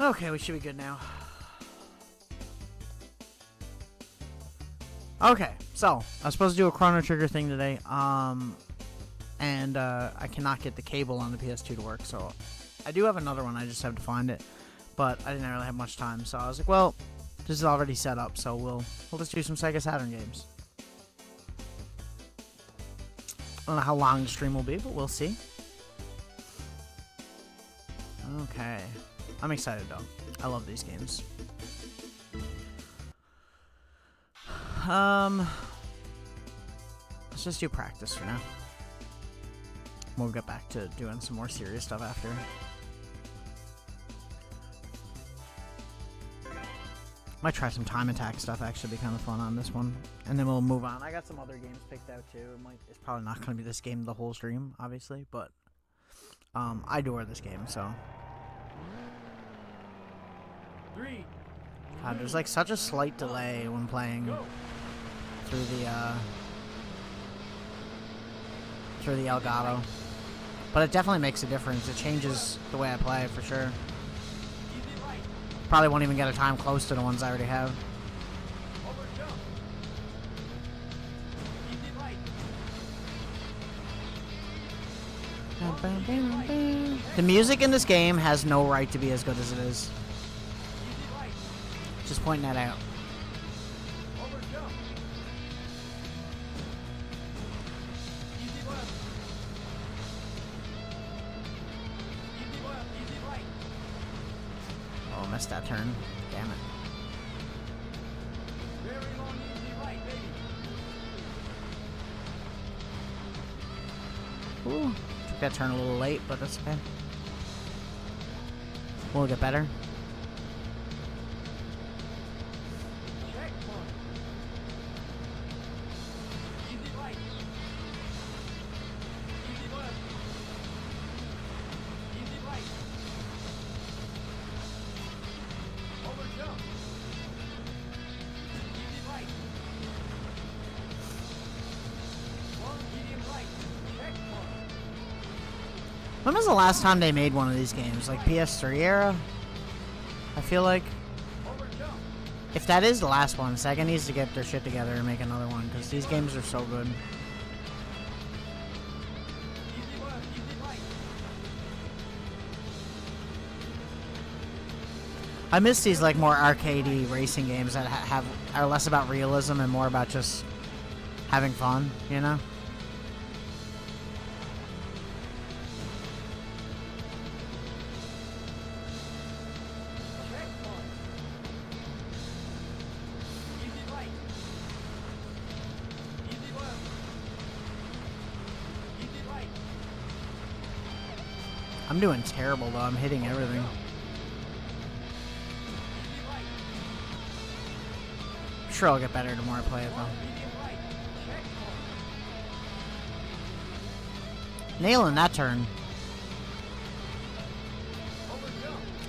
Okay, we should be good now. Okay, so I was supposed to do a Chrono Trigger thing today, and I cannot get the cable on the PS2 to work, so I do have another one, I just have to find it, but I didn't really have much time, so I was like, well, this is already set up, so we'll just do some Sega Saturn games. I don't know how long the stream will be, but we'll see. Okay, I'm excited though. I love these games. Let's just do practice for now. We'll get back to doing some more serious stuff after. Might try some time attack stuff, actually be kind of fun on this one. And then we'll move on. I got some other games picked out too. It's probably not going to be this game the whole stream, obviously, but I adore this game, so. God, there's like such a slight delay when playing through the Elgato, but it definitely makes a difference. It changes the way I play for sure. Probably won't even get a time close to the ones I already have. The music in this game has no right to be as good as it is. Just pointing that out. Oh, missed that turn. Damn it. Ooh, took that turn a little late, but that's okay. We'll get better. When was the last time they made one of these games? Like PS3 era? I feel like. If that is the last one, Sega needs to get their shit together and make another one, because these games are so good. I miss these like more arcadey racing games that are less about realism and more about just having fun, you know? I'm doing terrible though, I'm hitting everything. I'm sure I'll get better the more I play it though. Nailing that turn.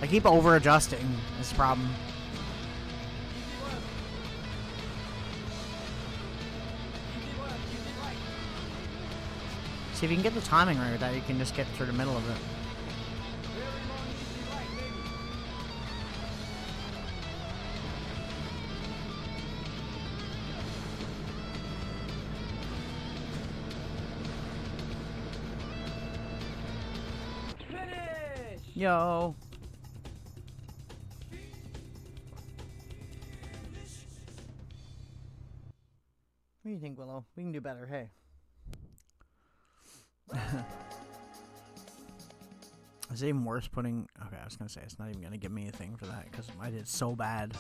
I keep over adjusting, is the problem. See if you can get the timing right with that, you can just get through the middle of it. Yo. What do you think, Willow? We can do better, hey. Is it even worse putting... Okay, I was gonna say, it's not even gonna give me a thing for that, because I did so bad.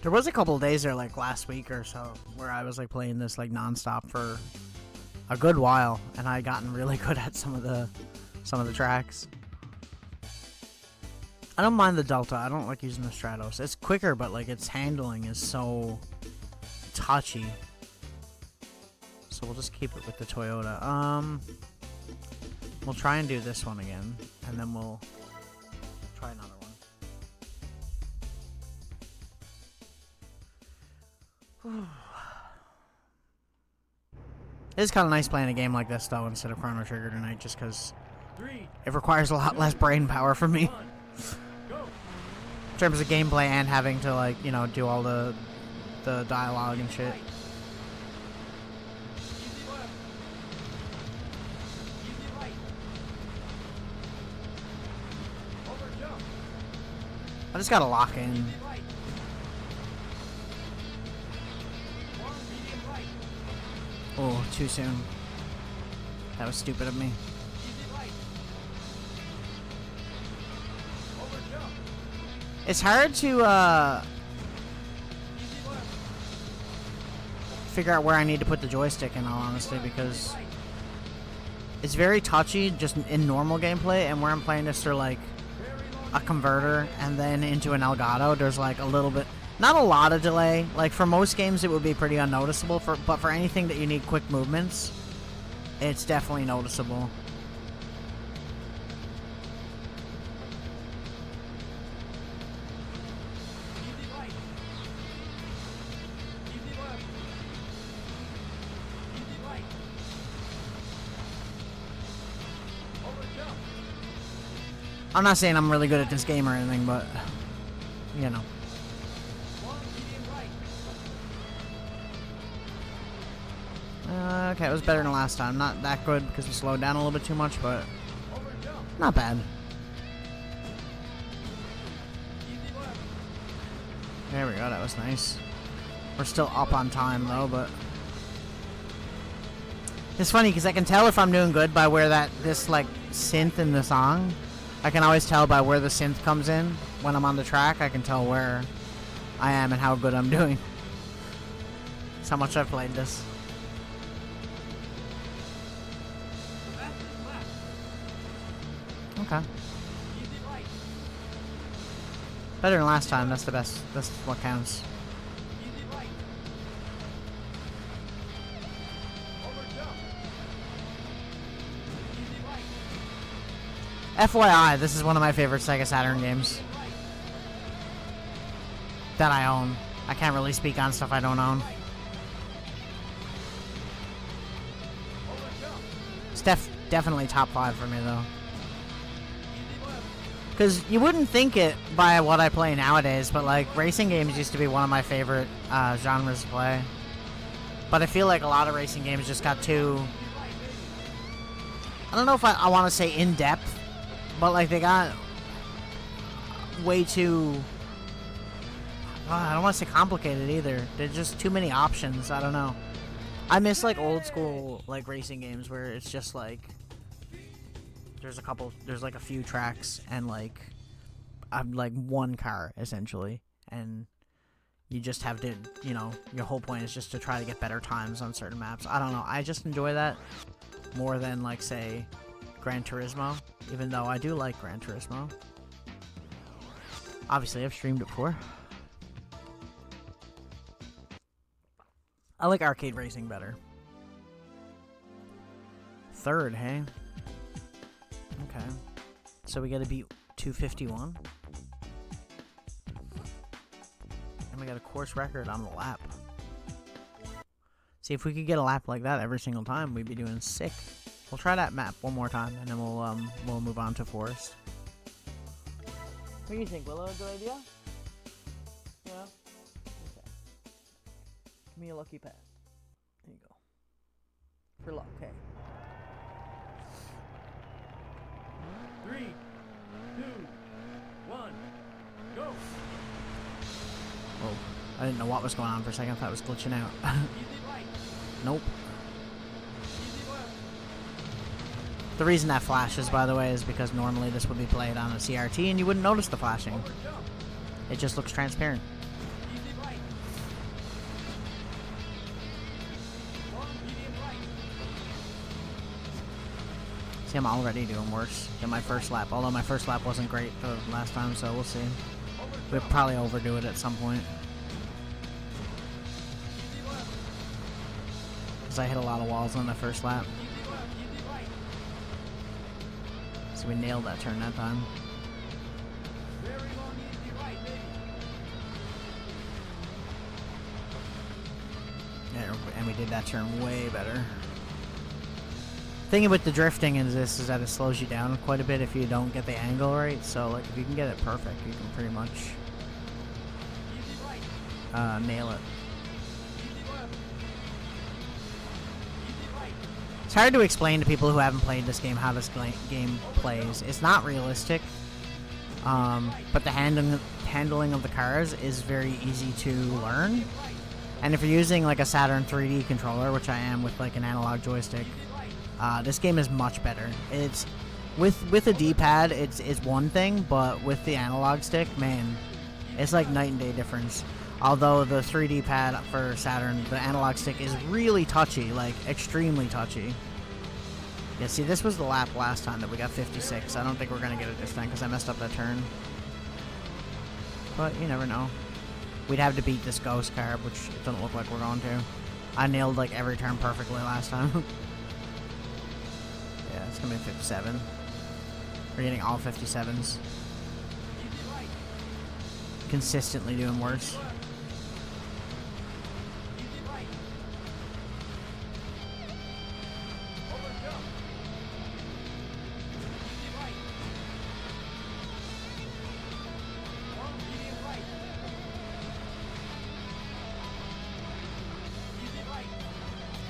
There was a couple of days there, like last week or so, where I was like playing this like non-stop for a good while, and I gotten really good at some of the tracks. I don't mind the Delta. I don't like using the Stratos. It's quicker, but like its handling is so touchy. So we'll just keep it with the Toyota. We'll try and do this one again, and then we'll try another one. It's kind of nice playing a game like this, though, instead of Chrono Trigger tonight, just because it requires a lot less brain power from me. In terms of gameplay and having to, like, you know, do all the dialogue and shit. I just gotta lock in. Oh, too soon. That was stupid of me. It's hard to figure out where I need to put the joystick, in all honesty, because it's very touchy just in normal gameplay, and where I'm playing this through like a converter and then into an Elgato, there's like a little bit, not a lot of delay. Like for most games it would be pretty unnoticeable, but for anything that you need quick movements, it's definitely noticeable. I'm not saying I'm really good at this game or anything, but, you know. Okay, it was better than last time. Not that good because we slowed down a little bit too much, but not bad. There we go, that was nice. We're still up on time, though, but... It's funny, because I can tell if I'm doing good by where this, like, synth in the song... I can always tell by where the synth comes in. When I'm on the track, I can tell where I am and how good I'm doing. That's how much I've played this. Okay. Better than last time, that's the best. That's what counts. FYI, this is one of my favorite Sega Saturn games that I own. I can't really speak on stuff I don't own. It's definitely top 5 for me, though. Because you wouldn't think it by what I play nowadays, but like racing games used to be one of my favorite genres to play. But I feel like a lot of racing games just got too... I don't know if I want to say in-depth, but like they got way too... I don't want to say complicated either. There's just too many options. I don't know. I miss like old school like racing games where it's just like there's like a few tracks and like like one car essentially, and you just have to, you know, your whole point is just to try to get better times on certain maps. I don't know. I just enjoy that more than like say Gran Turismo, even though I do like Gran Turismo. Obviously, I've streamed it before. I like arcade racing better. Third, hey? Okay. So we gotta beat 251. And we got a course record on the lap. See, if we could get a lap like that every single time, we'd be doing sick. We'll try that map one more time, and then we'll move on to Forest. What do you think, Willow? A good idea? Yeah? Okay. Give me a lucky pass. There you go. For luck, okay. 3, 2, 1, go! Oh, I didn't know what was going on for a second. I thought it was glitching out. Nope. The reason that flashes, by the way, is because normally this would be played on a CRT and you wouldn't notice the flashing. It just looks transparent. See, I'm already doing worse than my first lap, although my first lap wasn't great the last time, so we'll see. We'll probably overdo it at some point. Because I hit a lot of walls on the first lap. So we nailed that turn that time. Yeah, and we did that turn way better. Thing with the drifting is that it slows you down quite a bit if you don't get the angle right. So like if you can get it perfect, you can pretty much nail it. It's hard to explain to people who haven't played this game how this game plays. It's not realistic, but the handling of the cars is very easy to learn. And if you're using like a Saturn 3D controller, which I am with like an analog joystick, this game is much better. It's with a D-pad, it's one thing, but with the analog stick, man, it's like night and day difference. Although the 3D pad for Saturn, the analog stick is really touchy, like extremely touchy. Yeah, see, this was the lap last time that we got 56. I don't think we're gonna get it this time because I messed up that turn. But you never know. We'd have to beat this ghost car, which it doesn't look like we're going to. I nailed like every turn perfectly last time. Yeah, it's gonna be 57. We're getting all 57s. Consistently doing worse.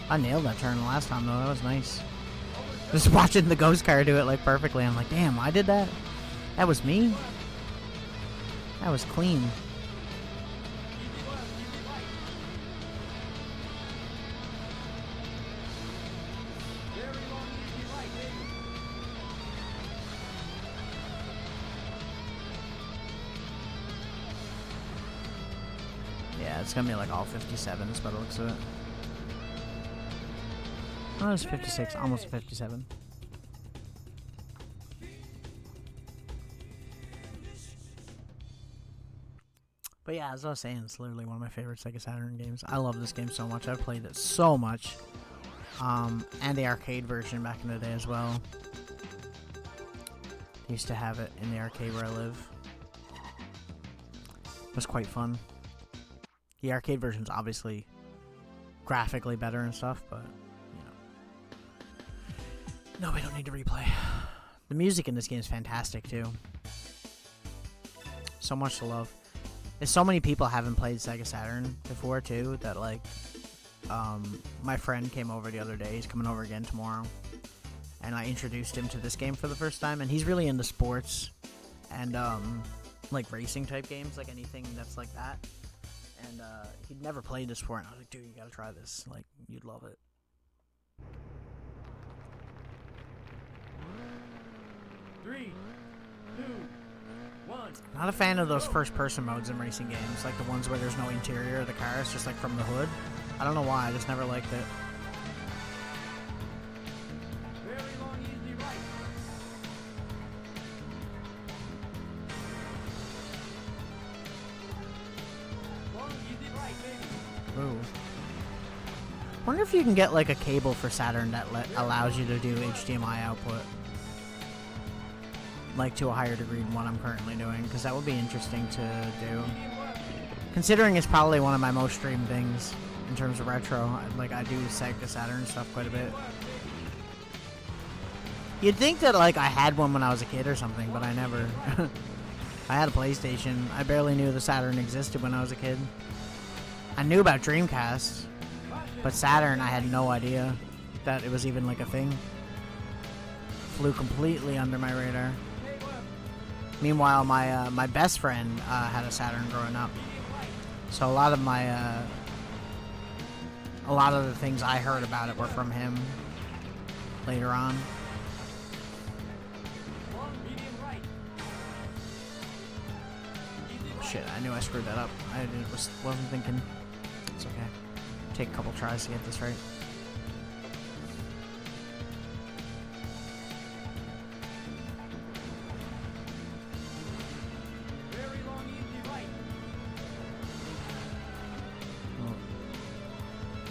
I nailed that turn last time though, that was nice. Just watching the ghost car do it like perfectly, I'm like, damn, I did that? That was me? That was clean. Yeah, it's gonna be like all 57s by the looks of it. Oh, it's 56, almost 57. But yeah, as I was saying, it's literally one of my favorite Sega Saturn games. I love this game so much. I've played it so much. And the arcade version back in the day as well. Used to have it in the arcade where I live. It was quite fun. The arcade version's obviously graphically better and stuff, but no, we don't need to replay. The music in this game is fantastic, too. So much to love. There's so many people haven't played Sega Saturn before, too, that, like, my friend came over the other day. He's coming over again tomorrow. And I introduced him to this game for the first time, and he's really into sports and, like, racing-type games, like anything that's like that. And, he'd never played this before, and I was like, dude, you gotta try this. Like, you'd love it. 3, 2, 1. Not a fan of those first-person modes in racing games, like the ones where there's no interior of the car, it's just like from the hood. I don't know why, I just never liked it. Very long, easy right. Long, easy right, baby. Ooh. Wonder if you can get like a cable for Saturn that allows you to do HDMI output. Like to a higher degree than what I'm currently doing, because that would be interesting to do. Considering it's probably one of my most streamed things in terms of retro. Like I do Sega Saturn stuff quite a bit. You'd think that like I had one when I was a kid or something, but I never. I had a PlayStation. I barely knew the Saturn existed when I was a kid. I knew about Dreamcast, but Saturn I had no idea that it was even like a thing. Flew completely under my radar. Meanwhile, my best friend had a Saturn growing up, so a lot of the things I heard about it were from him later on. Oh, shit, I knew I screwed that up. I wasn't thinking. It's okay. Take a couple tries to get this right.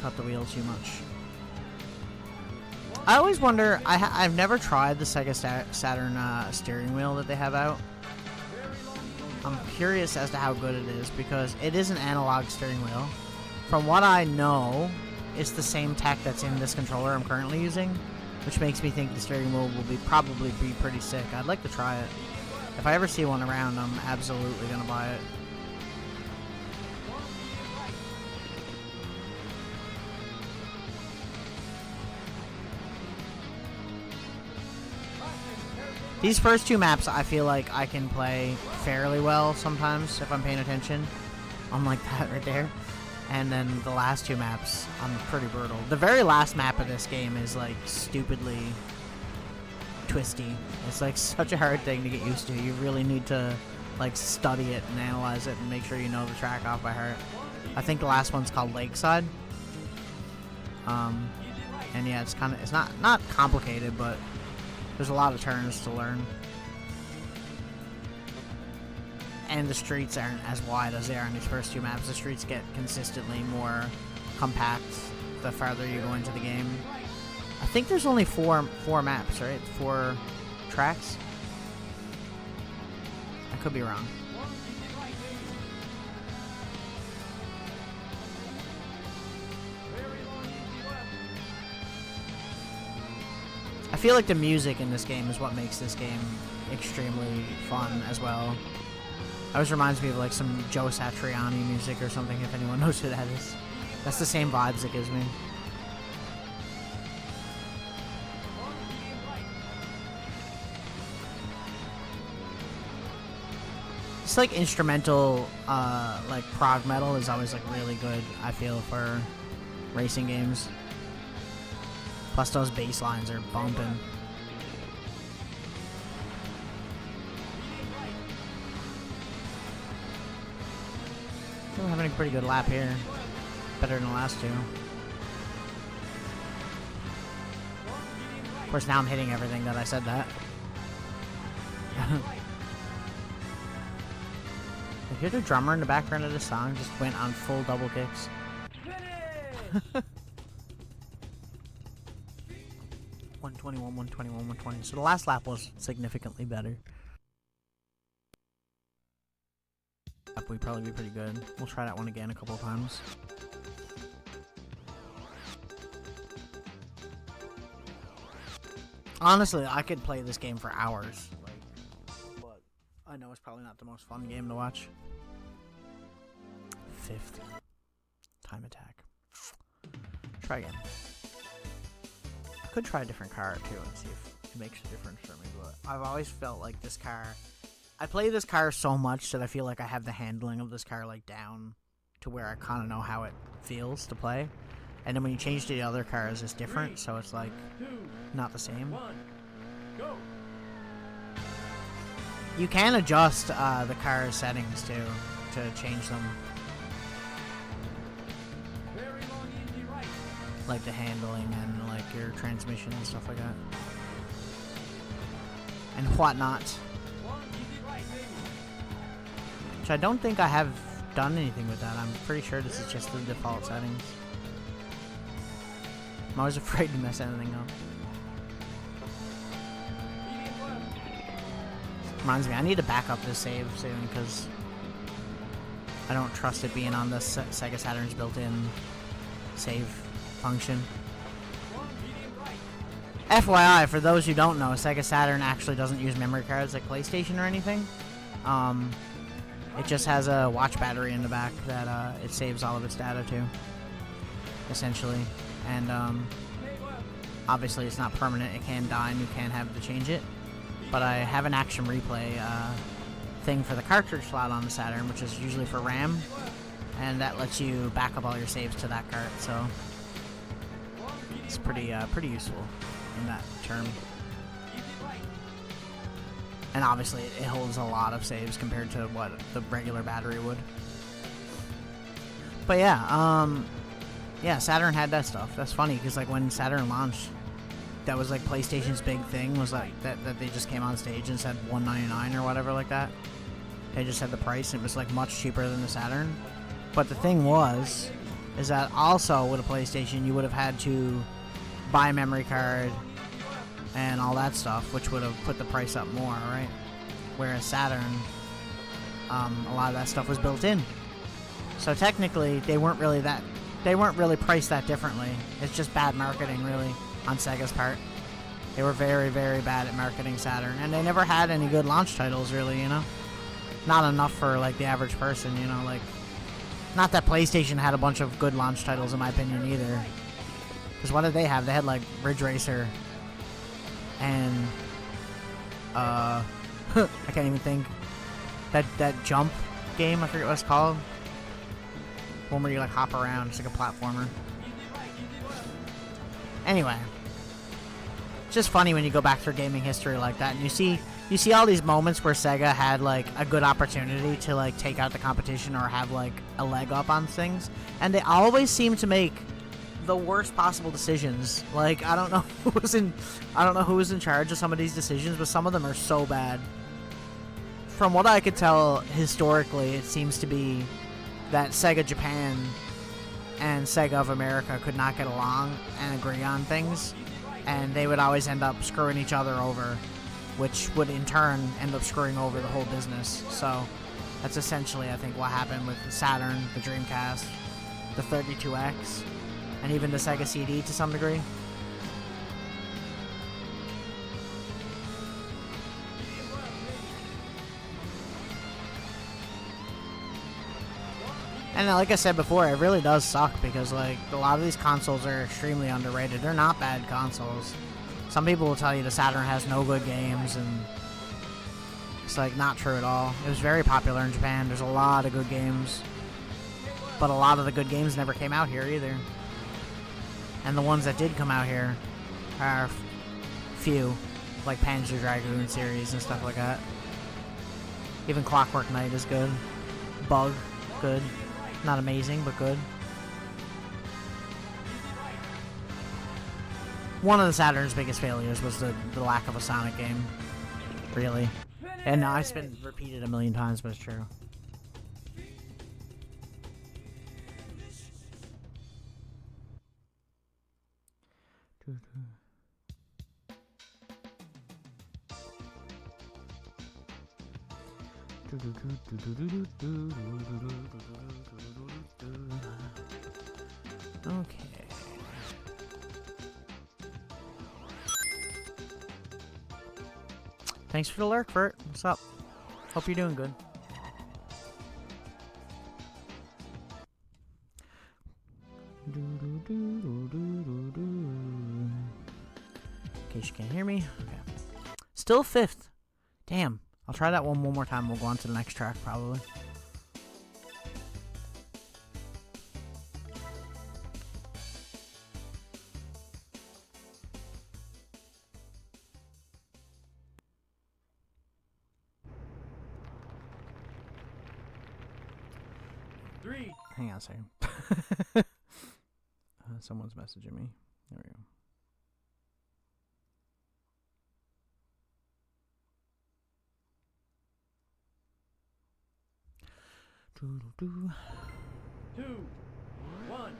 Cut the wheel too much. I always wonder, I've never tried the Sega Saturn steering wheel that they have out. I'm curious as to how good it is, because it is an analog steering wheel. From what I know, it's the same tech that's in this controller I'm currently using. which makes me think the steering wheel will probably be pretty sick. I'd like to try it. If I ever see one around, I'm absolutely gonna buy it. These first two maps, I feel like I can play fairly well sometimes if I'm paying attention. Unlike that right there. And then the last two maps, I'm pretty brutal. The very last map of this game is like stupidly twisty. It's like such a hard thing to get used to. You really need to like study it and analyze it and make sure you know the track off by heart. I think the last one's called Lakeside. And yeah, it's not complicated, but there's a lot of turns to learn. And the streets aren't as wide as they are in these first two maps. The streets get consistently more compact the farther you go into the game. I think there's only four maps, right? 4 tracks? I could be wrong. I feel like the music in this game is what makes this game extremely fun as well. Always reminds me of like some Joe Satriani music or something, if anyone knows who that is. That's the same vibes it gives me. It's like instrumental, like prog metal is always like really good, I feel, for racing games. Plus those bass lines are bumping. We're having a pretty good lap here. Better than the last two. Of course, now I'm hitting everything that I said that. You hear the drummer in the background of the song just went on full double kicks. 121, 121, 120. So the last lap was significantly better. We'd probably be pretty good. We'll try that one again a couple of times. Honestly, I could play this game for hours. But I know it's probably not the most fun game to watch. 5th. Time attack. Try again. I could try a different car too and see if it makes a difference for me, but I've always felt like this car... I play this car so much that I feel like I have the handling of this car like down to where I kind of know how it feels to play. And then when you change to the other cars, it's different, so it's like not the same. You can adjust the car's settings too to change them. Like the handling and like your transmission and stuff like that. And whatnot. Which I don't think I have done anything with that. I'm pretty sure this is just the default settings. I'm always afraid to mess anything up. Reminds me, I need to back up this save soon because I don't trust it being on the Sega Saturn's built-in save function. FYI, for those who don't know, Sega Saturn actually doesn't use memory cards like PlayStation or anything. It just has a watch battery in the back that it saves all of its data to, essentially. And obviously it's not permanent, it can die and you can have to change it. But I have an action replay thing for the cartridge slot on the Saturn, which is usually for RAM, and that lets you back up all your saves to that cart, so it's pretty useful in that term. And obviously it holds a lot of saves compared to what the regular battery would. But yeah, yeah, Saturn had that stuff. That's funny, because like when Saturn launched, that was like PlayStation's big thing, was like that they just came on stage and said $199 or whatever like that. They just had the price, and it was like much cheaper than the Saturn. But the thing is that also with a PlayStation, you would have had to buy a memory card and all that stuff, which would have put the price up more, right? Whereas Saturn, a lot of that stuff was built in. So technically, they weren't really priced that differently. It's just bad marketing, really, on Sega's part. They were very, very bad at marketing Saturn, and they never had any good launch titles, really, you know? Not enough for, like, the average person, you know? Like, not that PlayStation had a bunch of good launch titles, in my opinion, either. Because what did they have? They had, like, Ridge Racer and, I can't even think. That jump game, I forget what it's called. One where you, like, hop around. It's like a platformer. Anyway. It's just funny when you go back through gaming history like that, and you see all these moments where Sega had like a good opportunity to like take out the competition or have like a leg up on things, and they always seem to make the worst possible decisions. Like I don't know who was in charge of some of these decisions, but some of them are so bad. From what I could tell historically, it seems to be that Sega Japan and Sega of America could not get along and agree on things. And they would always end up screwing each other over, which would in turn end up screwing over the whole business. So that's essentially, I think, what happened with the Saturn, the Dreamcast, the 32X, and even the Sega CD to some degree. And like I said before, it really does suck because like a lot of these consoles are extremely underrated. They're not bad consoles. Some people will tell you the Saturn has no good games, and it's like not true at all. It was very popular in Japan. There's a lot of good games, but a lot of the good games never came out here either. And the ones that did come out here are few, like Panzer Dragoon series and stuff like that. Even Clockwork Knight is good. Bug, good. Not amazing, but good. One of the Saturn's biggest failures was the lack of a Sonic game. Really. And it's been repeated a million times, but it's true. Okay. Thanks for the lurk, Bert. What's up? Hope you're doing good. In case you can't hear me. Okay. Still 5th. Damn. I'll try that one more time. We'll go on to the next track, probably. Hang on a second. Someone's messaging me. There we go. Two, one,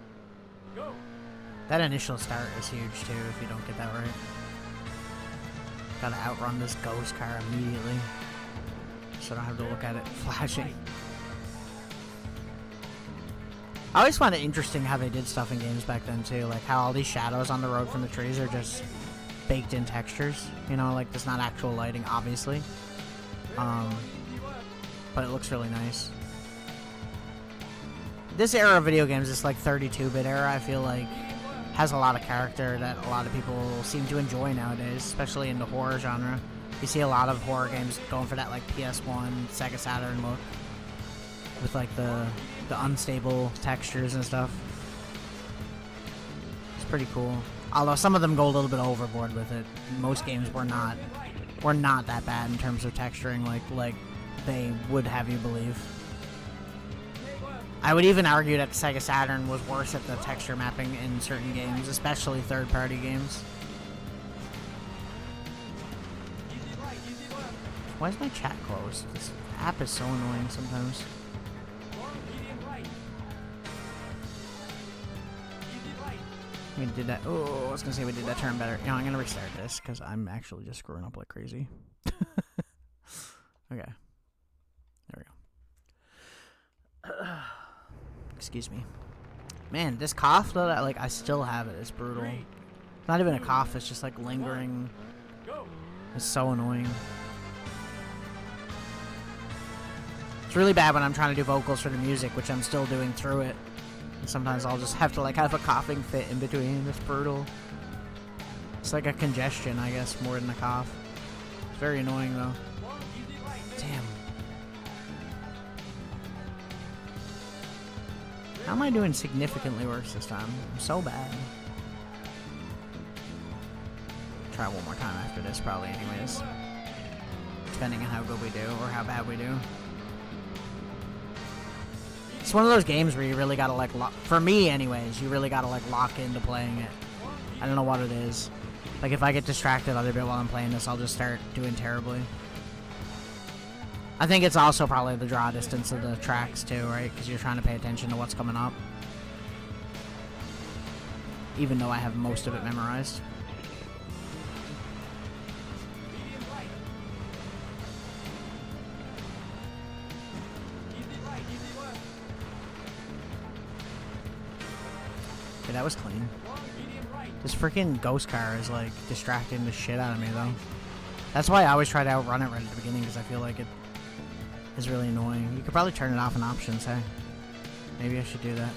go. That initial start is huge too if you don't get that right. Gotta outrun this ghost car immediately, so I don't have to look at it flashing. I always find it interesting how they did stuff in games back then too, like how all these shadows on the road from the trees are just baked in textures, you know, like there's not actual lighting obviously, but it looks really nice. This era of video games, this like 32-bit era, I feel like has a lot of character that a lot of people seem to enjoy nowadays, especially in the horror genre. You see a lot of horror games going for that like PS1, Sega Saturn look with like the unstable textures and stuff. It's pretty cool. Although some of them go a little bit overboard with it. Most games were not that bad in terms of texturing like they would have you believe. I would even argue that the Sega Saturn was worse at the texture mapping in certain games, especially third-party games. Why is my chat closed? This app is so annoying sometimes. We did that. Oh, I was gonna say we did that turn better. You know, I'm gonna restart this because I'm actually just screwing up like crazy. Okay. There we go. Excuse me. Man, this cough though, I still have it. It's brutal. 3, Not even a cough, it's just like lingering. Go. It's so annoying. It's really bad when I'm trying to do vocals for the music, which I'm still doing through it. And sometimes I'll just have to like have a coughing fit in between. It's brutal. It's like a congestion, I guess, more than a cough. It's very annoying though. Damn. How am I doing significantly worse this time? I'm so bad. Try one more time after this, probably, anyways. Depending on how good we do or how bad we do. It's one of those games where you really gotta like for me, anyways, you really gotta like lock into playing it. I don't know what it is. Like if I get distracted a little bit while I'm playing this, I'll just start doing terribly. I think it's also probably the draw distance of the tracks too, right? Because you're trying to pay attention to what's coming up. Even though I have most of it memorized. Okay, that was clean. This freaking ghost car is like distracting the shit out of me though. That's why I always try to outrun it right at the beginning, because I feel like it is really annoying. You could probably turn it off in options, hey? Maybe I should do that.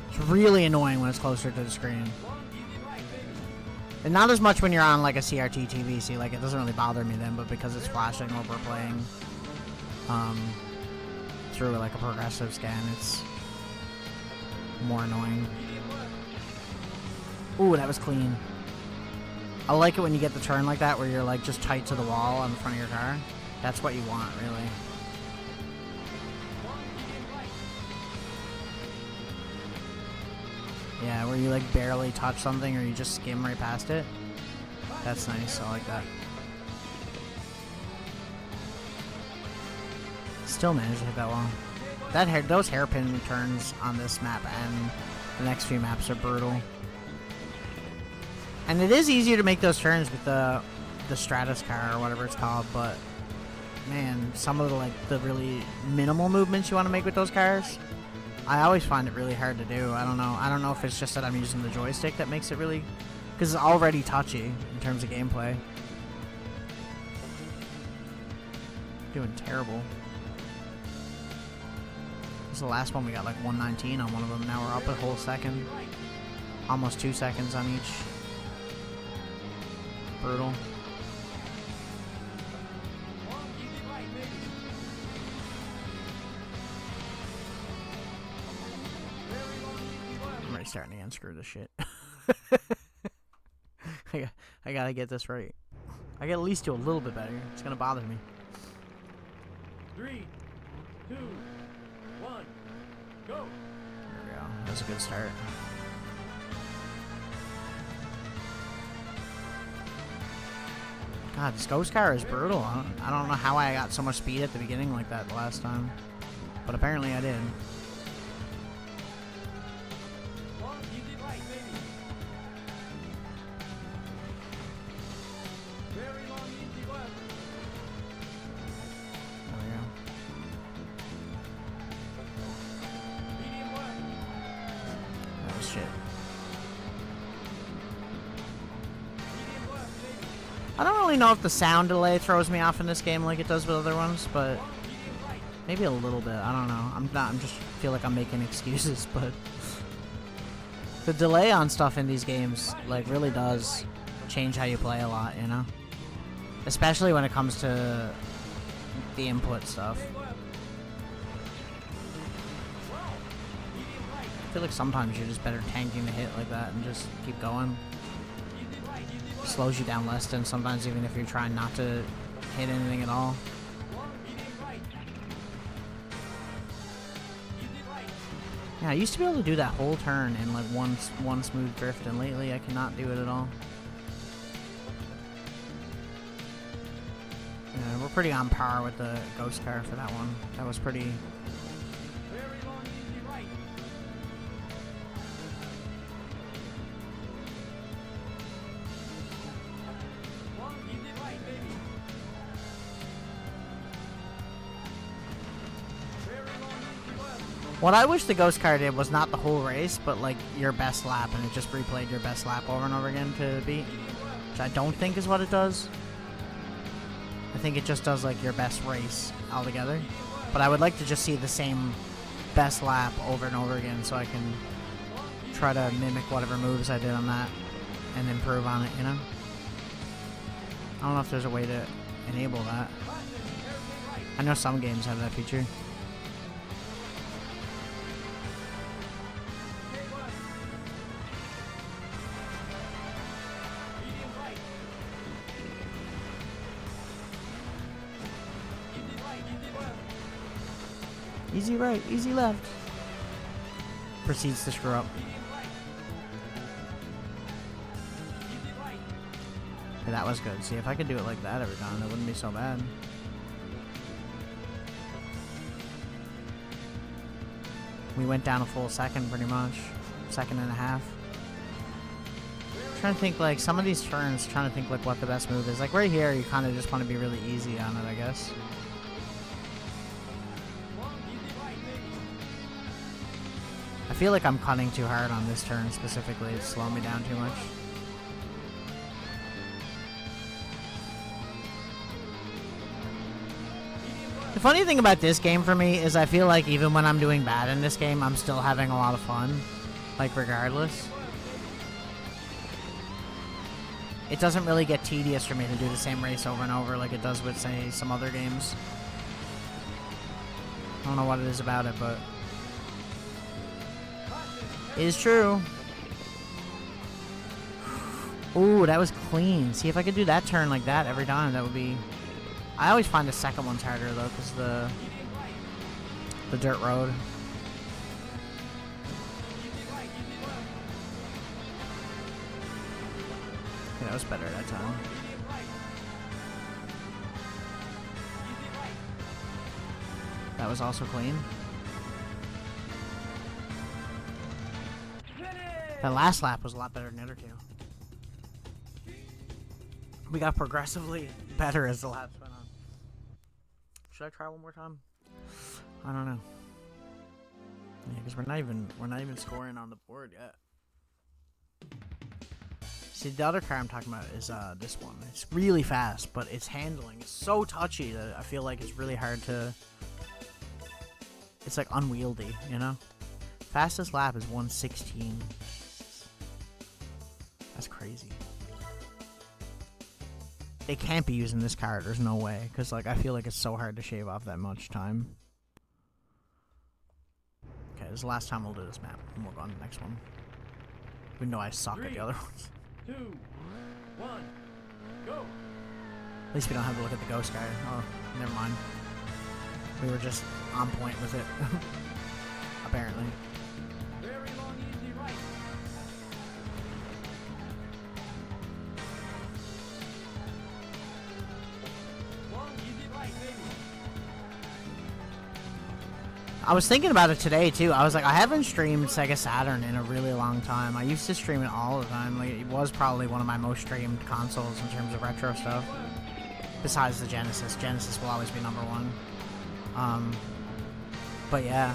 It's really annoying when it's closer to the screen. And not as much when you're on like a CRT TV, see, like it doesn't really bother me then, but because it's flashing or we're playing through like a progressive scan, it's more annoying. Ooh, that was clean. I like it when you get the turn like that where you're like just tight to the wall on the front of your car. That's what you want, really. Yeah, where you like barely touch something or you just skim right past it. That's nice, I like that. Still managed to hit that wall. Those hairpin turns on this map and the next few maps are brutal. And it is easier to make those turns with the Stratus car or whatever it's called, but man, some of the really minimal movements you want to make with those cars, I always find it really hard to do. I don't know. I don't know if it's just that I'm using the joystick that makes it really, because it's already touchy in terms of gameplay. Doing terrible. This is the last one. We got like 119 on one of them. Now we're up a whole second. Almost 2 seconds on each. Brutal. I'm already starting again. Screw this shit. I gotta get this right. I gotta at least do a little bit better. It's gonna bother me. 3, 2, 1, go! There we go. That was a good start. God, this ghost car is brutal. I don't know how I got so much speed at the beginning like that the last time. But apparently I did. I don't really know if the sound delay throws me off in this game like it does with other ones, but maybe a little bit. I don't know. I'm just feel like I'm making excuses, but the delay on stuff in these games like really does change how you play a lot, you know? Especially when it comes to the input stuff. I feel like sometimes you're just better tanking the hit like that and just keep going. Slows you down less than sometimes even if you're trying not to hit anything at all. Yeah, I used to be able to do that whole turn in like one smooth drift, and lately I cannot do it at all. Yeah, we're pretty on par with the ghost car for that one. That was pretty... What I wish the Ghost car did was not the whole race, but like your best lap, and it just replayed your best lap over and over again to beat. Which I don't think is what it does. I think it just does like your best race altogether. But I would like to just see the same best lap over and over again so I can try to mimic whatever moves I did on that and improve on it, you know? I don't know if there's a way to enable that. I know some games have that feature. Easy right, easy left. Proceeds to screw up. Okay, that was good. See, if I could do it like that every time, it wouldn't be so bad. We went down a full second, pretty much. Second and a half. Trying to think, like, some of these turns, trying to think, like, what the best move is. Like, right here, you kind of just want to be really easy on it, I guess. I feel like I'm cutting too hard on this turn specifically. It's slowing me down too much. The funny thing about this game for me is I feel like even when I'm doing bad in this game, I'm still having a lot of fun. Like, regardless. It doesn't really get tedious for me to do the same race over and over like it does with, say, some other games. I don't know what it is about it, but it is true. Ooh, that was clean. See, if I could do that turn like that every time, that would be... I always find the second one's harder, though, because the dirt road. Yeah, that was better that time. That was also clean. That last lap was a lot better than the other two. We got progressively better as the laps went on. Should I try one more time? I don't know. Yeah, because we're not even scoring on the board yet. See, the other car I'm talking about is this one. It's really fast, but its handling is so touchy that I feel like it's really hard to... It's like unwieldy, you know? Fastest lap is 1:16. That's crazy. They can't be using this car. There's no way. Because, like, I feel like it's so hard to shave off that much time. Okay, this is the last time we'll do this map. And we'll go on to the next one. Even though I suck at the other ones. 2, 1, go! At least we don't have to look at the ghost guy. Oh, never mind. We were just on point with it. Apparently. Very long, easy right. Long, easy right, baby. I was thinking about it today, too. I was like, I haven't streamed Sega Saturn in a really long time. I used to stream it all the time. Like, it was probably one of my most streamed consoles in terms of retro stuff. Besides the Genesis. Genesis will always be number one. But yeah.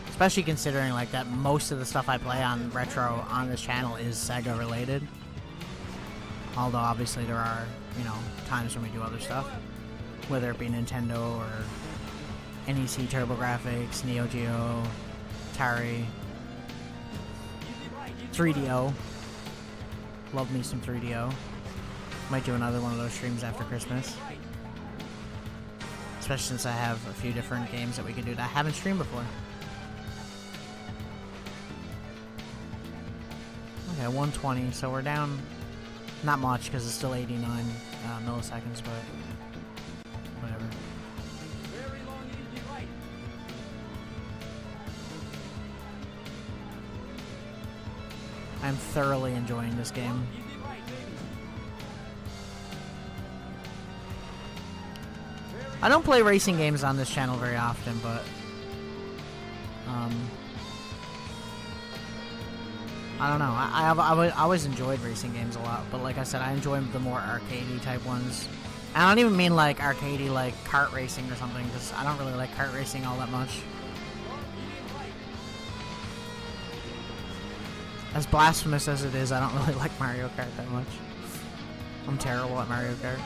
Especially considering like that most of the stuff I play on retro on this channel is Sega related. Although obviously there are, you know, times when we do other stuff. Whether it be Nintendo or NEC TurboGrafx, Neo Geo, Atari, 3DO. Love me some 3DO. Might do another one of those streams after Christmas. Especially since I have a few different games that we can do that I haven't streamed before. Okay, 120, so we're down not much because it's still 89 milliseconds, but whatever. Very long, easy right. I'm thoroughly enjoying this game. Easy right, baby. I don't play racing games on this channel very often, but I don't know. I always enjoyed racing games a lot, but like I said, I enjoy the more arcadey type ones. And I don't even mean like arcadey like kart racing or something, because I don't really like kart racing all that much. As blasphemous as it is, I don't really like Mario Kart that much. I'm terrible at Mario Kart.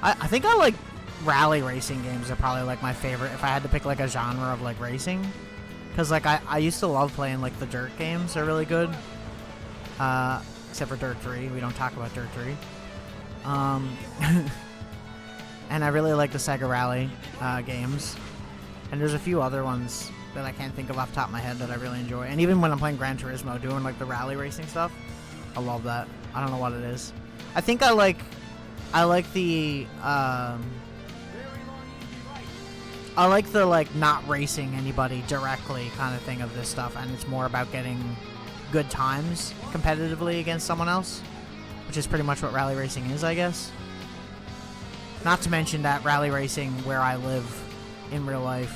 I think I like rally racing games are probably like my favorite if I had to pick like a genre of like racing. Because like I used to love playing like the dirt games. They're really good. Except for Dirt 3. We don't talk about Dirt 3. And I really like the Sega Rally games. And there's a few other ones that I can't think of off the top of my head that I really enjoy. And even when I'm playing Gran Turismo, doing like the rally racing stuff, I love that. I don't know what it is. I think I like the I like the like not racing anybody directly kind of thing of this stuff, and it's more about getting good times competitively against someone else, which is pretty much what rally racing is, I guess. Not to mention that rally racing where I live in real life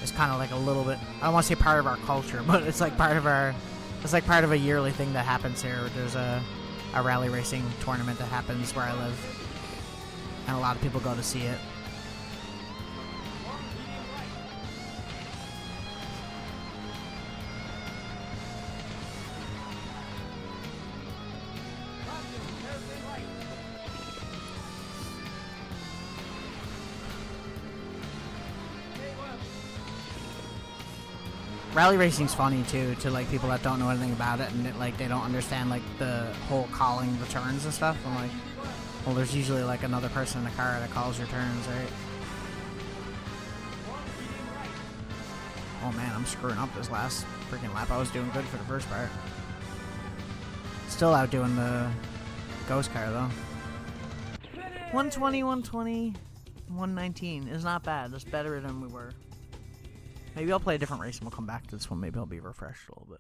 is kind of like a little bit, I don't want to say part of our culture, but it's like part of a yearly thing that happens here. There's a rally racing tournament that happens where I live, and a lot of people go to see it. Rally racing's funny too, to like people that don't know anything about it, and like they don't understand like the whole calling the turns and stuff. I'm like, well, there's usually like another person in the car that calls your turns, right? Oh man, I'm screwing up this last freaking lap. I was doing good for the first part. Still outdoing the ghost car though. 120, 120, 119 is not bad. That's better than we were. Maybe I'll play a different race and we'll come back to this one. Maybe I'll be refreshed a little bit.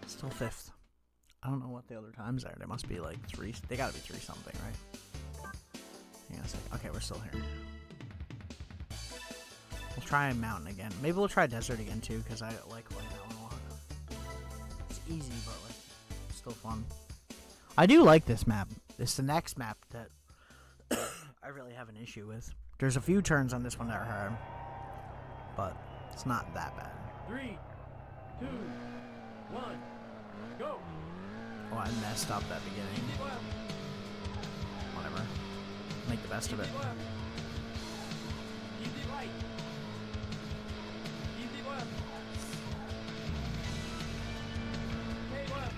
Still fifth. I don't know what the other times are. There must be like three. They gotta be three something, right? Hang on a second. Okay, we're still here. We'll try mountain again. Maybe we'll try desert again too, because I like playing that one a lot. It's easy, but like still fun. I do like this map. It's the next map that I really have an issue with. There's a few turns on this one that are hard, but it's not that bad. 3, 2, 1, go! Oh, I messed up that beginning. Whatever. Make the best of it. Easy right. Easy left. Okay, left.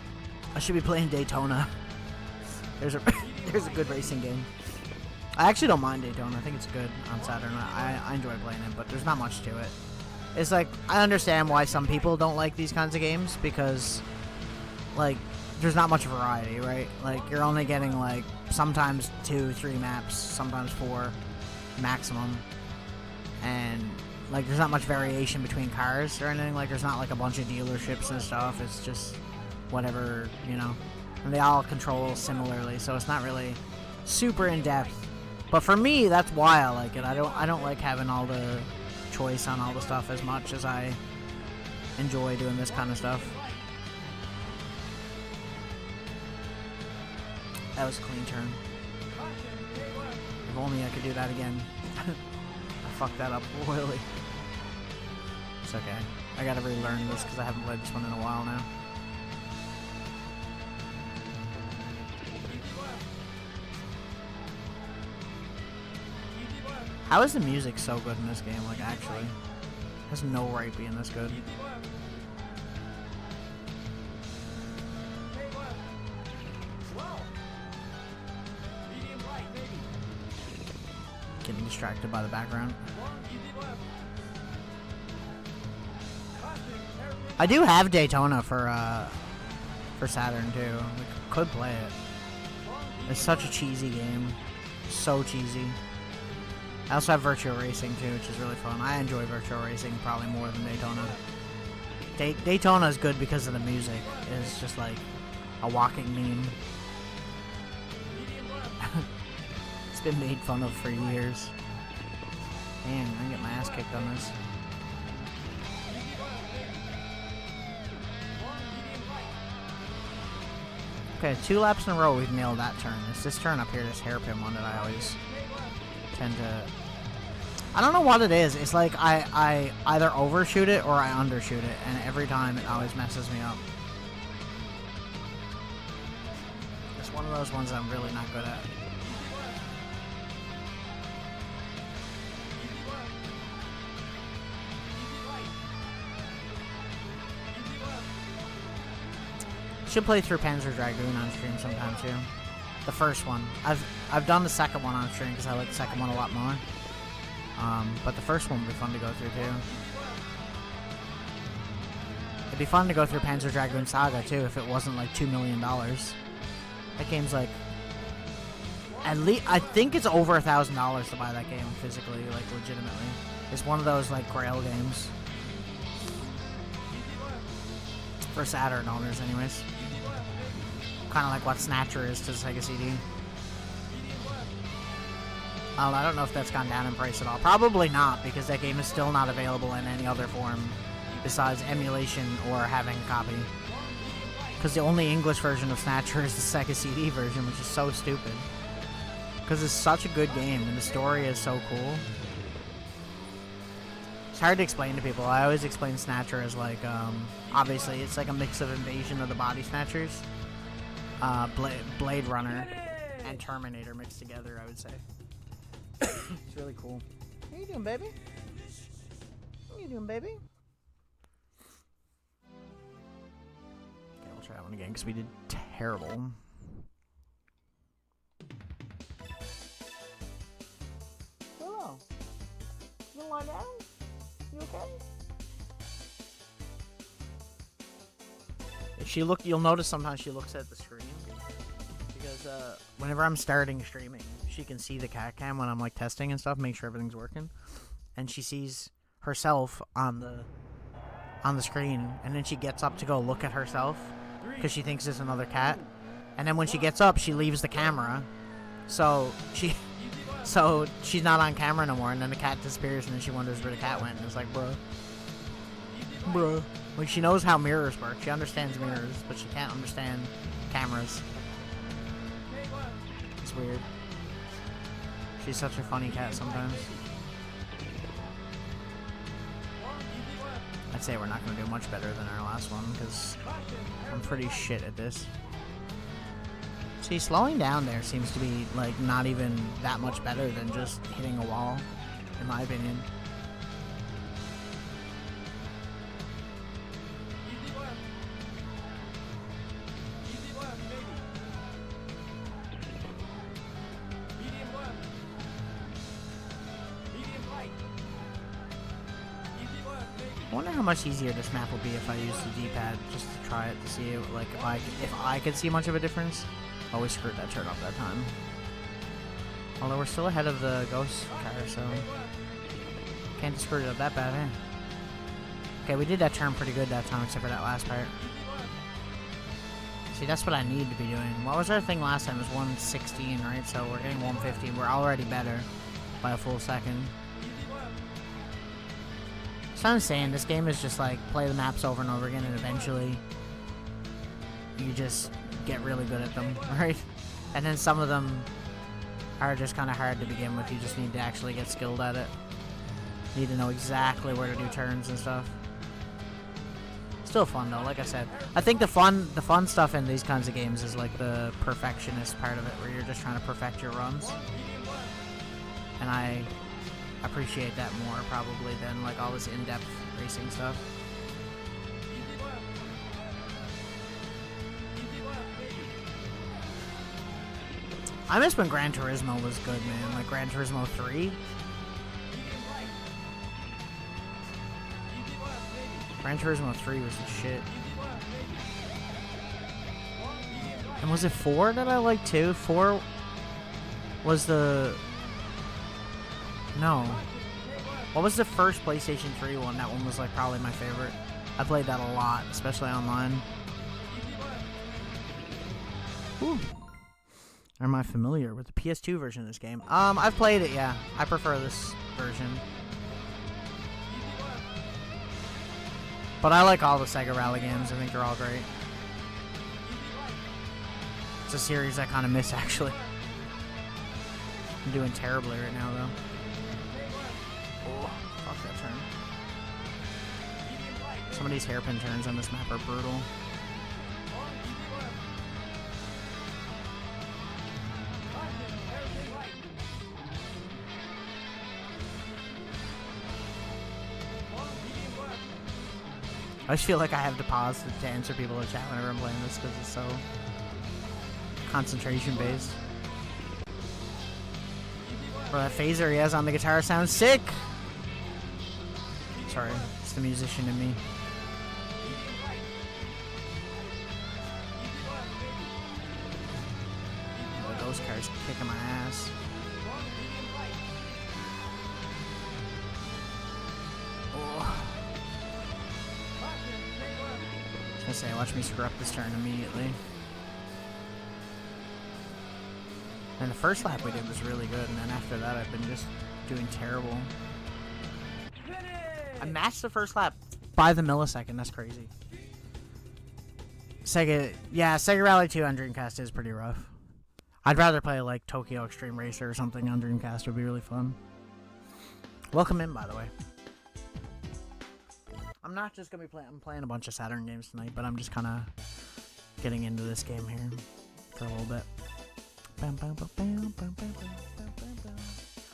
I should be playing Daytona. There's a good racing game. I actually don't mind Daytona. I think it's good on Saturn. I enjoy playing it, but there's not much to it. It's like, I understand why some people don't like these kinds of games, because like there's not much variety, right? Like you're only getting like sometimes 2, 3 maps, sometimes 4 maximum, and like there's not much variation between cars or anything. Like there's not like a bunch of dealerships and stuff. It's just whatever, you know, and they all control similarly, so it's not really super in depth. But for me, that's why I like it. I don't like having all the choice on all the stuff as much as I enjoy doing this kind of stuff. That was a clean turn. If only I could do that again. I fucked that up royally. It's okay. I gotta relearn this because I haven't played this one in a while now. How is the music so good in this game? Like, actually, there's no right being this good. Getting distracted by the background. I do have Daytona for Saturn too. We could play it. It's such a cheesy game. So cheesy. I also have Virtual Racing too, which is really fun. I enjoy Virtual Racing probably more than Daytona. Daytona is good because of the music. It's just like a walking meme. It's been made fun of for years. Man, I'm gonna get my ass kicked on this. Okay, 2 laps in a row we've nailed that turn. It's this turn up here, this hairpin one that I always tend to... I don't know what it is. It's like I either overshoot it or I undershoot it, and every time it always messes me up. It's one of those ones I'm really not good at. Should play through Panzer Dragoon on stream sometime too. The first one. I've done the second one on stream because I like the second one a lot more. But the first one would be fun to go through too. It'd be fun to go through Panzer Dragoon Saga too if it wasn't like $2 million. That game's like, at least I think it's over $1,000 to buy that game physically, like legitimately. It's one of those like Grail games for Saturn owners, anyways. Kind of like what Snatcher is to the Sega CD. I don't know if that's gone down in price at all. Probably not, because that game is still not available in any other form besides emulation or having a copy. Because the only English version of Snatcher is the Sega CD version, which is so stupid. Because it's such a good game, and the story is so cool. It's hard to explain to people. I always explain Snatcher as like, obviously, it's like a mix of Invasion of the Body Snatchers, Blade Runner, and Terminator mixed together, I would say. It's really cool. How you doing, baby? How you doing, baby? Okay, we'll try that one again because we did terrible. Hello. You gonna lie down? You okay? If she look, you'll notice sometimes she looks at the screen because whenever I'm starting streaming, she can see the cat cam when I'm like testing and stuff, make sure everything's working, and she sees herself on the screen, and then she gets up to go look at herself because she thinks it's another cat, and then when she gets up, she leaves the camera, so she's not on camera no more, and then the cat disappears, and then she wonders where the cat went, and it's like, bruh. Like, she knows how mirrors work, she understands mirrors, but she can't understand cameras. It's weird. She's such a funny cat sometimes. I'd say we're not going to do much better than our last one, because I'm pretty shit at this. See, slowing down there seems to be, like, not even that much better than just hitting a wall, in my opinion. I wonder how much easier this map will be if I use the D-pad just to try it to see like if I could see much of a difference. Oh, we screwed that turn up that time. Although we're still ahead of the ghost car, so can't screw it up that bad, eh? Okay, we did that turn pretty good that time, except for that last part. See, that's what I need to be doing. What was our thing last time? It was 116, right? So we're getting 115. We're already better by a full second. So I'm saying, this game is just like play the maps over and over again, and eventually you just get really good at them, right? And then some of them are just kind of hard to begin with. You just need to actually get skilled at it. You need to know exactly where to do turns and stuff. Still fun though, like I said. I think the fun stuff in these kinds of games is like the perfectionist part of it, where you're just trying to perfect your runs. And I appreciate that more probably than like all this in-depth racing stuff. I miss when Gran Turismo was good, man. Like Gran Turismo 3. Gran Turismo 3 was the shit. And was it 4 that I liked too? 4 was the... No. What was the first PlayStation 3 one? That one was like probably my favorite. I played that a lot, especially online. Ooh. Am I familiar with the PS2 version of this game? I've played it, yeah. I prefer this version. But I like all the Sega Rally games. I think they're all great. It's a series I kind of miss, actually. I'm doing terribly right now, though. Oh, fuck that turn. Some of these hairpin turns on this map are brutal. I just feel like I have to pause to answer people in chat whenever I'm playing this because it's so concentration based. Bro, that phaser he has on the guitar sounds sick! Sorry, it's the musician in me. Oh, those cars kicking my ass. Oh. I was gonna say, watch me screw up this turn immediately. And the first lap we did was really good, and then after that I've been just doing terrible. I matched the first lap by the millisecond, that's crazy. Sega Rally 2 on Dreamcast is pretty rough. I'd rather play like Tokyo Extreme Racer or something on Dreamcast, it would be really fun. Welcome in, by the way. I'm not just gonna be playing, I'm playing a bunch of Saturn games tonight, but I'm just kinda getting into this game here for a little bit.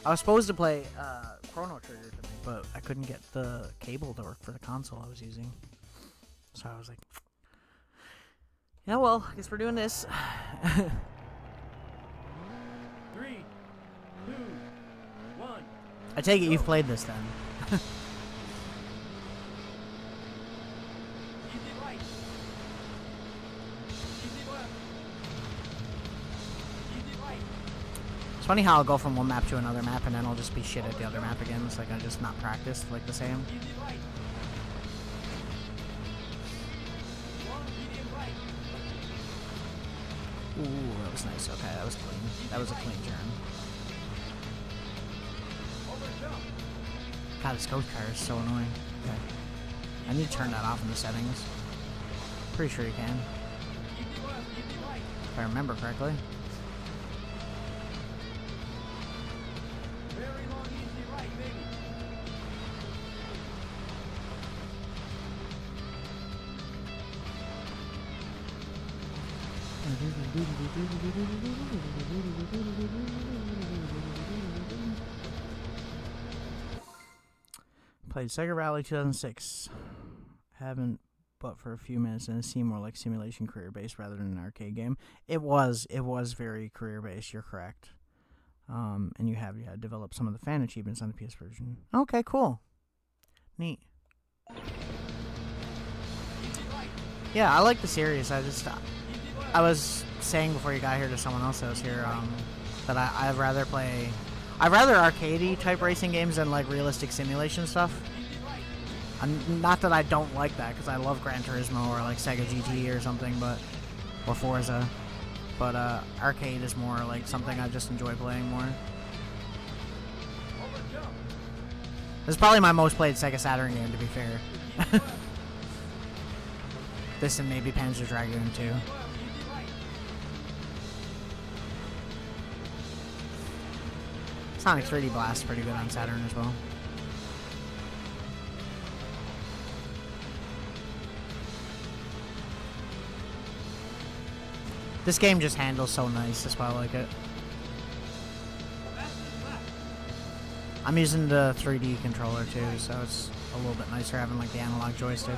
I was supposed to play Chrono Trigger tonight, but I couldn't get the cable to work for the console I was using. So I was like, yeah, well, I guess we're doing this. 3, 2, 1. I take it you've played this then. It's funny how I'll go from one map to another map and then I'll just be shit at the other map again. It's like I just not practiced like the same. Ooh, that was nice. Okay, that was clean. That was a clean turn. God, this ghost car is so annoying. Okay. I need to turn that off in the settings. Pretty sure you can. If I remember correctly. Played Sega Rally 2006. Haven't, but for a few minutes, and it seemed more like simulation career-based rather than an arcade game. It was very career-based, you're correct. And you have developed some of the fan achievements on the PS version. Okay, cool. Neat. Yeah, I like the series. I was saying before you got here to someone else that was here, that I'd rather arcadey type racing games than like realistic simulation stuff. Not that I don't like that, because I love Gran Turismo or like Sega GT or something, or Forza. But arcade is more like something I just enjoy playing more. This is probably my most played Sega Saturn game, to be fair. This and maybe Panzer Dragoon too. Sonic 3D Blast is pretty good on Saturn as well. This game just handles so nice, that's why I like it. I'm using the 3D controller too, so it's a little bit nicer having like the analog joystick.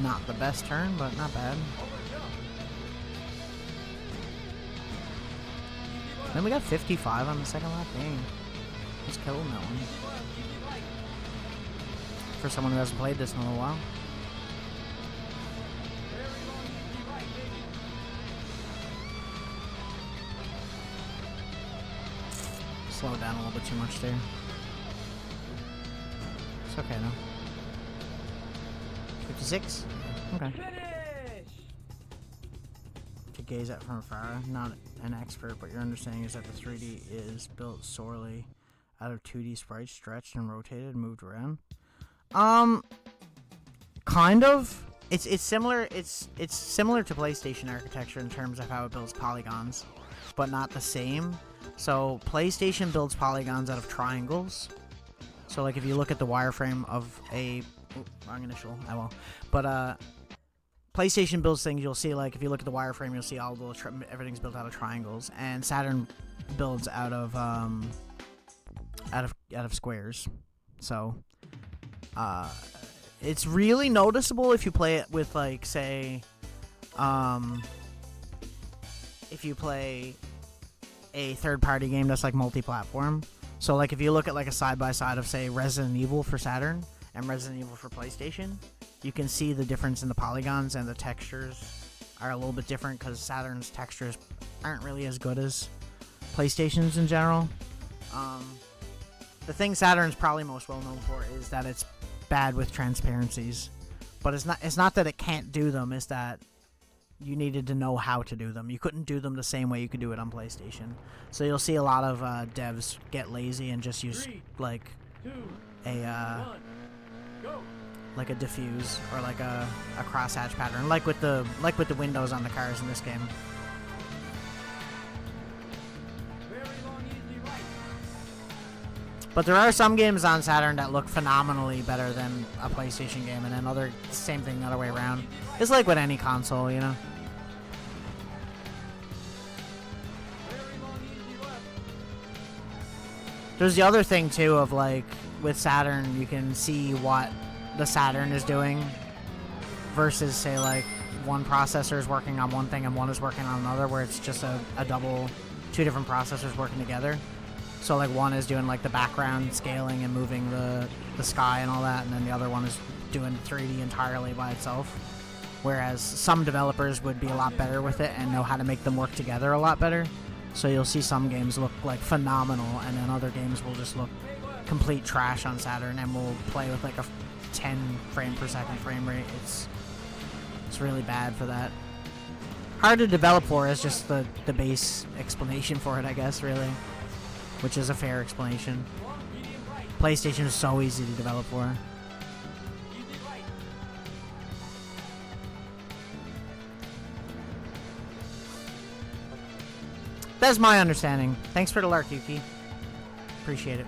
Not the best turn, but not bad. Then we got 55 on the second lap. Dang. Just killing that one. For someone who hasn't played this in a little while. Slowed down a little bit too much there. It's okay though. 56? Okay. To gaze at from afar, not an expert, but your understanding is that the 3D is built sorely out of 2D sprites stretched and rotated and moved around. Kind of. It's similar. It's similar to PlayStation architecture in terms of how it builds polygons, but not the same. So PlayStation builds polygons out of triangles. So like if you look at the wireframe of a wrong initial, I will. But PlayStation builds things. You'll see like if you look at the wireframe, you'll see all the everything's built out of triangles, and Saturn builds out of squares. So it's really noticeable if you play it with like say if you play a third-party game that's like multi-platform. So like if you look at like a side-by-side of say Resident Evil for Saturn and Resident Evil for PlayStation, you can see the difference in the polygons, and the textures are a little bit different because Saturn's textures aren't really as good as PlayStation's in general. The thing Saturn's probably most well known for is that it's bad with transparencies, but it's not that it can't do them, it's that you needed to know how to do them. You couldn't do them the same way you could do it on PlayStation. So you'll see a lot of devs get lazy and just use like a diffuse or like a crosshatch pattern, like with the windows on the cars in this game. But there are some games on Saturn that look phenomenally better than a PlayStation game, and then same thing the other way around. It's like with any console, you know? There's the other thing, too, of like, with Saturn, you can see what the Saturn is doing versus, say, like, one processor is working on one thing and one is working on another, where it's just a double, two different processors working together. So like one is doing like the background scaling and moving the sky and all that, and then the other one is doing 3D entirely by itself. Whereas some developers would be a lot better with it and know how to make them work together a lot better. So you'll see some games look like phenomenal, and then other games will just look complete trash on Saturn and will play with like a 10 frame per second frame rate. It's really bad for that. Hard to develop for is just the base explanation for it, I guess, really. Which is a fair explanation. PlayStation is so easy to develop for. That's my understanding. Thanks for the lark, Yuki. Appreciate it.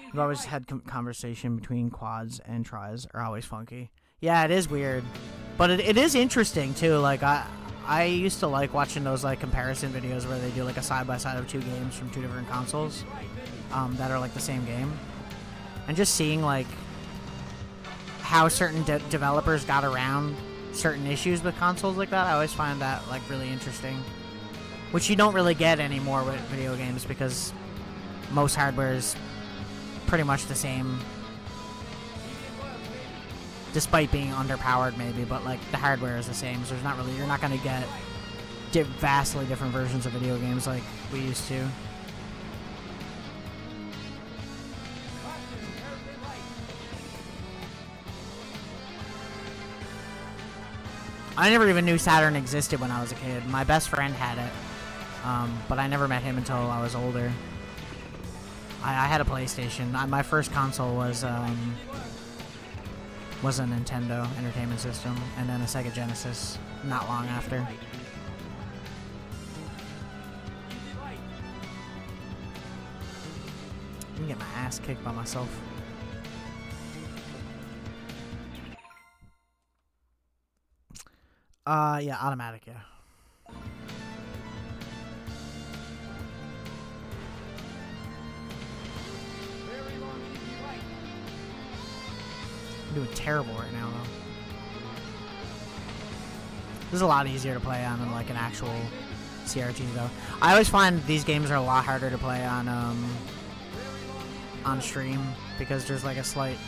We've always had conversation between quads and tries are always funky. Yeah, it is weird. But it is interesting, too. Like, I used to like watching those like comparison videos where they do like a side-by-side of two games from two different consoles that are like the same game. And just seeing like how certain developers got around certain issues with consoles like that, I always find that like really interesting. Which you don't really get anymore with video games because most hardware is pretty much the same. Despite being underpowered maybe, but like the hardware is the same, so you're not going to get vastly different versions of video games like we used to. I never even knew Saturn existed when I was a kid. My best friend had it, but I never met him until I was older. I had a PlayStation. My first console was a Nintendo Entertainment System, and then a Sega Genesis not long after. I'm gonna get my ass kicked by myself. Yeah, automatic, yeah. doing terrible right now, though. This is a lot easier to play on than like an actual CRT, though. I always find these games are a lot harder to play on stream because there's like a slight,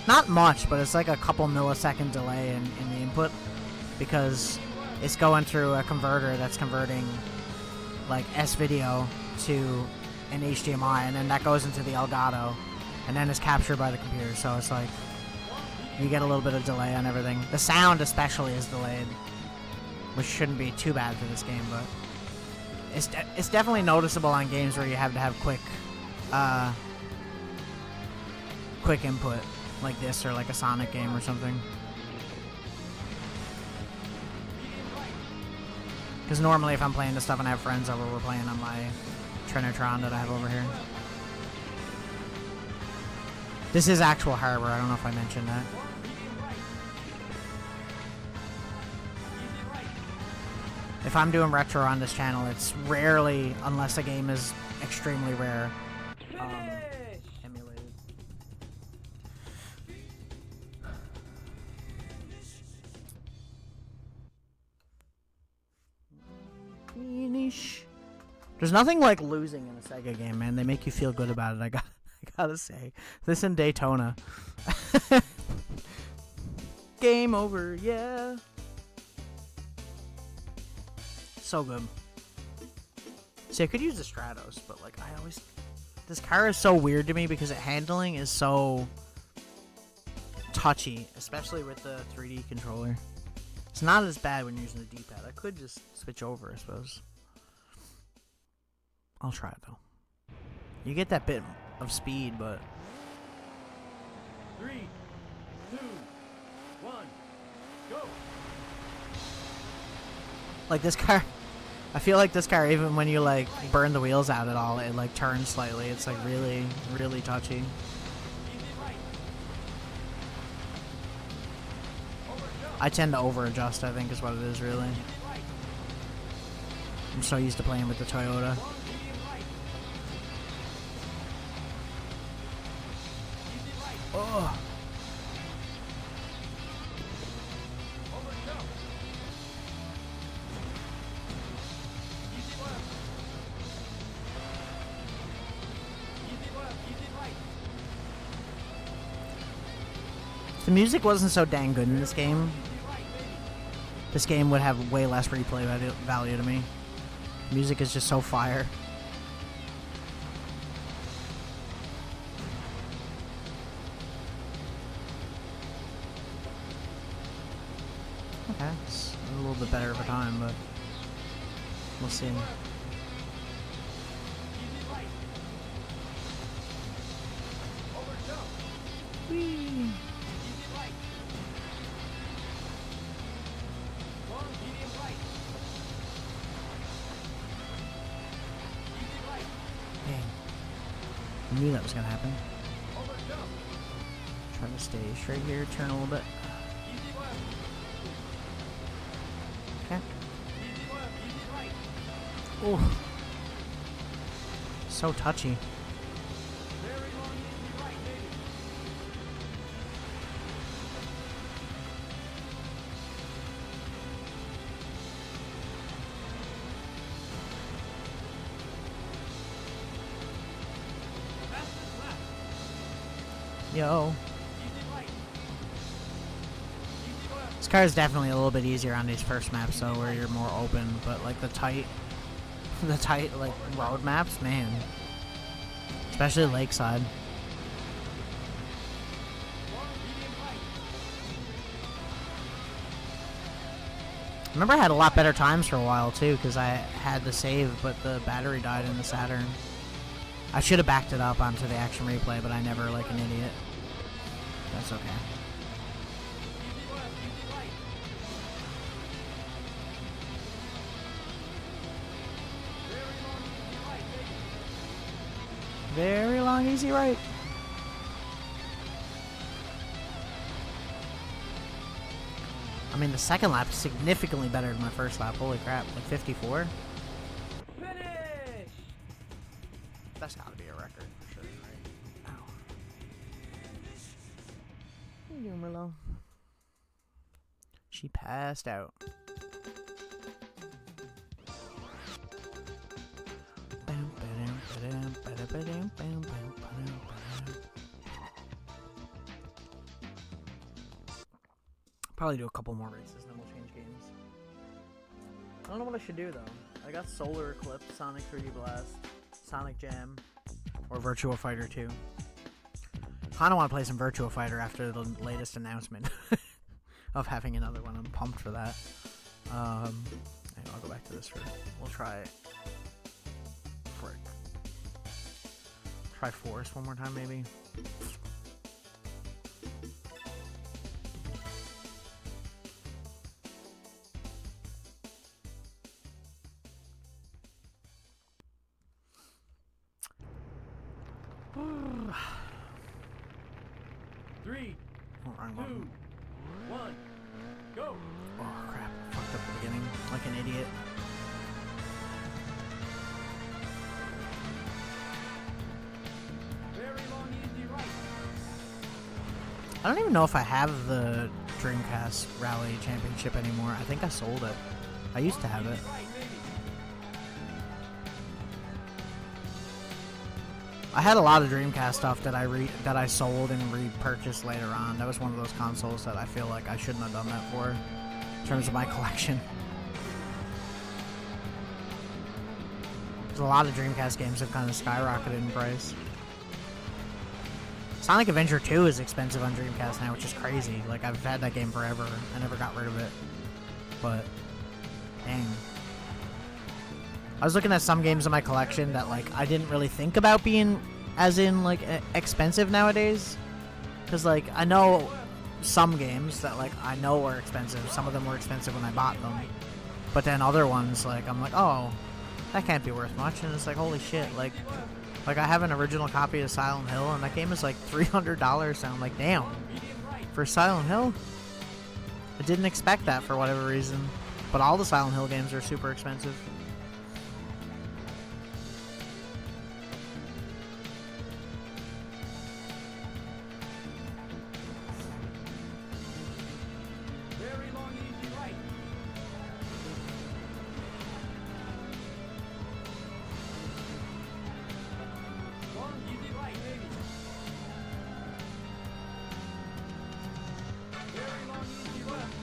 not much, but it's like a couple millisecond delay in the input because it's going through a converter that's converting like S-video to an HDMI, and then that goes into the Elgato, and then it's captured by the computer. So it's like you get a little bit of delay on everything. The sound especially is delayed, which shouldn't be too bad for this game, but it's definitely noticeable on games where you have to have quick input like this, or like a Sonic game or something. Because normally if I'm playing this stuff and I have friends over, we're playing on my Trinitron that I have over here. This is actual hardware, I don't know if I mentioned that. If I'm doing retro on this channel, it's rarely, unless a game is extremely rare, emulated. Finish. There's nothing like losing in a Sega game, man. They make you feel good about it, I gotta say. This and Daytona. Game over, yeah. So good. See, I could use the Stratos, but like this car is so weird to me because the handling is so touchy, especially with the 3D controller. It's not as bad when you're using the D-pad. I could just switch over, I suppose. I'll try it though. You get that bit of speed, but 3, 2, 1, go! like this car, I feel like this car, even when you like burn the wheels out at all, it like turns slightly. It's like really, really touchy. I tend to over adjust, I think is what it is really. I'm so used to playing with the Toyota. Oh. If the music wasn't so dang good in this game, this game would have way less replay value to me. Music is just so fire. Okay, it's a little bit better over time, but we'll see. Whee! Dang. I knew that was gonna happen. Try to stay straight here, turn a little bit. Okay. Oh. So touchy. Yo. This car is definitely a little bit easier on these first maps though, where you're more open, but like the tight like road maps, man. Especially Lakeside. I remember I had a lot better times for a while too, because I had the save, but the battery died in the Saturn. I should have backed it up onto the action replay, but I never, like an idiot. That's okay. Very long, easy right. I mean, the second lap is significantly better than my first lap. Holy crap, like 54? Finish! That's gotta be a record for sure, right? How you doing, Willow? She passed out. Probably do a couple more races, then we'll change games. I don't know what I should do though. I got Solar Eclipse, Sonic 3D Blast, Sonic Jam, or Virtua Fighter 2. Kinda want to play some Virtua Fighter after the latest announcement of having another one. I'm pumped for that. I'll go back to this for. We'll try. Frick. Try Forest one more time, maybe. Three, Wrong two, one. one, go. Oh crap! Fucked up the beginning, like an idiot. Very long, easy right. I don't even know if I have the Dreamcast Rally Championship anymore. I think I sold it. I used to have it. Right, baby. I had a lot of Dreamcast stuff that I sold and repurchased later on. That was one of those consoles that I feel like I shouldn't have done that for, in terms of my collection. There's a lot of Dreamcast games that kind of skyrocketed in price. Sonic Adventure 2 is expensive on Dreamcast now, which is crazy. Like, I've had that game forever. I never got rid of it. But, dang. I was looking at some games in my collection that, like, I didn't really think about being, as in, like, expensive nowadays. Because, like, I know some games that, like, I know are expensive. Some of them were expensive when I bought them. But then other ones, like, I'm like, oh, that can't be worth much. And it's like, holy shit, like I have an original copy of Silent Hill, and that game is, like, $300. And I'm like, damn, for Silent Hill? I didn't expect that for whatever reason. But all the Silent Hill games are super expensive. Very long, easy right. Long, easy right, baby. Very long, easy left.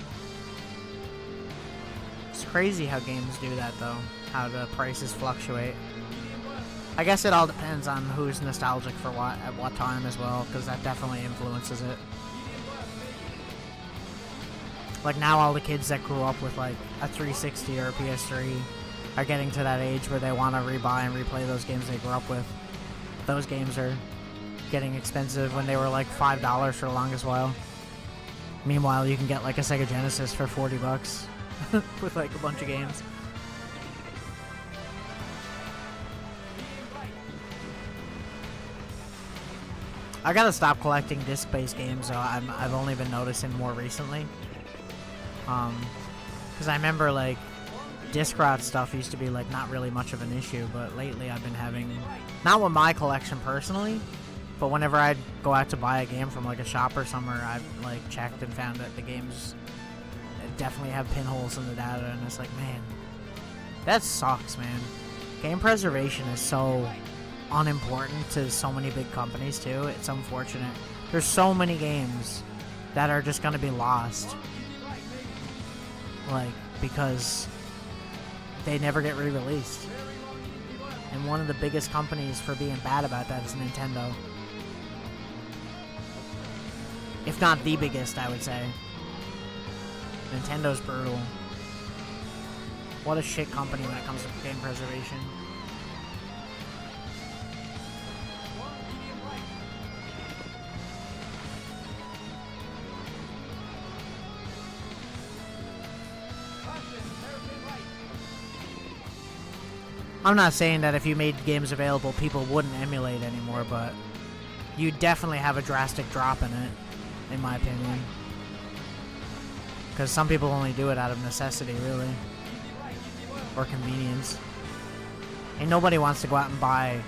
It's crazy how games do that, though. How the prices fluctuate. Medium left. I guess it all depends on who's nostalgic for what at what time as well, because that definitely influences it. Medium left, baby. Like now, all the kids that grew up with like a 360 or a PS3 are getting to that age where they want to rebuy and replay those games they grew up with. Those games are getting expensive when they were like $5 for the longest while. Meanwhile, you can get like a Sega Genesis for $40 with like a bunch of games. I gotta stop collecting disc-based games, though. I've only been noticing more recently. Because I remember, like, disc rot stuff used to be, like, not really much of an issue, but lately I've been having, not with my collection personally, but whenever I'd go out to buy a game from, like, a shop or somewhere, I've, like, checked and found that the games definitely have pinholes in the data, and it's like, man, that sucks, man. Game preservation is so unimportant to so many big companies too. It's unfortunate. There's so many games that are just gonna be lost, like, because they never get re-released. And one of the biggest companies for being bad about that is Nintendo. If not the biggest, I would say. Nintendo's brutal. What a shit company when it comes to game preservation. I'm not saying that if you made games available, people wouldn't emulate anymore, but you definitely have a drastic drop in it, in my opinion. Because some people only do it out of necessity, really. Or convenience. And nobody wants to go out and buy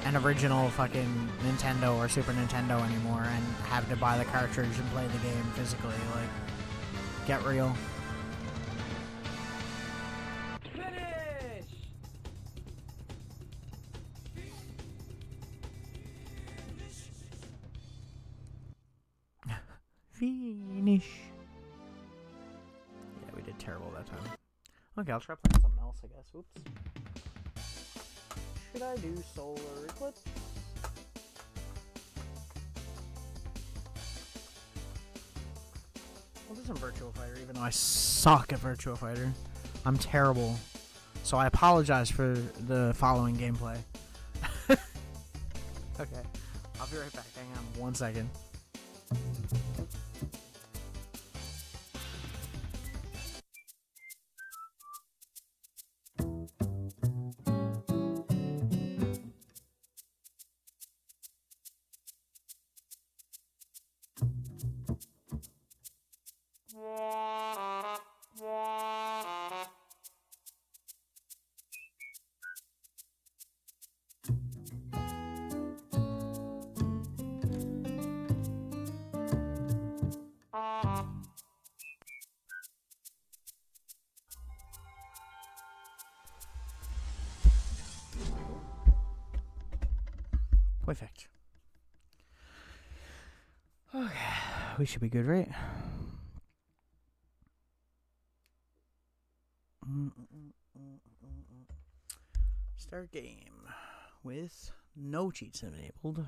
an original fucking Nintendo or Super Nintendo anymore and have to buy the cartridge and play the game physically. Like, get real. Finish! Finish. Yeah, we did terrible that time. Okay, I'll try playing something else, I guess. Oops. Should I do Solar Eclipse? I'll do some Virtua Fighter, even though I suck at Virtua Fighter. I'm terrible. So I apologize for the following gameplay. Okay, I'll be right back. Hang on 1 second. Perfect. Okay, we should be good, right? Start game with no cheats enabled.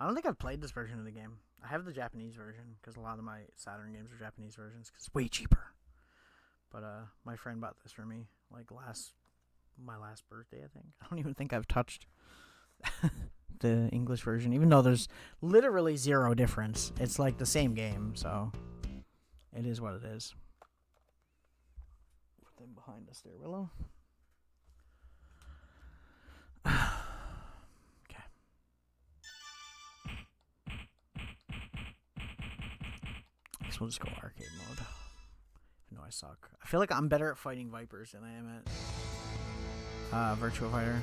I don't think I've played this version of the game. I have the Japanese version because a lot of my Saturn games are Japanese versions because it's way cheaper. But my friend bought this for me like my last birthday, I think. I don't even think I've touched the English version, even though there's literally zero difference. It's like the same game, so it is what it is. Put them behind the stairwell. Okay. I guess we'll just go arcade mode. Even though I suck. I feel like I'm better at fighting Vipers than I am at Virtua Fighter.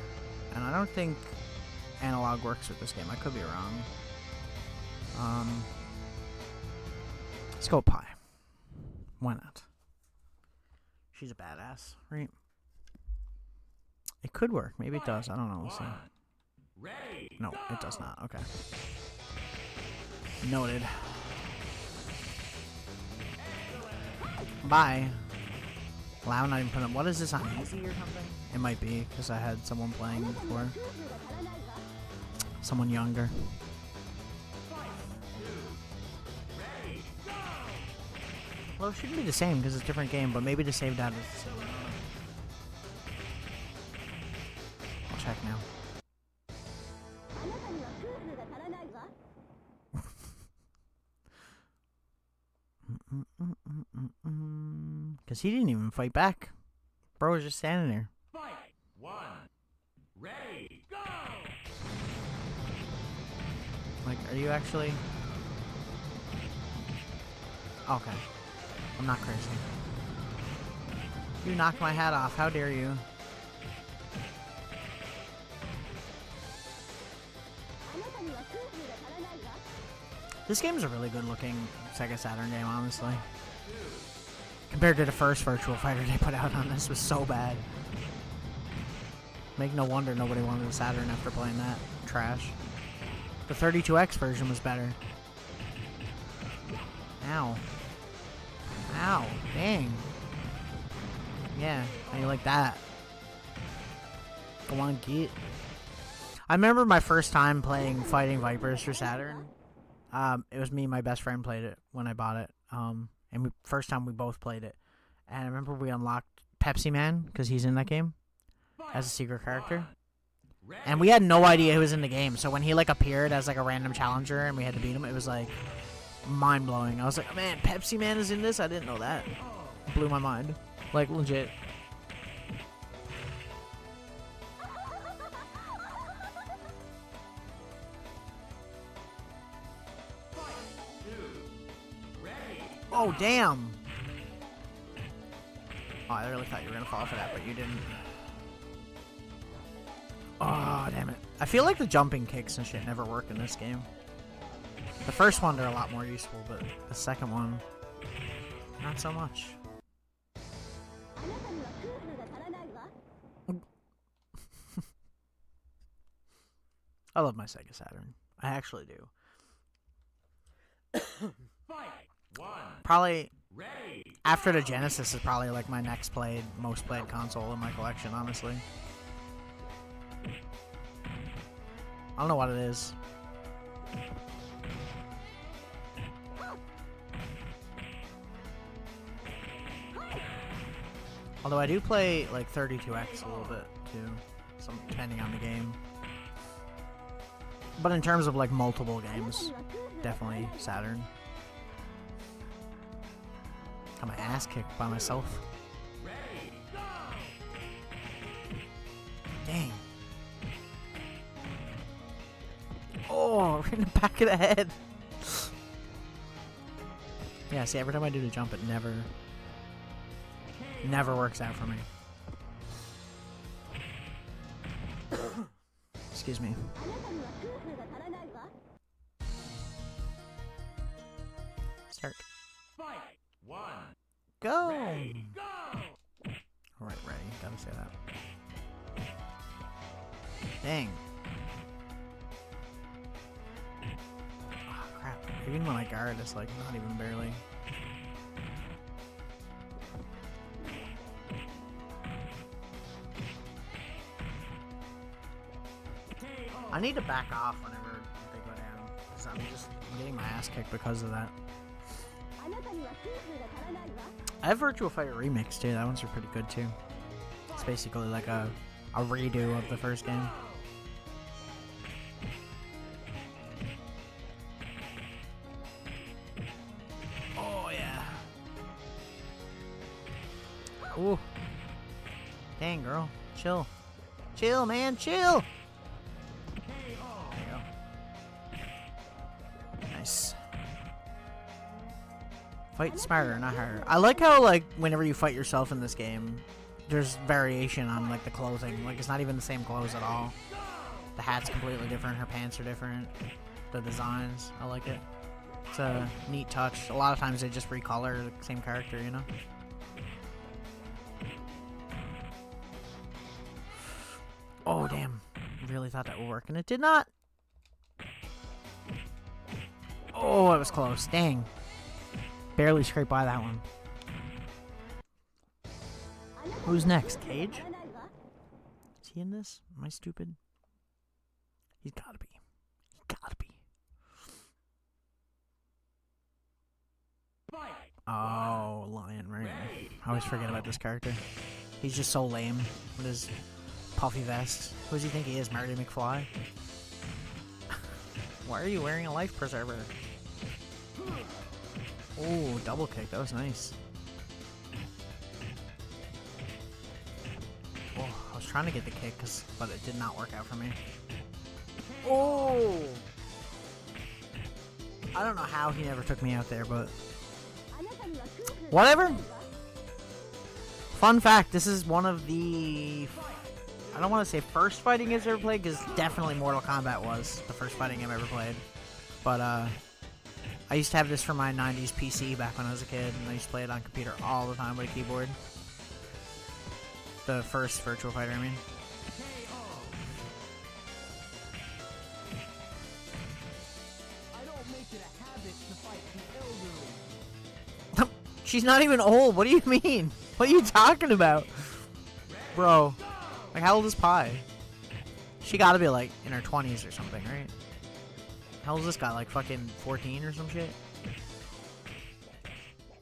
And I don't think analog works with this game. I could be wrong. Let's go Pi. Why not? She's a badass, right? It could work. Maybe it does. I don't know. We'll see. No, it does not. Okay. Noted. Bye. Wow, not even put up. What is this on easy or something? It might be because I had someone playing before. Someone younger. Well, it shouldn't be the same because it's a different game, but maybe the save data is the same. I'll check now. Because he didn't even fight back. Bro was just standing there. Fight! 1. Ready! Go! Like, are you actually... Okay. I'm not crazy. You knocked my hat off. How dare you? This game is a really good looking Sega Saturn game, honestly. Compared to the first Virtua Fighter they put out on this was so bad. Make no wonder nobody wanted a Saturn after playing that trash. The 32X version was better. Ow. Ow. Dang. Yeah, how you like that? Go on, get. I remember my first time playing Fighting Vipers for Saturn. It was me and my best friend played it when I bought it. And first time we both played it. And I remember we unlocked Pepsi Man, because he's in that game, as a secret character. And we had no idea he was in the game. So when he like appeared as like a random challenger and we had to beat him, it was like mind-blowing. I was like, man, Pepsi Man is in this? I didn't know that. It blew my mind. Like, legit. Oh, damn. Oh, I really thought you were going to fall for that, but you didn't. Oh, damn it. I feel like the jumping kicks and shit never work in this game. The first one, they're a lot more useful, but the second one, not so much. I love my Sega Saturn. I actually do. Probably after the Genesis is probably like my next most played console in my collection, honestly. I don't know what it is. Although I do play like 32X a little bit too, depending on the game. But in terms of like multiple games, definitely Saturn. Got my ass kicked by myself. Dang. Oh, right in the back of the head. Yeah, see, every time I do the jump, it never works out for me. Excuse me. Start. Go! Alright, ready. Gotta say that. Dang. Oh, crap. Even when I guard, it's like not even barely. I need to back off whenever they go down, because I'm getting my ass kicked because of that. I have Virtua Fighter Remix too, that one's pretty good too. It's basically like a redo of the first game. Oh yeah. Ooh. Dang girl, chill. Chill man, chill! Nice. Fight smarter, not harder. I like how, like, whenever you fight yourself in this game, there's variation on, like, the clothing. Like, it's not even the same clothes at all. The hat's completely different, her pants are different. The designs, I like it. It's a neat touch. A lot of times they just recolor the same character, you know? Oh, damn. Really thought that would work, and it did not. Oh, it was close. Dang. Barely scraped by that one. Who's next? Cage? Is he in this? Am I stupid? He's gotta be. He's gotta be. Oh, Lion, right. I always forget about this character. He's just so lame with his puffy vest. Who does he think he is, Marty McFly? Why are you wearing a life preserver? Oh, double kick. That was nice. Oh, I was trying to get the kick, but it did not work out for me. Oh! I don't know how he never took me out there, but... whatever! Fun fact, this is one of the... I don't want to say first fighting games I've ever played, because definitely Mortal Kombat was the first fighting game I ever played. But, I used to have this for my 90s PC back when I was a kid, and I used to play it on computer all the time with a keyboard. The first Virtua Fighter, I mean. I don't make it a habit to fight the elderly. She's not even old. What do you mean? What are you talking about? Bro. Like, how old is Pi? She gotta be, like, in her 20s or something, right? How old is this guy? Like, fucking 14 or some shit?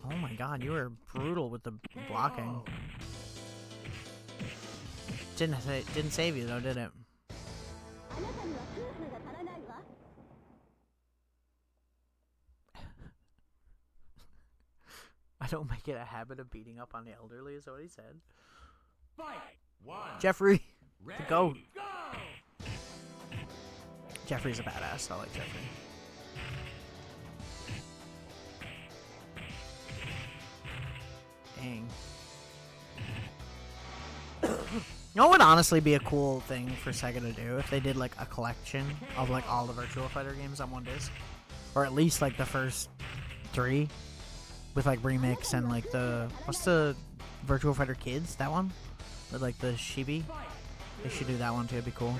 Oh my god, you were brutal with the blocking. Didn't save you, though, did it? I don't make it a habit of beating up on the elderly, is that what he said? Jeffrey, the GOAT. Jeffrey's a badass. I like Jeffrey. dang. You know what would honestly be a cool thing for Sega to do if they did like a collection of like all the Virtua Fighter games on one disc, or at least like the first 3, with like remix and like the what's the Virtua Fighter Kids, that one with like the chibi. They should do that one too. It'd be cool.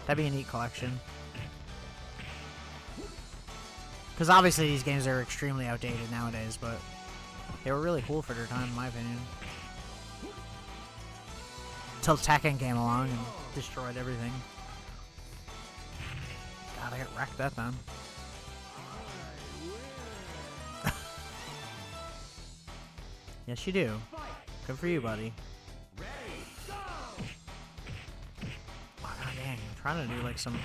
That'd be a neat collection. Because obviously these games are extremely outdated nowadays, but they were really cool for their time, in my opinion. Until Tekken came along and destroyed everything. God, I got wrecked that time. Yes, you do. Good for you, buddy. Oh, God dang, I'm trying to do like some...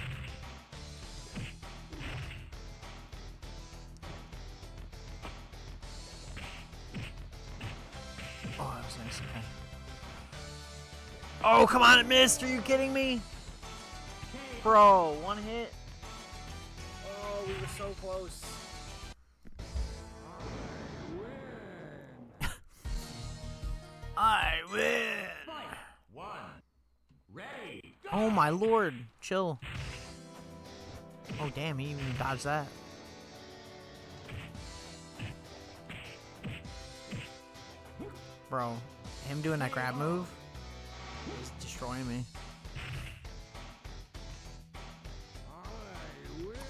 Oh, that was nice. Okay. Oh, come on, it missed. Are you kidding me? Bro, one hit. Oh, we were so close. I win. One. Ready. Go. Oh my lord, chill. Oh damn, he even dodged that. Bro, him doing that grab move is destroying me.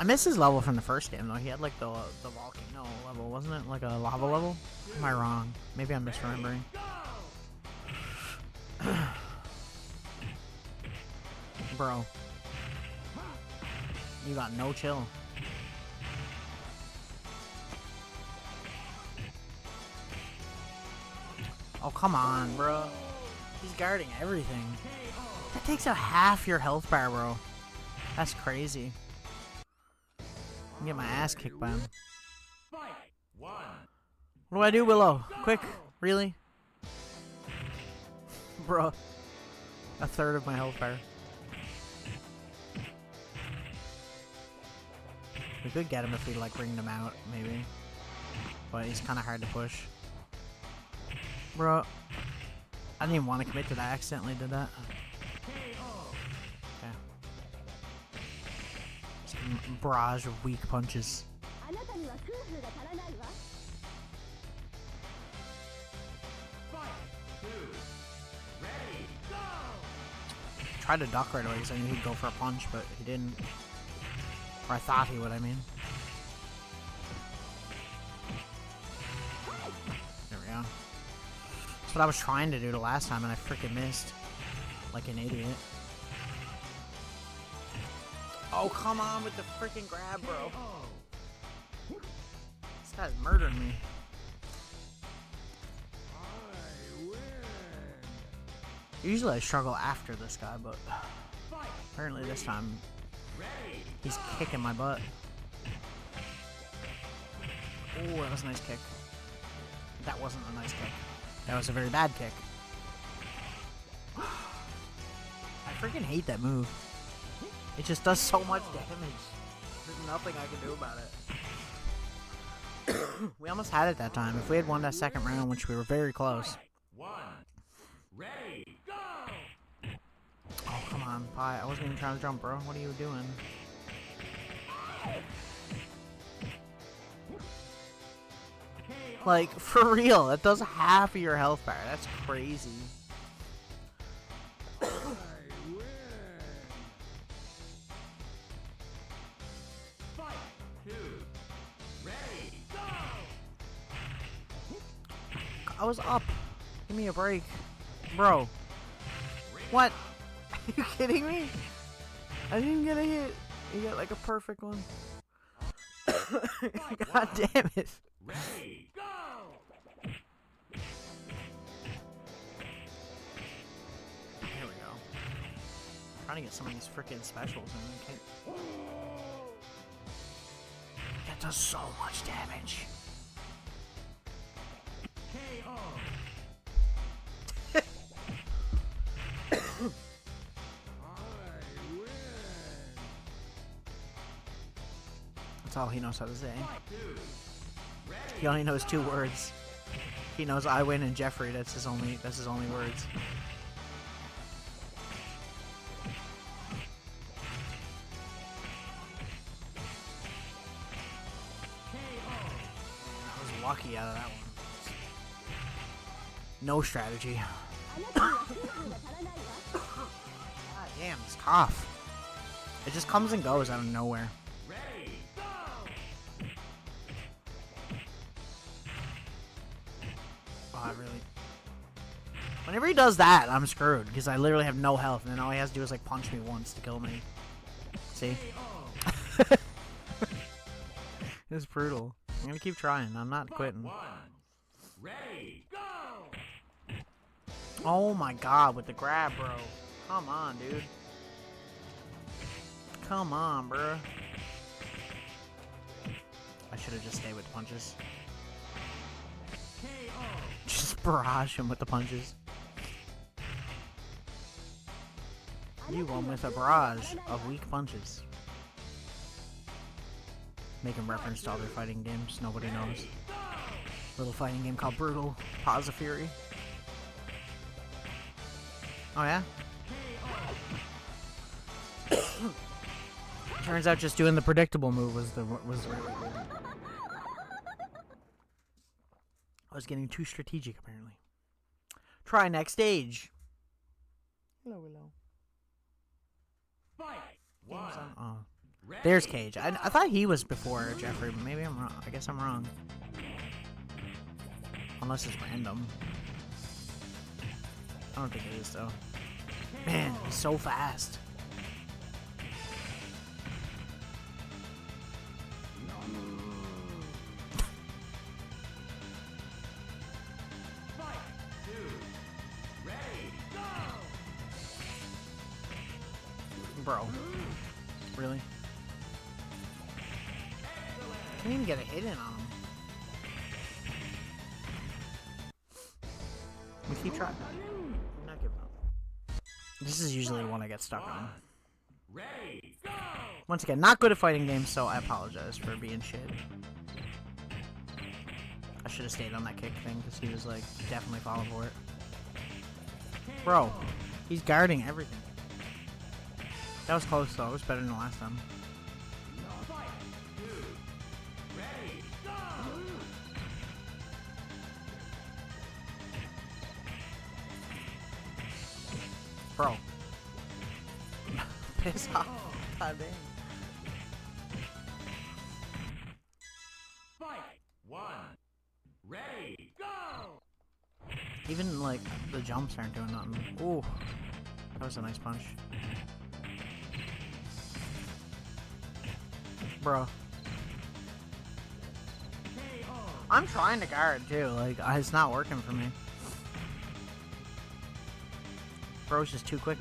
I miss his level from the first game though. He had like the volcano level, wasn't it? Like a lava level? Am I wrong? Maybe I'm misremembering. Bro, you got no chill. Oh, come on, bro. He's guarding everything. That takes out half your health bar, bro. That's crazy. I get my ass kicked by him. One. What do I do, Willow? Quick, really? Bro, a third of my health bar. We could get him if we like bring them out, maybe. But he's kind of hard to push. Bro, I didn't even want to commit to that. I accidentally did that. Okay. Some barrage of weak punches. Tried to duck right away because I knew he'd go for a punch, but he didn't. Or I thought he would, I mean. There we go. That's what I was trying to do the last time and I freaking missed. Like an idiot. Oh, come on with the freaking grab, bro. This guy's murdering me. Usually I struggle after this guy, but apparently this time he's kicking my butt. Oh, that was a nice kick. That wasn't a nice kick. That was a very bad kick. I freaking hate that move. It just does so much damage. There's nothing I can do about it. We almost had it that time. If we had won that second round, which we were very close. One. Ready. Go. Oh, come on, Pi. I wasn't even trying to jump, bro. What are you doing? Like, for real, that does half of your health bar. That's crazy. I was up. Give me a break. Bro. What? Are you kidding me? I didn't get a hit. You got like a perfect one. God damn it. Ready. Go. Here we go. I'm trying to get some of these freaking specials and I can't. That does so much damage. KO. That's all he knows how to say. He only knows 2 words. He knows I win and Jeffrey. That's his only words. I was lucky out of that one. No strategy. God damn, this cough. It just comes and goes out of nowhere. Ready, go! Oh, I really... Whenever he does that, I'm screwed, because I literally have no health, and then all he has to do is, like, punch me once to kill me. See? It's brutal. I'm gonna keep trying. I'm not quitting. One. Ready, go! Oh my god, with the grab, bro. Come on, dude. Come on, bro. I should have just stayed with the punches. Just barrage him with the punches. You won with a barrage of weak punches. Making reference to other fighting games nobody knows. Little fighting game called Brutal. Pause of Fury. Oh yeah? Turns out just doing the predictable move was really good. I was getting too strategic apparently. Try next stage. Hello, hello. Fight! One. Oh. Ready, There's Cage. I thought he was before Jeffrey, but maybe I'm wrong. I guess I'm wrong. Unless it's random. I don't think it is, though. Man, he's so fast. Fight! Two. Ready, go! Bro. Really? Can't even get a hit in on him. We keep trying. I'm not giving up. This is usually the one I get stuck on. Ready, go! Once again, not good at fighting games, so I apologize for being shit. I should have stayed on that kick thing, because he was, like, definitely falling for it. Bro, he's guarding everything. That was close, though. It was better than the last time. Fight! Two. Ready, go! Bro. Piss off. God dang. Fight! One. Ready, go! Even, like, the jumps aren't doing nothing. Ooh. That was a nice punch. Bro. I'm trying to guard, too. Like, it's not working for me. Bro's just too quick.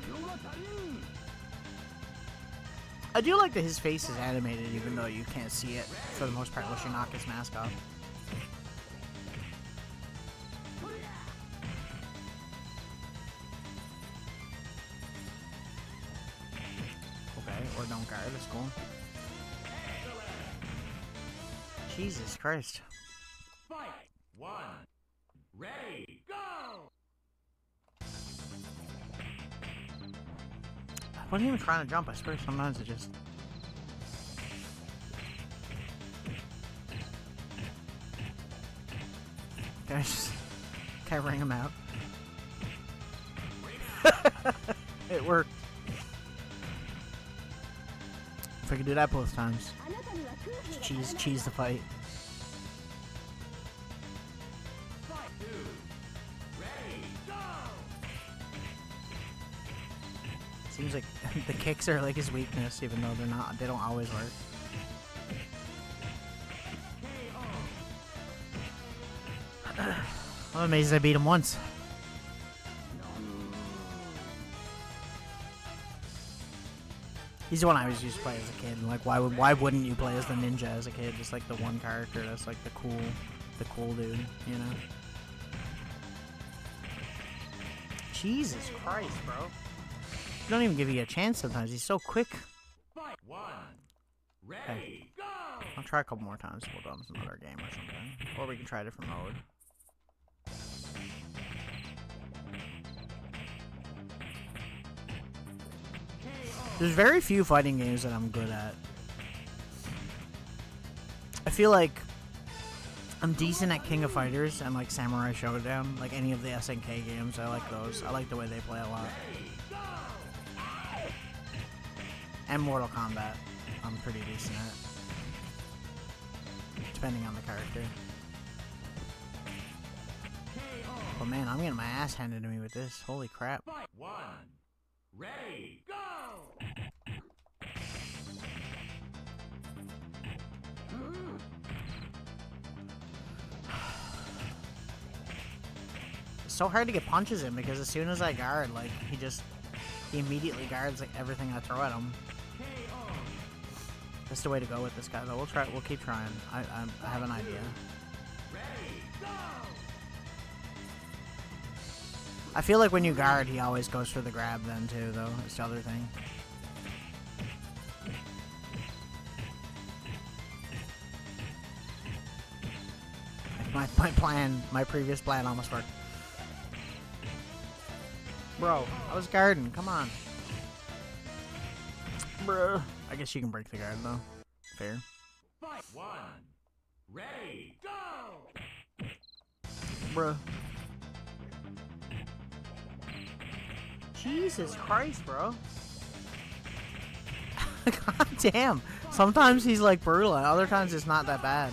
I do like that his face is animated, even though you can't see it for the most part unless you knock his mask off. Okay, or don't guard, that's cool. Jesus Christ. Fight! One. Ready, go! I wasn't even trying to jump, I swear sometimes it just... Can I ring him out? It worked. If I could do that both times. Just cheese the fight. Fight! Two. Ready, go! Seems like the kicks are like his weakness, even though they don't always work. I'm amazed I beat him once. He's the one I always used to play as a kid. And like, why wouldn't you play as the ninja as a kid? Just like the one character that's like the cool dude, you know? Jesus Christ, bro! He don't even give you a chance sometimes. He's so quick. Fight! One. Ready, Hey. go! I'll try a couple more times. We'll do some other game or something, or we can try a different mode. There's very few fighting games that I'm good at. I feel like I'm decent at King of Fighters and like Samurai Showdown, like any of the SNK games. I like those. I like the way they play a lot. And Mortal Kombat, I'm pretty decent at, depending on the character. But man, I'm getting my ass handed to me with this. Holy crap. 1. Ready, go! It's so hard to get punches in because as soon as I guard, like, he immediately guards like everything I throw at him. That's the way to go with this guy, though. We'll keep trying. I have an idea. I feel like when you guard, he always goes for the grab then, too, though. It's the other thing. My previous plan almost worked. Bro, I was guarding. Come on. Bruh. I guess you can break the guard, though. Fair. 1. Ready, go! Bruh. Jesus Christ, bro. God damn. Sometimes he's like brutal, and other times it's not that bad.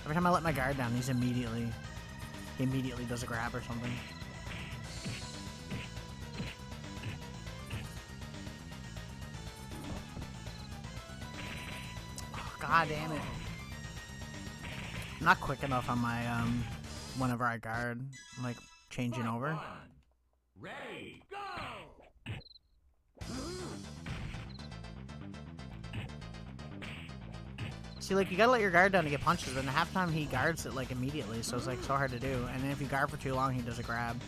Every time I let my guard down, he immediately does a grab or something. Oh, God damn it. I'm not quick enough on my, whenever I guard. I'm, like, changing over. 1. Ready, go! See, like, you gotta let your guard down to get punches, but in half time he guards it, like, immediately, so it's, like, so hard to do. And then if you guard for too long, he does a grab.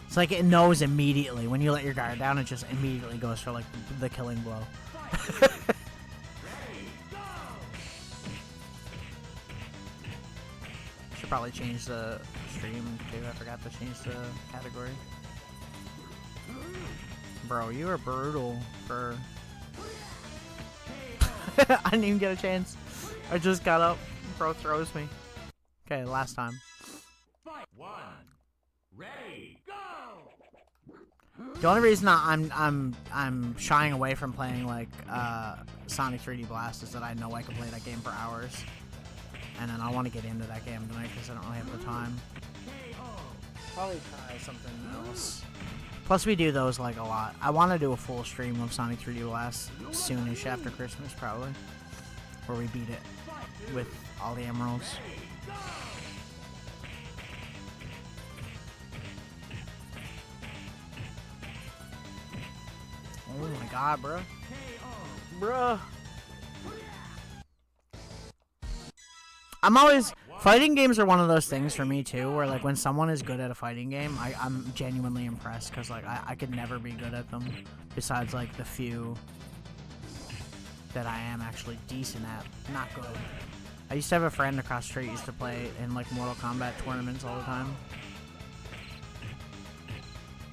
It's like it knows immediately. When you let your guard down, it just immediately goes for, like, the killing blow. Should probably change the stream, too. I forgot to change the category. Bro, you are brutal for... I didn't even get a chance. I just got up. Bro throws me. Okay, last time. 1. Ready, go! The only reason I'm shying away from playing like Sonic 3D Blast is that I know I can play that game for hours, and then I want to get into that game tonight because I don't really have the time. Probably try something else. Plus, we do those, like, a lot. I want to do a full stream of Sonic 3D Blast soonish after Christmas, probably. Where we beat it with all the emeralds. Oh my god, bro. Bruh. I'm always... Fighting games are one of those things for me, too, where, like, when someone is good at a fighting game, I'm genuinely impressed, because, like, I could never be good at them, besides, like, the few that I am actually decent at. Not good. I used to have a friend across the street used to play in, like, Mortal Kombat tournaments all the time.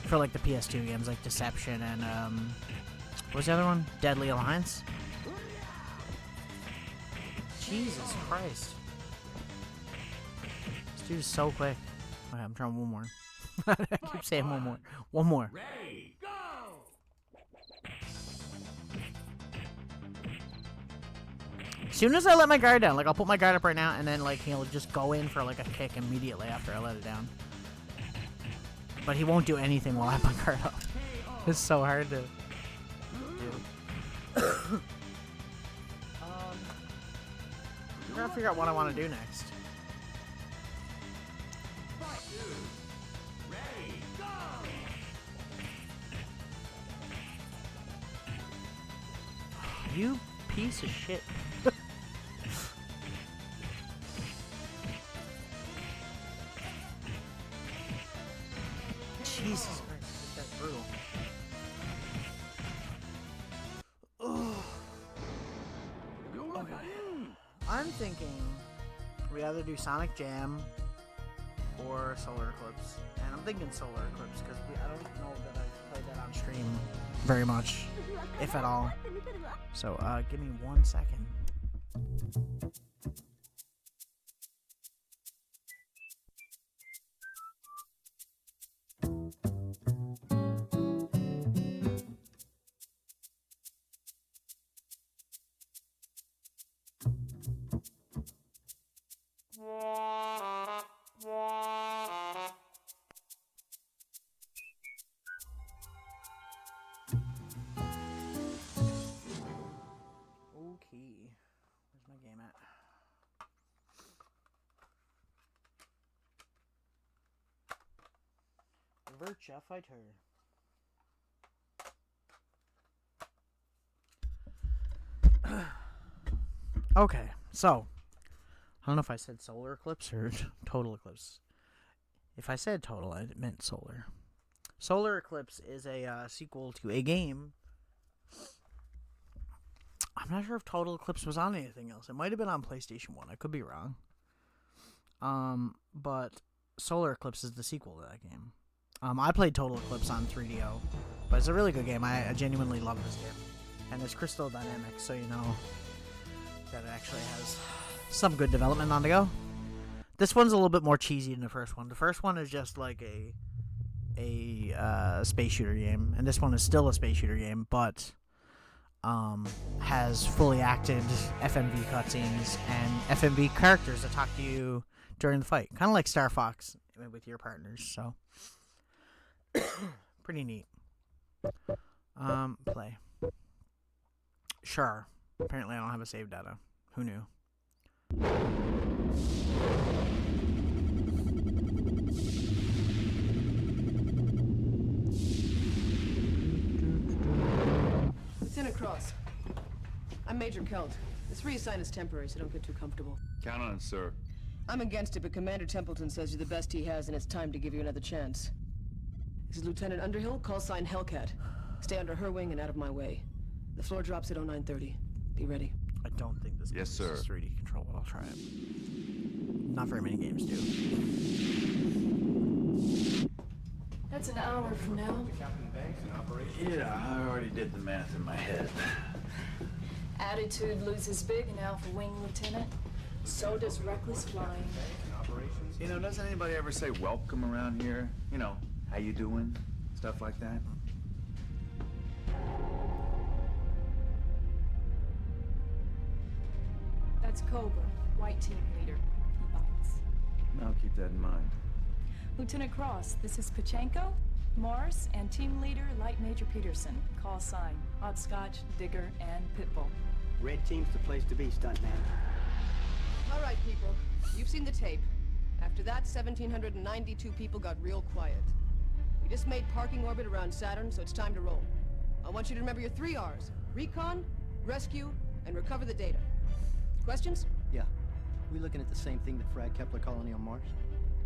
For, like, the PS2 games, like Deception and, what was the other one? Deadly Alliance? Jesus Christ. This dude is so quick. Okay, I'm trying one more. I keep saying one more. One more. Ready, go! As soon as I let my guard down, like, I'll put my guard up right now, and then, like, he'll just go in for, like, a kick immediately after I let it down. But he won't do anything while I have my guard up. It's so hard to do. I'm trying to figure out what I want to do next. Ready, go! You piece of shit. Jesus Christ, that's brutal. Okay. I'm thinking we either do Sonic Jam or Solar Eclipse. And I'm thinking Solar Eclipse because I don't know that I've played that on stream very much, if at all. So give me 1 second. Okay, where's my game at? Virtua Fighter. Okay, so I don't know if I said Solar Eclipse or Total Eclipse. If I said Total, I meant Solar. Solar Eclipse is a sequel to a game. I'm not sure if Total Eclipse was on anything else. It might have been on PlayStation 1. I could be wrong. But Solar Eclipse is the sequel to that game. I played Total Eclipse on 3DO, but it's a really good game. I genuinely love this game. And it's Crystal Dynamics, so you know that it actually has some good development on the go. This one's a little bit more cheesy than the first one. The first one is just like a space shooter game, and this one is still a space shooter game, but has fully acted FMV cutscenes and FMV characters that talk to you during the fight, kind of like Star Fox with your partners. So pretty neat. Play. Sure. Apparently I don't have a save data. Who knew? Lieutenant Cross. I'm Major Kelt. This reassign is temporary, so don't get too comfortable. Count on it, sir. I'm against it, but Commander Templeton says you're the best he has, and it's time to give you another chance. This is Lieutenant Underhill, call sign Hellcat. Stay under her wing and out of my way. The floor drops at 0930. Be ready. I don't think this game Yes, sir. is 3D control, but I'll try it. Not very many games do. That's an hour from now. Yeah, I already did the math in my head. Attitude loses big in Alpha Wing, Lieutenant. So does reckless flying. You know, doesn't anybody ever say welcome around here? You know, how you doing? Stuff like that. That's Cobra, white team leader. He bites. I'll keep that in mind. Lieutenant Cross, this is Pachenko, Morris, and team leader Light Major Peterson. Call sign, Hopscotch, Digger, and Pitbull. Red team's the place to be, stuntman. All right, people. You've seen the tape. After that, 1,792 people got real quiet. We just made parking orbit around Saturn, so it's time to roll. I want you to remember your 3 R's. Recon, rescue, and recover the data. Questions? Yeah. We looking at the same thing that fragged Kepler colony on Mars?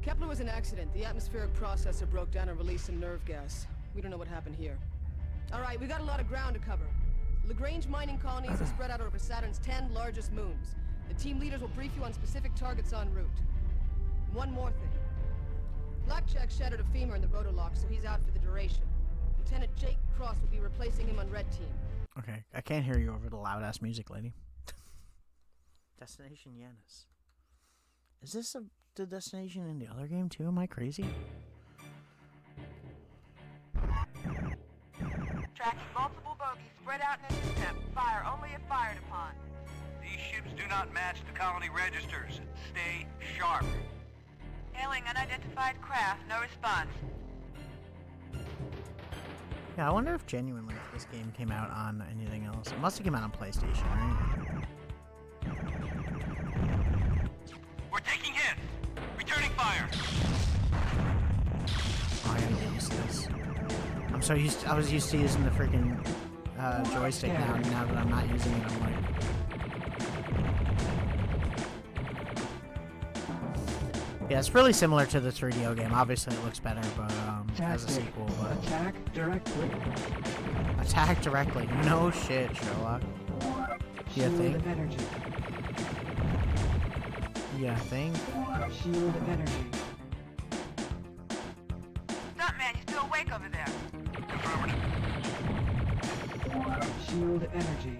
Kepler was an accident. The atmospheric processor broke down and released some nerve gas. We don't know what happened here. All right, we got a lot of ground to cover. Lagrange mining colonies are spread out over Saturn's 10 largest moons. The team leaders will brief you on specific targets en route. One more thing. Blackjack shattered a femur in the rotolock, so he's out for the duration. Lieutenant Jake Cross will be replacing him on Red Team. Okay, I can't hear you over the loud-ass music, lady. Destination Yanis. Is this the destination in the other game, too? Am I crazy? Tracking multiple bogies spread out in an intercept. Fire only if fired upon. These ships do not match the colony registers. Stay sharp. Hailing unidentified craft. No response. Yeah, I wonder if genuinely if this game came out on anything else. It must have come out on PlayStation, right? We're taking hits. Returning fire. Oh, I gotta get used to this. I was used to using the freaking joystick now that I'm not using it, I'm like... Yeah, it's really similar to the 3DO game. Obviously, it looks better, but as a sequel. But Attack directly. attack directly. No shit, Sherlock. You Shield think? of energy. Yeah, I think. Shield energy. Stuntman, you still awake over there? Affirmative. Shield energy.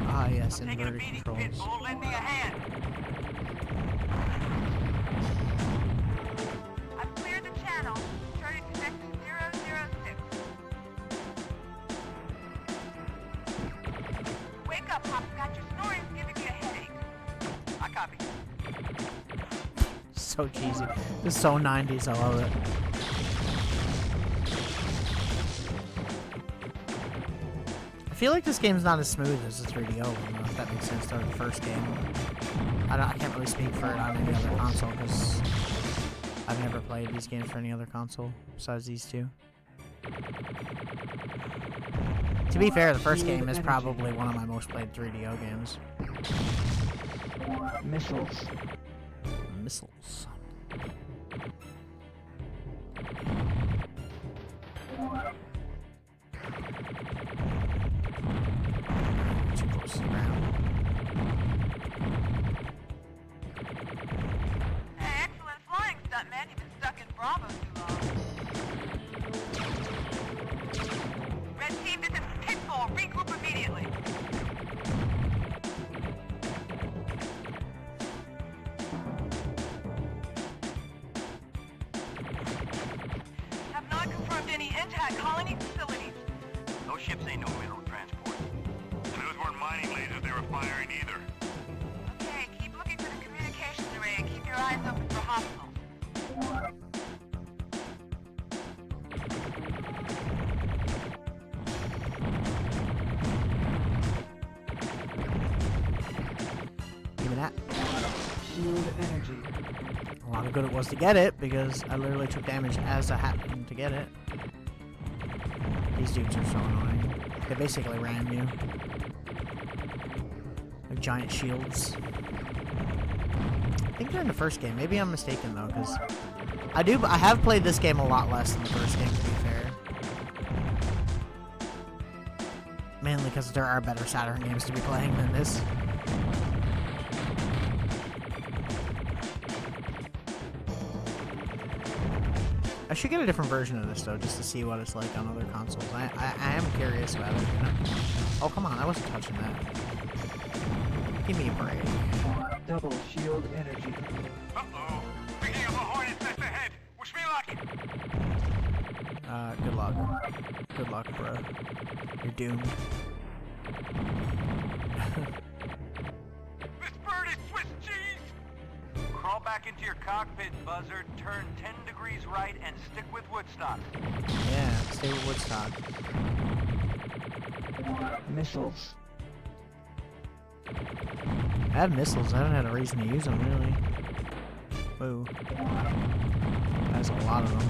Ah, yes, Taking a inverted beating, controls. Pitbull. Lend me a hand. I've cleared the channel. Turn it to sector 006. Wake up, Hopscotch. Your snoring's giving me a headache. I copy. So cheesy. This is so 90s, I love it. I feel like this game's not as smooth as the 3DO one, if that makes sense, or the first game. I can't really speak for it on any other console, because I've never played these games for any other console besides these two. To be fair, the first game is probably one of my most played 3DO games. Missiles. Missiles. Too close to the ground. Hey, excellent flying, Stuntman. You've been stuck in Bravo too long. Red team, this is Pitbull. Regroup immediately. Have not confirmed any intact colony facilities. Those ships ain't no mineral transport. And those weren't mining lasers they were firing either. Okay, keep looking for the communications array and keep your eyes open for hostiles. Give me that. Shield energy. A lot of good it was to get it, because I literally took damage as I happened to get it. These dudes are so annoying. They basically ram you. Like giant shields. I think they're in the first game. Maybe I'm mistaken though, because I have played this game a lot less than the first game, to be fair. Mainly because there are better Saturn games to be playing than this. I should get a different version of this though, just to see what it's like on other consoles. I am curious about it, you know? Oh, come on, I wasn't touching that. Give me a break. Double shield energy. Uh-oh. Picking up a Hornet nest ahead. Wish me luck. Good luck. Good luck, bro. You're doomed. This bird is Swiss cheese. Crawl back into your cockpit, Buzzard. Turn 10 degrees right and stick with Woodstock. Yeah, stay with Woodstock. Missiles. I have missiles. I haven't had a reason to use them, really. Whoa. That's a lot of them.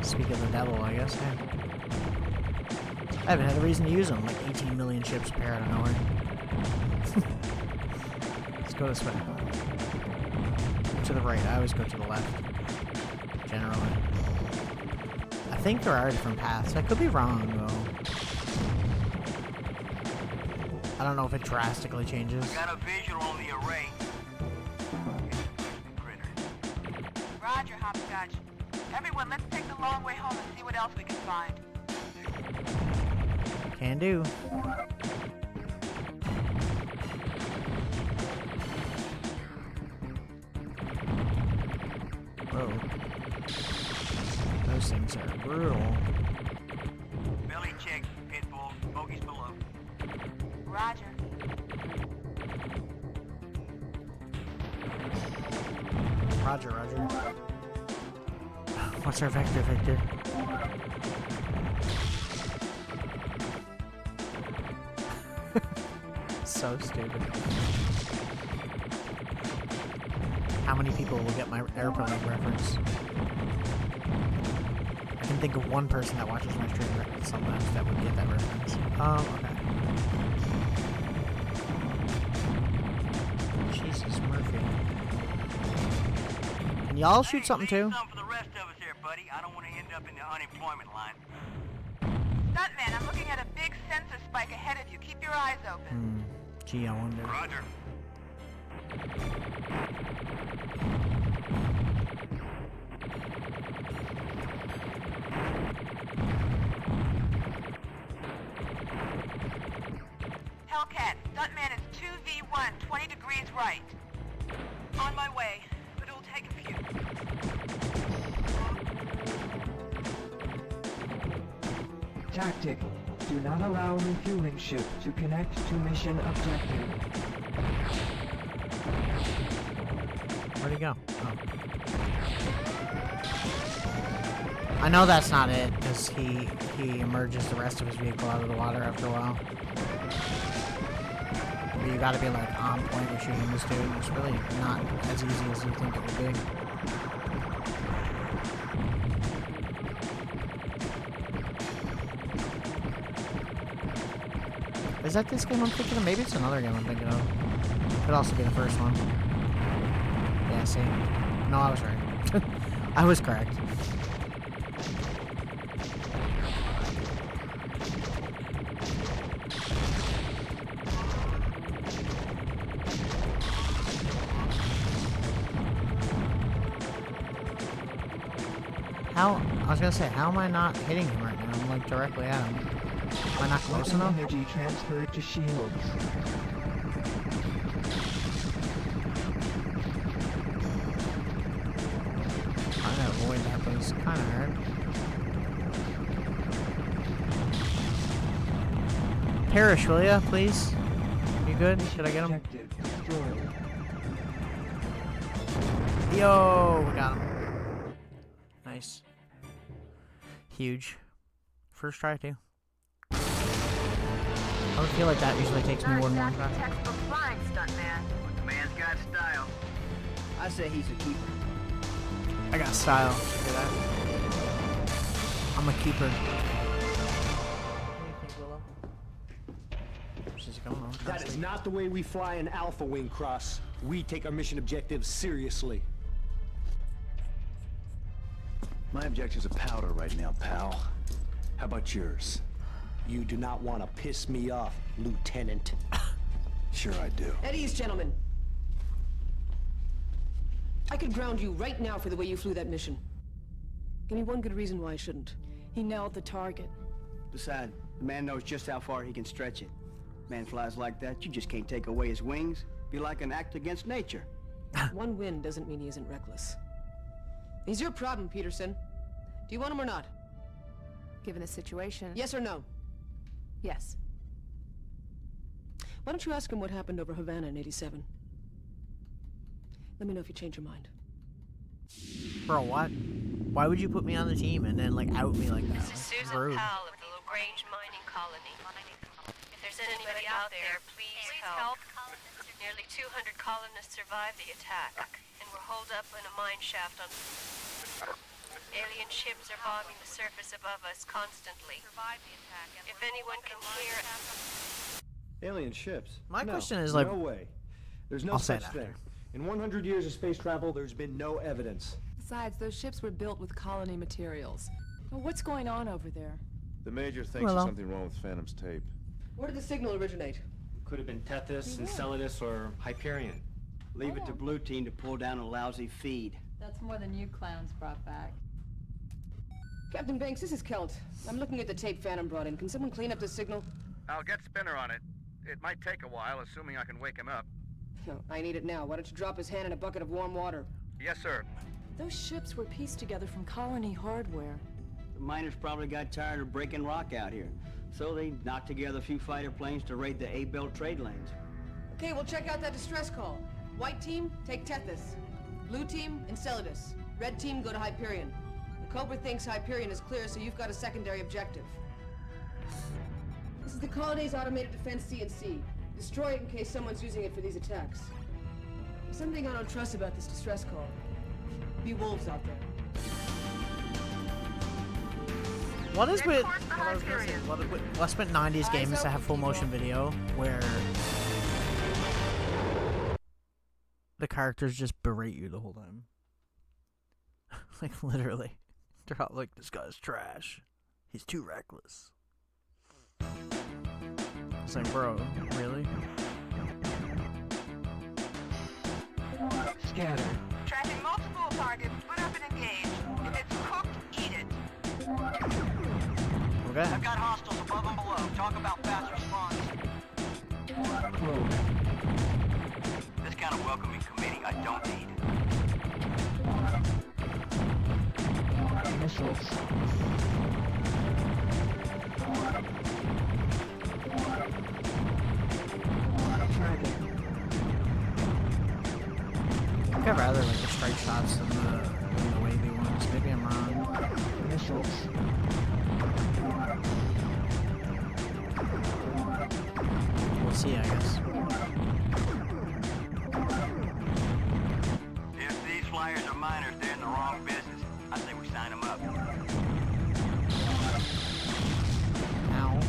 Speak of the devil, I guess. Yeah. I haven't had a reason to use them. Like 18 million ships appear out of nowhere. Let's go this way. To the right. I always go to the left. Generally. I think there are different paths. I could be wrong, though. I don't know if it drastically changes. Got a visual on the array. Critter. Roger, Hopscotch. Everyone, let's take the long way home and see what else we can find. Can do. Whoa. Those things are brutal. Belly check, Pitbull. Bogies below. Roger. Roger, Roger. What's our vector, Victor? So stupid. How many people will get my airplane reference? I can think of one person that watches my stream sometimes that would get that reference. Okay. Jesus, Murphy. Can y'all shoot something too? Something for the rest of us here, buddy. I don't want to end up in the unemployment line. Stuntman, I'm looking at a big sensor spike ahead of you. Keep your eyes open. Gee, I wonder. Roger. Hellcat, Stuntman is 2v1, 20 degrees right. On my way, but it'll take a few. Tactic. Do not allow refueling ship to connect to mission objective. Where'd he go? Oh. I know that's not it, because he emerges the rest of his vehicle out of the water after a while. But you gotta be like on point with shooting this dude. It's really not as easy as you think it would be. Is that this game I'm thinking of? Maybe it's another game I'm thinking of. Could also be the first one. Yeah, see? No, I was right. I was correct. How? I was gonna say, how am I not hitting him right now? I'm like directly at him. Am I not close enough? Energy transferred to shields. Trying to avoid that, but it's kind of hard. Perish, will ya, please? You good? Should I get him? Yo, we got him. Nice. Huge. First try, too. I would feel like that usually takes me one more try. Textbook flying, Stuntman. The man's got style. I say he's a keeper. I got style. Look at that. I'm a keeper. That is not the way we fly an Alpha Wing, Cross. We take our mission objectives seriously. My objectives are powder right now, pal. How about yours? You do not want to piss me off, Lieutenant. Sure I do. At ease, gentlemen. I could ground you right now for the way you flew that mission. Give me one good reason why I shouldn't. He nailed the target. Besides, the man knows just how far he can stretch it. Man flies like that, you just can't take away his wings. Be like an act against nature. One win doesn't mean he isn't reckless. He's your problem, Peterson. Do you want him or not? Given the situation... Yes or no? Yes. Why don't you ask him what happened over Havana in '87? Let me know if you change your mind. Bro, what? Why would you put me on the team and then, like, out me like that? This is Susan Powell of the LaGrange Mining Colony. If there's anybody out there, please help. Nearly 200 colonists survived the attack, and were holed up in a mine shaft on... Alien ships are bombing the surface above us constantly. If anyone can hear... Alien ships? My question is, like... No way. There's no I'll say such that thing. after. In 100 years of space travel, there's been no evidence. Besides, those ships were built with colony materials. Well, what's going on over there? The Major thinks Hello. there's something wrong with Phantom's tape. Where did the signal originate? Could have been Tethys, Enceladus, or Hyperion. Leave it to Blue Team to pull down a lousy feed. That's more than you clowns brought back. Captain Banks, this is Kelt. I'm looking at the tape Phantom brought in. Can someone clean up the signal? I'll get Spinner on it. It might take a while, assuming I can wake him up. No, I need it now. Why don't you drop his hand in a bucket of warm water? Yes, sir. Those ships were pieced together from colony hardware. The miners probably got tired of breaking rock out here. So they knocked together a few fighter planes to raid the A-Belt trade lanes. Okay, we'll check out that distress call. White team, take Tethys. Blue team, Enceladus. Red team, go to Hyperion. The Cobra thinks Hyperion is clear, so you've got a secondary objective. This is the colony's automated defense CNC. Destroy it in case someone's using it for these attacks. There's something I don't trust about this distress call. Be wolves out there. What is with... What's with 90s games to have full motion video, where... the characters just berate you the whole time. Like, literally. They're all like, this guy's trash. He's too reckless. It's like, bro, really? Scatter. Tracking multiple targets, split up and engage. If it's cooked, eat it. Okay. I've got hostiles above and below. Talk about fast response. Probe. This kind of welcoming committee I don't need. Missiles. Tracking. I think I'd rather like the strike shots than the wavy ones. Maybe I'm wrong. Missiles. We'll see, I guess. If these flyers are miners, they're in the wrong business. I say we sign them up. Ow.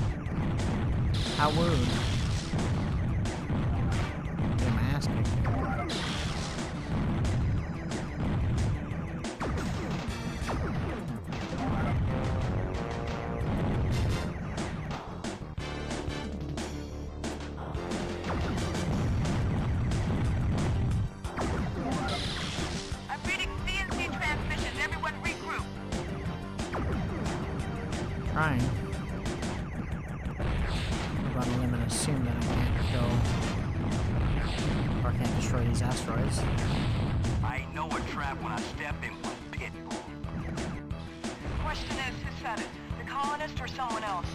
How wound? Get my ass kicked. I'm reading CNC transmissions. Everyone regroup. Trying. I'm going to limb and assume that I can't kill or can't destroy these asteroids. I know a trap when I step in one pit bull. Question is, who said it? The colonist or someone else?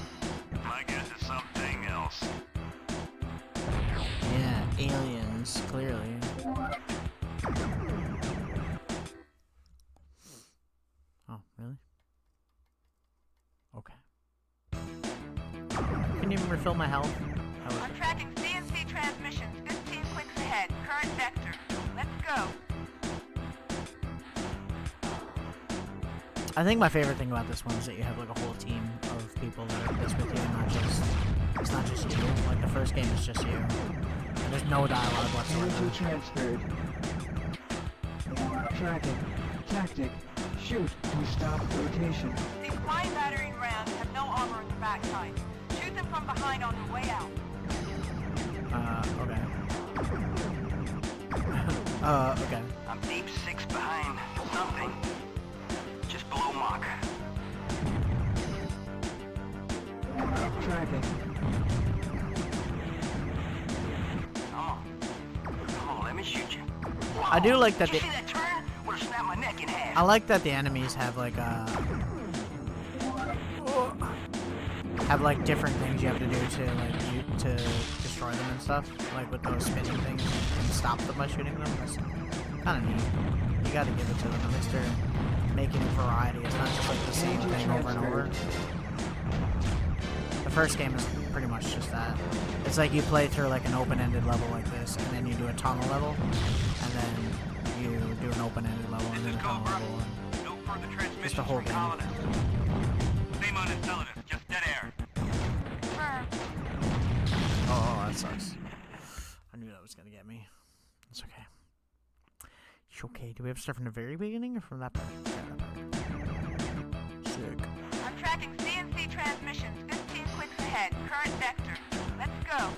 My guess is something else. Yeah, aliens, clearly. Oh, really? Okay. Can you even refill my health? I'm tracking CNC transmissions. 15 clicks ahead. Current vector. Let's go. I think my favorite thing about this one is that you have like a whole team of people that are this with you, and it's not just you. Like the first game is just you. And there's no dialogue whatsoever. Energy transferred. Tracking. Tactic. Shoot to stop rotation. These flying battering rams have no armor in the backside. Shoot them from behind on the way out. Okay. Okay. I'm deep 6 behind something. Just below Mach. Tracking. Come on, let me shoot you. I do like that Did you see that turn? Would've snapped my neck in half. I like that the enemies have like different things you have to do to destroy them and stuff. Like with those spinning things, you can stop them by shooting them. That's kind of neat. You got to give it to them. At least they're making a variety. It's not just like the same thing over and over. The first game is pretty much just that. It's like you play through like an open-ended level like this, and then you do a tunnel level, and then you do an open-ended level, and then a tunnel level. No further transmissions Just the whole from game. colonists. Same unintelligence, just dead air. Oh, that sucks. I knew that was gonna get me. It's okay. It's okay. Do we have to start from the very beginning or from that part? Yeah, that part. Sick. I'm tracking CNC transmissions. 15 clicks ahead. Current vector. Let's go.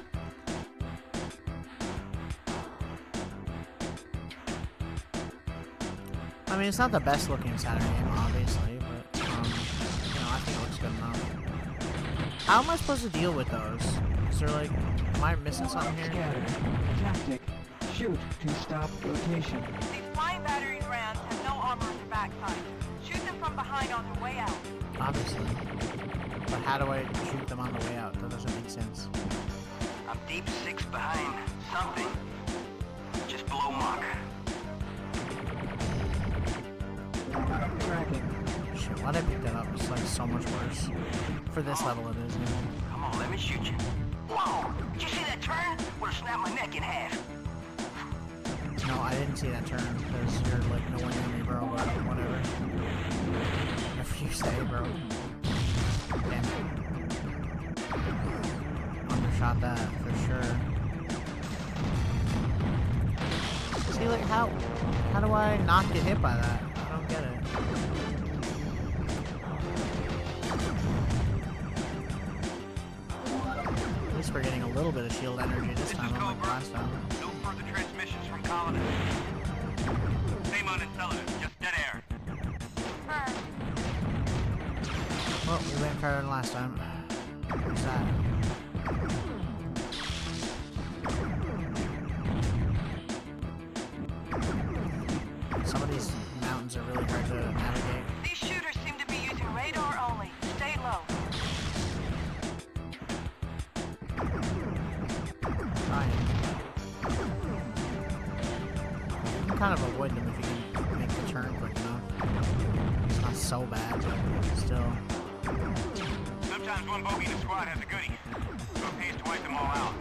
I mean, it's not the best looking Saturn game, obviously, but, you know, I think it looks good enough. How am I supposed to deal with those? Is there, like, am I missing something here? Scatter. Tactic. Shoot to stop rotation. These flying battering rams have no armor in the backside. Shoot them from behind on their way out. Obviously. But how do I shoot them on the way out? That doesn't make sense. I'm deep 6 behind something. Just below Mach. Tracking. Shit, why'd I pick that up? It's, like, so much worse. For this level it is, anyway. Come on, let me shoot you. Whoa! Did you see that turn? Would've snapped my neck in half. No, I didn't see that turn, because you're, like, nowhere near me, bro, but whatever. Whatever you say, bro. Damn it. Undershot that, for sure. See, like, really, how do I not get hit by that? I don't get it. At least we're getting a little bit of shield energy this time, unlike last time. No further transmissions from colonists. Same on Enceladus, just dead air. Well, we went further than last time. What's that? Some of these mountains are really hard to navigate. These shooters seem to be using radar only. Stay low. Trying. You can kind of avoid them if you can make the turn quick enough. It's not so bad, but still. Sometimes one bogey in the squad has a goodie, so it pays to wipe them all out.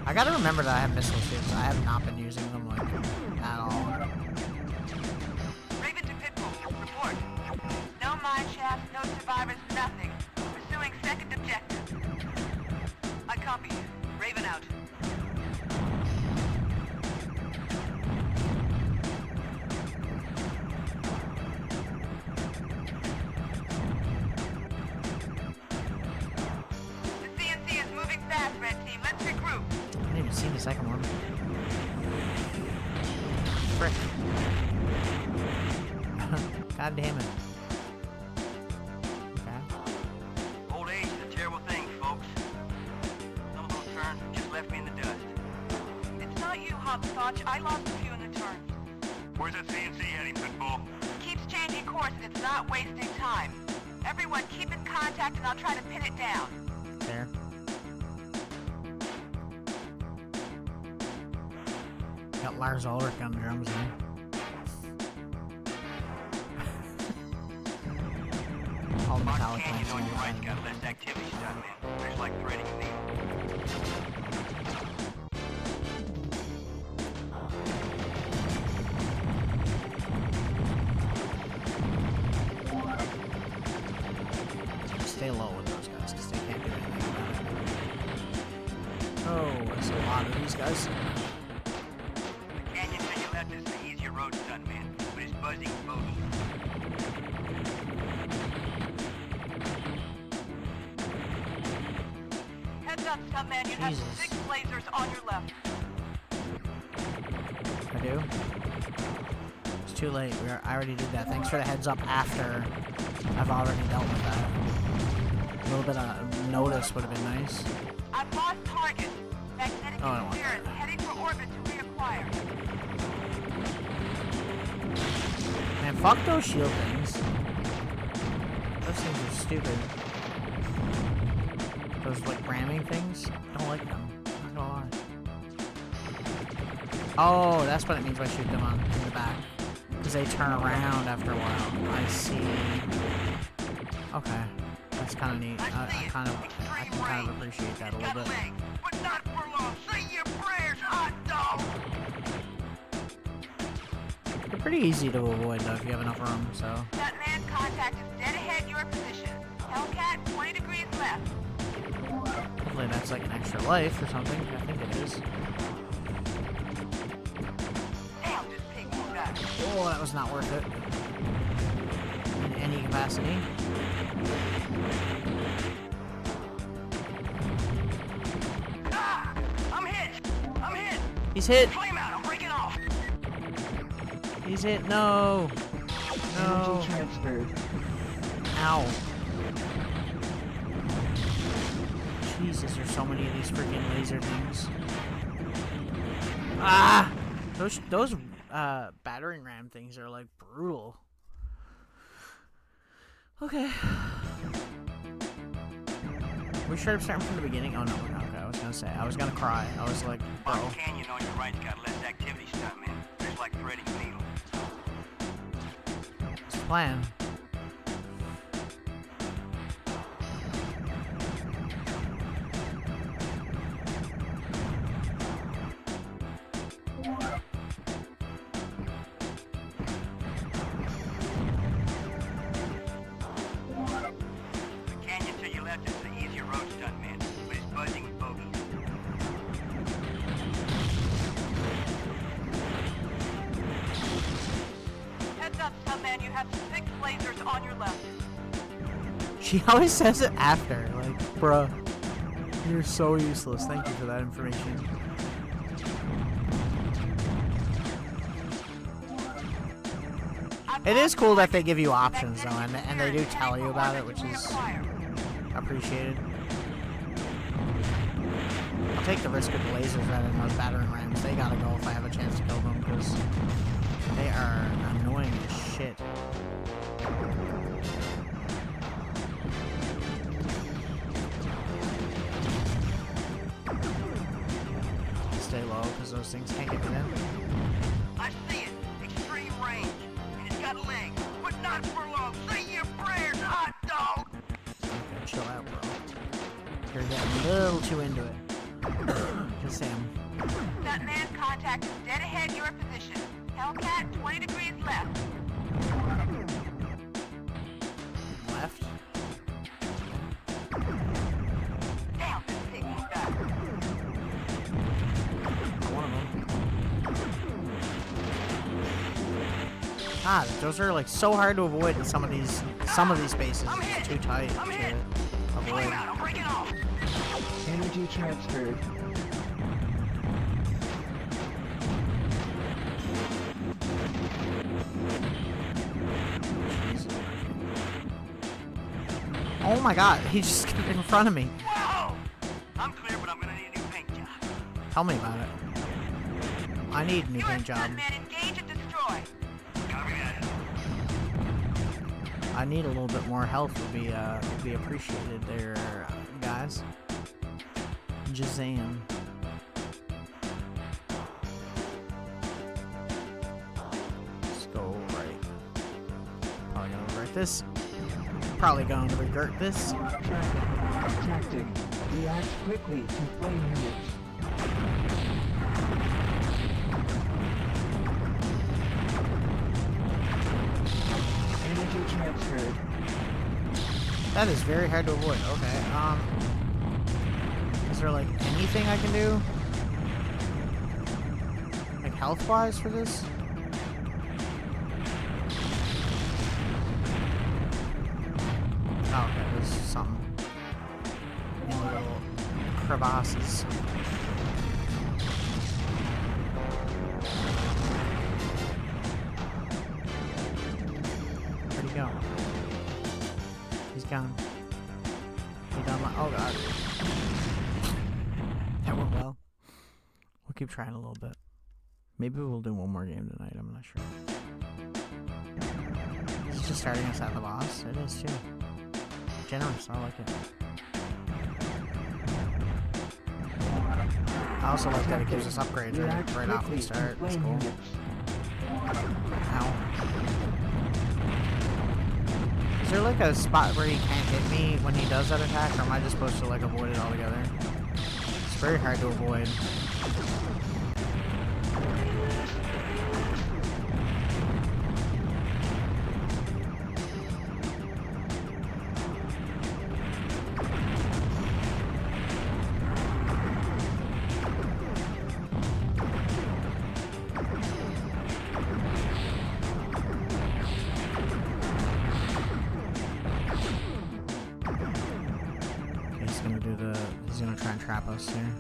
I gotta remember that I have missile shields. I have not been using them, like, at all. Raven to Pitbull. Report. No mine shaft, no survivors, nothing. Pursuing second objective. I copy. Raven out. The CNC is moving fast, Red Team. Let's regroup. I didn't even see the second one. Frick. God damn it. Okay. Old age is a terrible thing, folks. Some of those turns just left me in the dust. It's not you, Hopscotch. I lost a few in the turn. Where's that CNC heading, Pitbull? Keeps changing course and it's not wasting time. Everyone keep in contact and I'll try to pin it down. There. Got Lars Ulrich on the drums here. All the metallic Canyon ones. on your right's got less activity, stuntman. There's like threading a needle. Stay low with those guys because they can't do anything about it. Oh, there's a lot of these guys. The canyon to your left is the easier road, stuntman, but it's buzzing bogey. Heads up, stuntman. You have Jesus. 6 lasers on your left. I do. It's too late. I already did that. Thanks for the heads up after I've already dealt with that. A little bit of notice would have been nice. I've lost target. Magnetic Oh, I don't want interference. Heading for orbit to reacquire. Man, fuck those shield things. Those things are stupid. Those, like, ramming things? I don't like them. I'm not gonna lie. Oh, that's what it means by shoot them in the back. Because they turn around after a while. I see. Okay. That's kind of neat. I can kind of appreciate that a little bit. But not for long. Say your prayers, hot dog! They're pretty easy to avoid, though, if you have enough room, so. Stuntman contact is dead ahead your position. Hellcat, 20 degrees left. Hopefully that's like an extra life or something. I think it is. Damn, this pig moved back. Oh, that was not worth it. In any capacity. Ah! I'm hit! I'm hit! He's hit! Flame out! I'm breaking off! He's hit! No! No! Energy transferred. Ow. Jesus, there's so many of these freaking laser things. Ah! Those battering ram things are like brutal. Okay. We should have started from the beginning. Oh no, we're not. Okay, I was gonna say. I was gonna cry. I was like, bro. Box Canyon on your right's got less activity, stuntman. There's like threading a needle. What's the plan? The canyon to your left is the easier road, stuntman, but it's buzzing with bogeys. and you have 6 lasers on your left. She always says it after. Like, bruh, you're so useless. Thank you for that information. It is cool that they give you options, though, and they do tell you about it, which is appreciated. I'll take the risk of the lasers rather than those battering rams. They gotta go if I have a chance to kill them, because they are annoying as shit. Stay low, because those things can't get me in. I see it. Extreme range. And it's got legs. But not for long. Say your prayers, hot dog! Okay, chill out, bro. You're getting a little too into it. Just saying. That man's contact is dead ahead your position. Hellcat, 20 degrees left. Left? Damn, this thing is back. One of them. God, those are like so hard to avoid in some of these spaces. It's too tight to avoid. Energy transferred. Oh my god, he just got in front of me. Whoa! I'm clear, but I'm gonna need a new paint job. Tell me about it. I need a new paint job. Man, engage and destroy. Copy that. I need a little bit more health would be appreciated there, guys. Jazam. Let's go right. Probably gonna regret this. Probably going to regret this. Tactic. React quickly to flame units. Energy transferred. That is very hard to avoid. Okay. Is there like anything I can do? Like health-wise for this? Oh, okay, there's some little crevasses. Where'd he go? He's gone. He done my— oh god. That went well. We'll keep trying a little bit. Maybe we'll do one more game tonight, I'm not sure. Is it just starting us at the boss? It is too. Generous, I like it. I also like that it gives us upgrades right off the start. That's cool. Ow. Is there like a spot where he can't hit me when he does that attack, or am I just supposed to like avoid it altogether? It's very hard to avoid. He's gonna try and trap us here.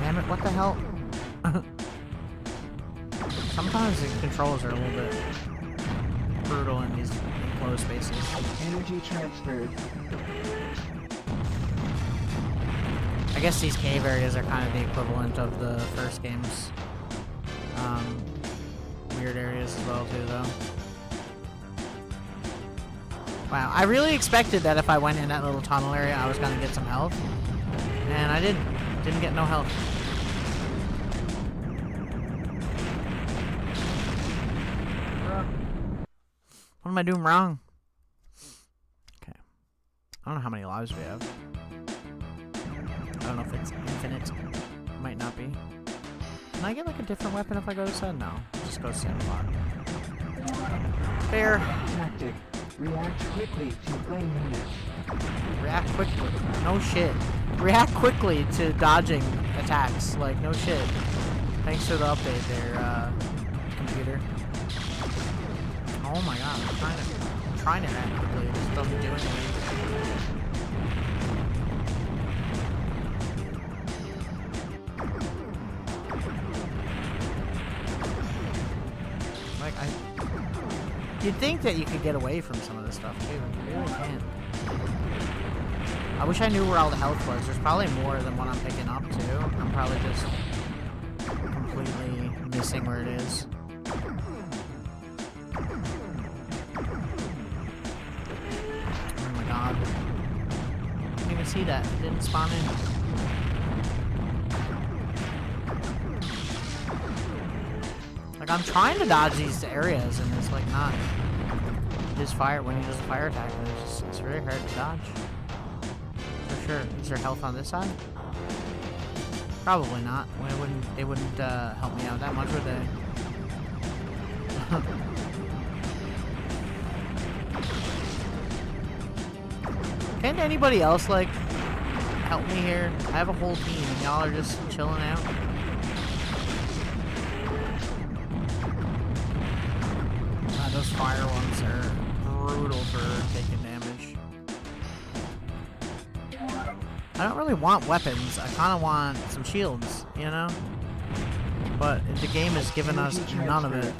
Damn it, what the hell? Sometimes the controls are a little bit brutal in these enclosed spaces. Energy transferred. I guess these cave areas are kind of the equivalent of the first game's weird areas as well too, though. Wow, I really expected that if I went in that little tunnel area, I was gonna get some health, and I didn't. Didn't get no health. What am I doing wrong? Okay. I don't know how many lives we have. I don't know if it's infinite. Might not be. Can I get like a different weapon if I go to side? No. Just go to sandlot. Fair. Tactic. React quickly to flame units. React quickly. No shit. React quickly to dodging attacks. Like, no shit. Thanks for the update there, computer. computer. Oh my god, I'm trying to act quickly. It just doesn't do anything. Like, you'd think that you could get away from some of this stuff, too. You really can't. I wish I knew where all the health was. There's probably more than what I'm picking up, too. I'm probably just completely missing where it is. Oh my god. I didn't even see that. It didn't spawn in. Like, I'm trying to dodge these areas, and it's like not. His fire, when he does a fire attack, it's very hard to dodge. For sure. Is there health on this side? Probably not. They wouldn't help me out that much, would they? Can't anybody else, like, help me here? I have a whole team, and y'all are just chilling out. God, those fire ones are brutal for taking damage. I don't really want weapons. I kind of want some shields, you know? But the game has given us none of it.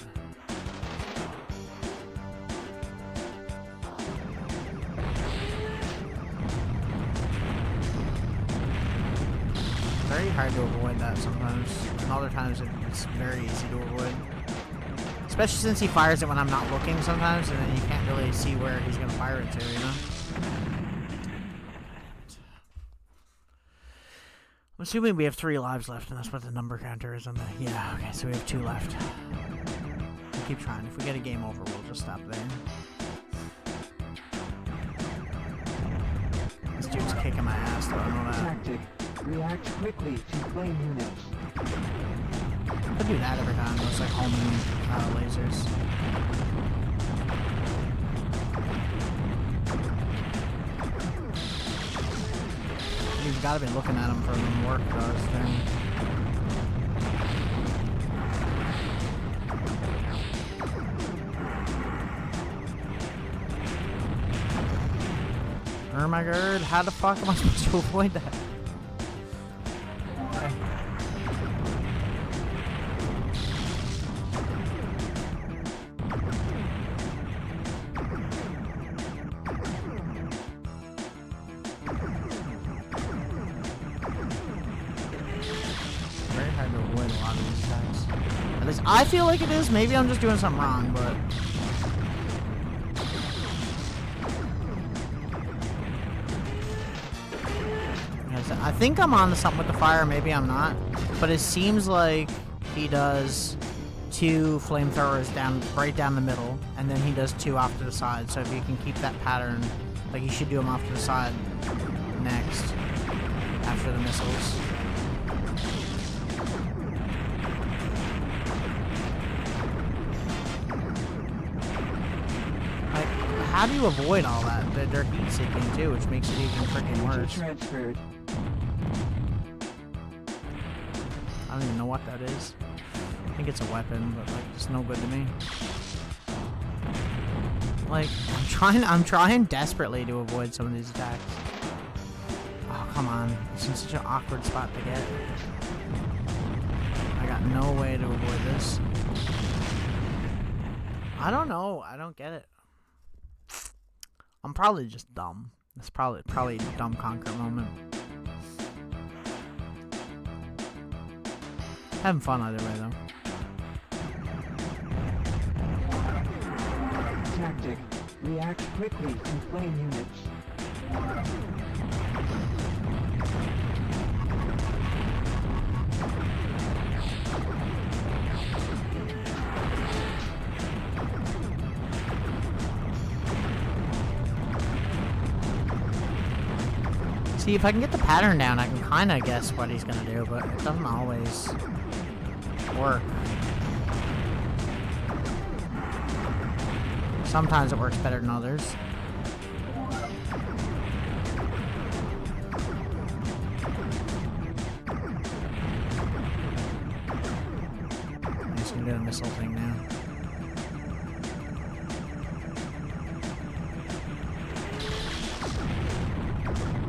Very hard to avoid that sometimes. And other times it's very easy to avoid. Especially since he fires it when I'm not looking sometimes, and then you can't really see where he's going to fire it to, you know? I'm assuming we have 3 lives left, and that's what the number counter is on the... Yeah, okay, so we have 2 left. We'll keep trying. If we get a game over, we'll just stop there. This dude's kicking my ass, though, I know that. Tactic. React quickly to flame units. I do that every time, those like homing lasers. You've got to be looking at them for them to work, those things. Oh my god, how the fuck am I supposed to avoid that? Okay. Very hard to avoid a lot of these attacks. At least I feel like it is. Maybe I'm just doing something wrong, but... I think I'm on to something with the fire, maybe I'm not. But it seems like he does 2 flamethrowers right down the middle, and then he does 2 off to the side. So if you can keep that pattern, like you should do them off to the side next, after the missiles. Like, how do you avoid all that? They're heat seeking too, which makes it even freaking worse. Transferred. I don't even know what that is. I think it's a weapon, but like it's no good to me. Like I'm trying desperately to avoid some of these attacks. Oh come on, it's in such an awkward spot to get. I got no way to avoid this. I don't know. I don't get it. I'm probably just dumb. It's probably a dumb Conker moment. Having fun either way, though. Tactic. React quickly to flame units. See, if I can get the pattern down, I can kind of guess what he's going to do, but it doesn't always work. Sometimes it works better than others. I'm just going to do the missile thing now.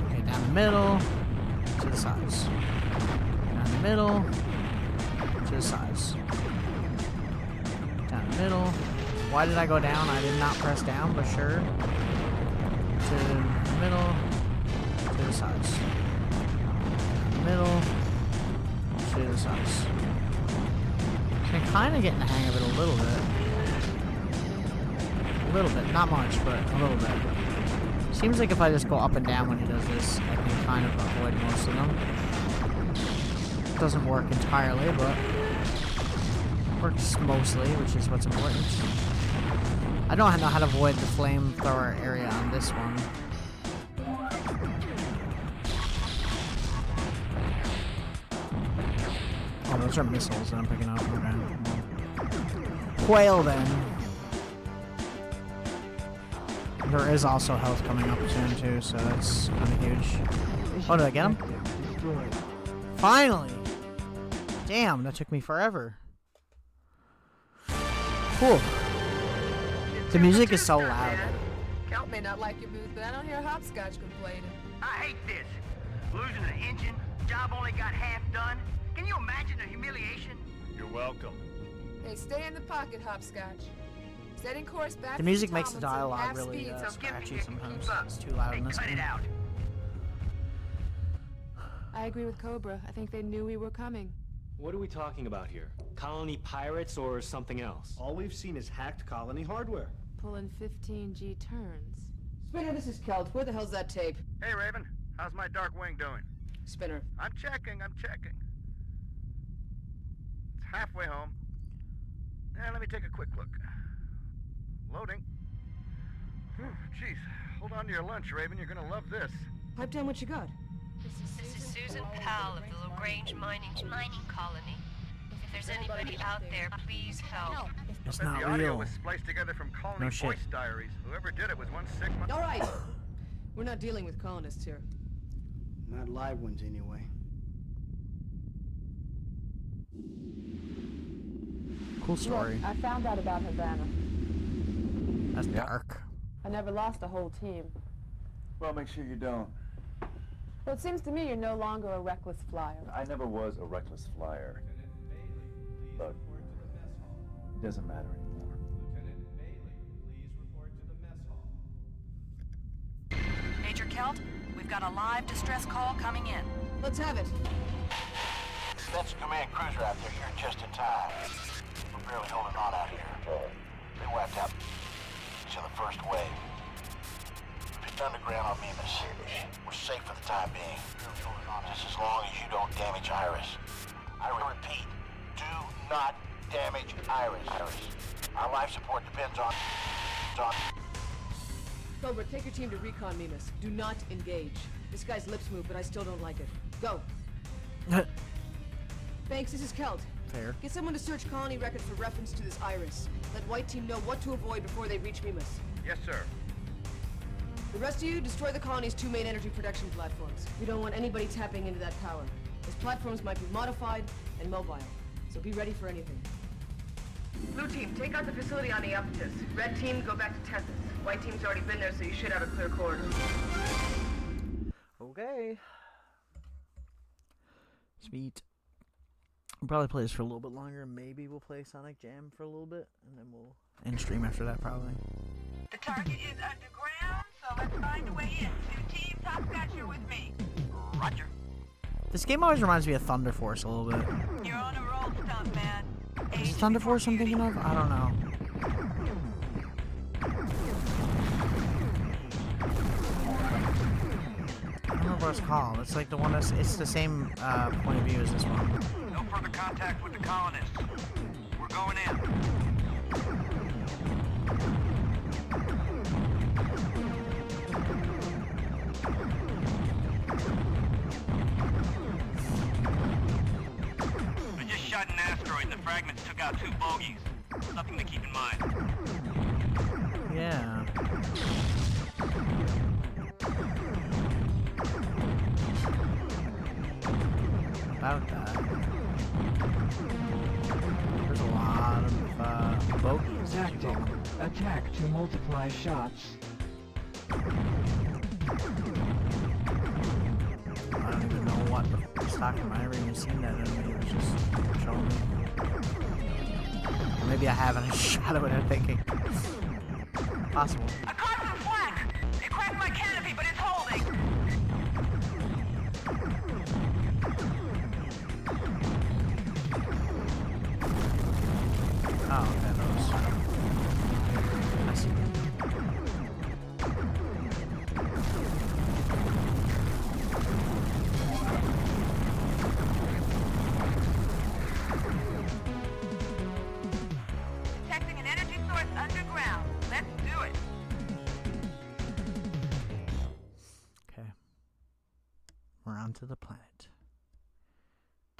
Okay, down the middle, to the sides. Down the middle, to the sides. Down the middle. Why did I go down? I did not press down, but sure. To the middle, to the sides. Down the middle, to the sides. I'm kind of getting the hang of it a little bit. A little bit, not much, but a little bit. Seems like if I just go up and down when he does this, I can kind of avoid most of them. Doesn't work entirely, but works mostly, which is what's important. I don't know how to avoid the flamethrower area on this one. Oh, those are missiles that I'm picking up. Okay. Quail then. There is also health coming up soon too, so that's kind of huge. Oh, did I get him? Finally! Damn, that took me forever. Cool. The music is so loud. Count may not like your mood, but I don't hear Hopscotch complaining. I hate this. Losing an engine, job only got half done. Can you imagine the humiliation? You're welcome. Hey, stay in the pocket, Hopscotch. Setting course back. The music makes the dialogue really scratchy sometimes. It's too loud in this Cut it game. out. I agree with Cobra. I think they knew we were coming. What are we talking about here? Colony pirates or something else? All we've seen is hacked colony hardware. Pulling 15G turns. Spinner, this is Kelt. Where the hell's that tape? Hey, Raven. How's my dark wing doing? Spinner. I'm checking. It's halfway home. Let me take a quick look. Loading. Whew, jeez. Hold on to your lunch, Raven. You're gonna love this. Pipe down what you got. This is Susan Powell of the LaGrange mining colony. If there's anybody out there, please help. It's I bet not the audio real. was spliced together from colony No shit. voice diaries. Whoever did it was one sick month. All right. We're not dealing with colonists here. Not live ones, anyway. Cool story. Look, I found out about Havana. That's dark. I never lost a whole team. Well, make sure you don't. Well, it seems to me you're no longer a reckless flyer. I never was a reckless flyer. Look, it doesn't matter anymore. Major Kelt, we've got a live distress call coming in. Let's have it. That's a command cruiser out there. You're just in time. We're barely holding on out here. They wiped out each of the first wave. Picked underground on Mimas. We're safe for the time being. Just as long as you don't damage Iris. I repeat, do not damage Iris. Our life support depends on... Cobra, take your team to recon Mimas. Do not engage. This guy's lips move, but I still don't like it. Go. Banks, this is Kelt. Fair. Get someone to search colony records for reference to this Iris. Let White Team know what to avoid before they reach Mimas. Yes, sir. The rest of you, destroy the colony's two main energy production platforms. We don't want anybody tapping into that power. Those platforms might be modified and mobile, so be ready for anything. Blue Team, take out the facility on the Iapetus. Red Team, go back to Tethys. White Team's already been there, so you should have a clear corridor. Okay. Sweet. We'll probably play this for a little bit longer. Maybe we'll play Sonic Jam for a little bit, and then we'll end stream after that, probably. The target is underground, so let's find a way in. Two teams, Hopscotch, you're with me. Roger. This game always reminds me of Thunder Force a little bit. You're on a roll, stuntman. Is it Thunder Force I'm thinking of? I don't know. I don't remember what it's called. It's like the one that's... It's the same point of view as this one. No further contact with the colonists. We're going in. I just shot an asteroid and the fragments took out 2 bogies. Nothing to keep in mind. Yeah. without that. There's a lot of bogeys. Tactic. Attack to multiply shots. I don't even know what it's talking about. I never even seen that enemy. It was just showing me. Or maybe I haven't. I shot it without thinking. Possible. I caught some flak! It cracked my canopy, but it's holding! Oh, okay, those. I see. Detecting an energy source underground. Let's do it! Okay. We're on to the planet.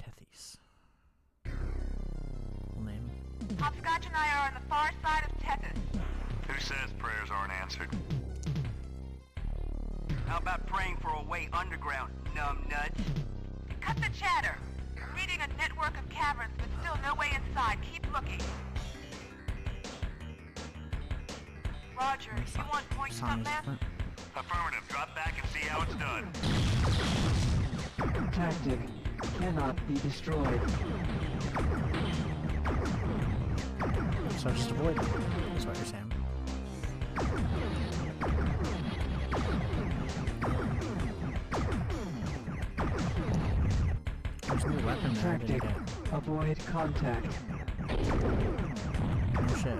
Tethys. Full name. Hopscotch and I are on the far side of Tethys. Who says prayers aren't answered? How about praying for a way underground, numbnuts? Cut the chatter. Reading a network of caverns, but still no way inside. Keep looking. Roger, you want points on map? Affirmative. Drop back and see how it's done. Tactic. Cannot be destroyed. So just avoid it. That's what you're saying. There's a new weapon there I didn't Tactic. get. Avoid contact. Oh shit.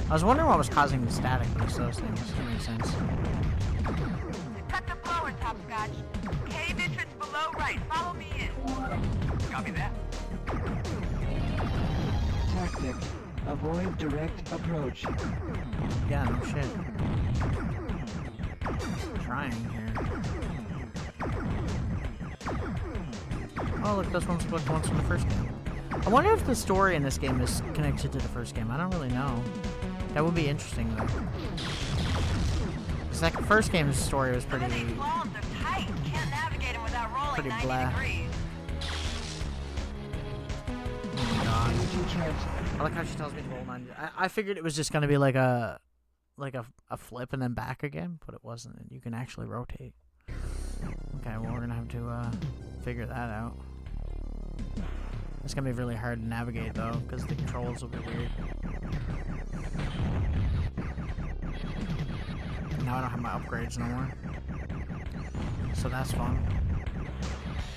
I was wondering what was causing the static, but it's those things. That makes sense. Cut the blowers, Hopscotch. Cave entrance below right. Follow me in. Copy that. Tactic. Avoid direct approach. Yeah, no shit. Trying here. Oh, look, those ones look the ones from the first game. I wonder if the story in this game is connected to the first game. I don't really know. That would be interesting, though. Because that first game's story was pretty... These walls are tight. Can't navigate them without rolling pretty 90 blah. degrees. Oh my god. I like how she tells me to roll 90. I figured it was just going to be like a flip and then back again, but it wasn't. You can actually rotate. Okay, well, we're going to have to figure that out. It's going to be really hard to navigate, though, because the controls will be weird. Now I don't have my upgrades no more. So that's fun.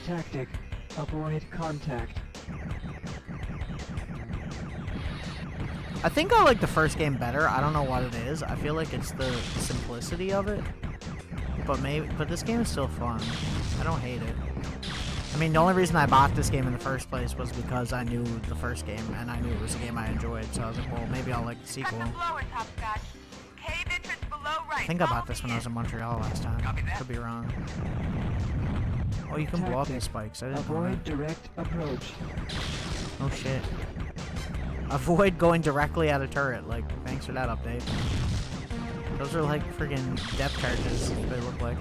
Tactic. Avoid contact. I think I like the first game better. I don't know what it is. I feel like it's the simplicity of it. But this game is still fun. I don't hate it. I mean, the only reason I bought this game in the first place was because I knew the first game, and I knew it was a game I enjoyed, so I was like, well, maybe I'll like the sequel. Cut the blowers, Hopscotch. Cave entrance below right. I think I bought this when I was in Montreal last time. Could be wrong. Oh, you can blow up these spikes. I didn't know Avoid that. direct approach. Oh, shit. Avoid going directly at a turret. Like, thanks for that update. Those are like friggin' depth charges, they look like.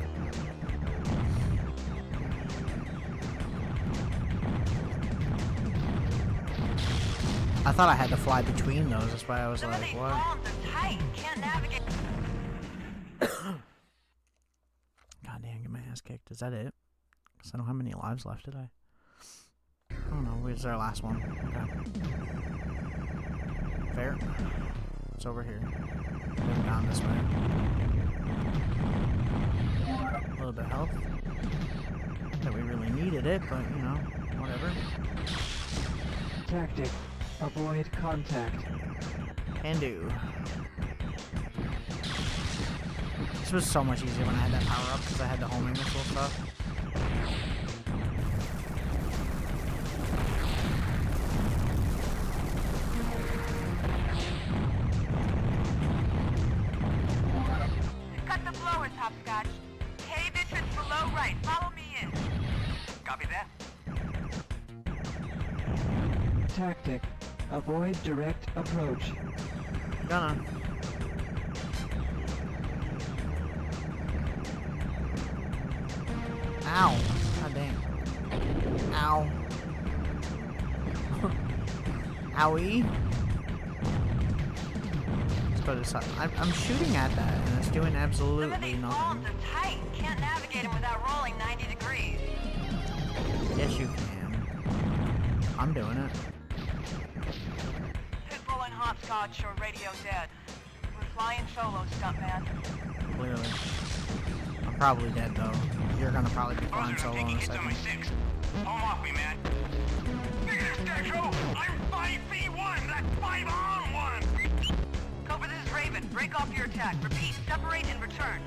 I thought I had to fly between those, that's why I was like, what? God damn, get my ass kicked. Is that it? Because I don't have many lives left, did I? Oh no, where's our last one? Okay. Fair. It's over here. Moving down this way. A little bit of health. That we really needed it, but you know, whatever. Tactic. Avoid contact. Can do. This was so much easier when I had that power up because I had the homing missile stuff. Cut the blowers, Hopscotch. Cave entrance below right. Follow me in. Copy that. Tactic. Avoid direct approach. Gonna. Ow. God damn. Ow. Owie. Let's go to the side. I'm shooting at that and it's doing absolutely nothing. Tight. Can't navigate them without rolling 90 degrees. Yes, you can. I'm doing it. Pitbull and hopscotch or radio dead. We're flying solo, stuntman. Clearly. I'm probably dead though. You're gonna probably be flying solo in a second. Home off me, man. Negative, Scarecrow! I'm 5v1! That's 5-on-1! Cobra, this is Raven. Break off your attack. Repeat, separate and return.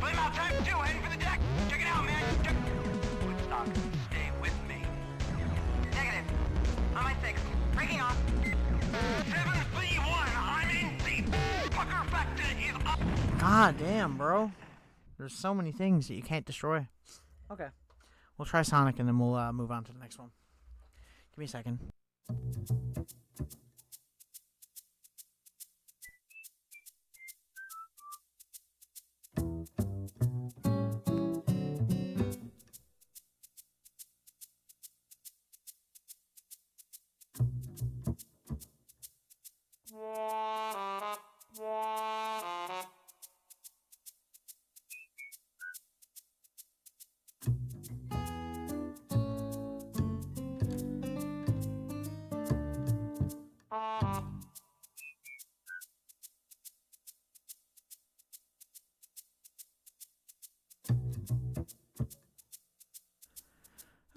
Flame out time 2, heading for the deck! Check it out, man! Woodstock, stay with me. Negative. On my 6. Breaking off. 7v1! I'm in deep! Pucker factor is up! God damn, bro. There's so many things that you can't destroy. Okay. We'll try Sonic and then we'll move on to the next one. Give me a second.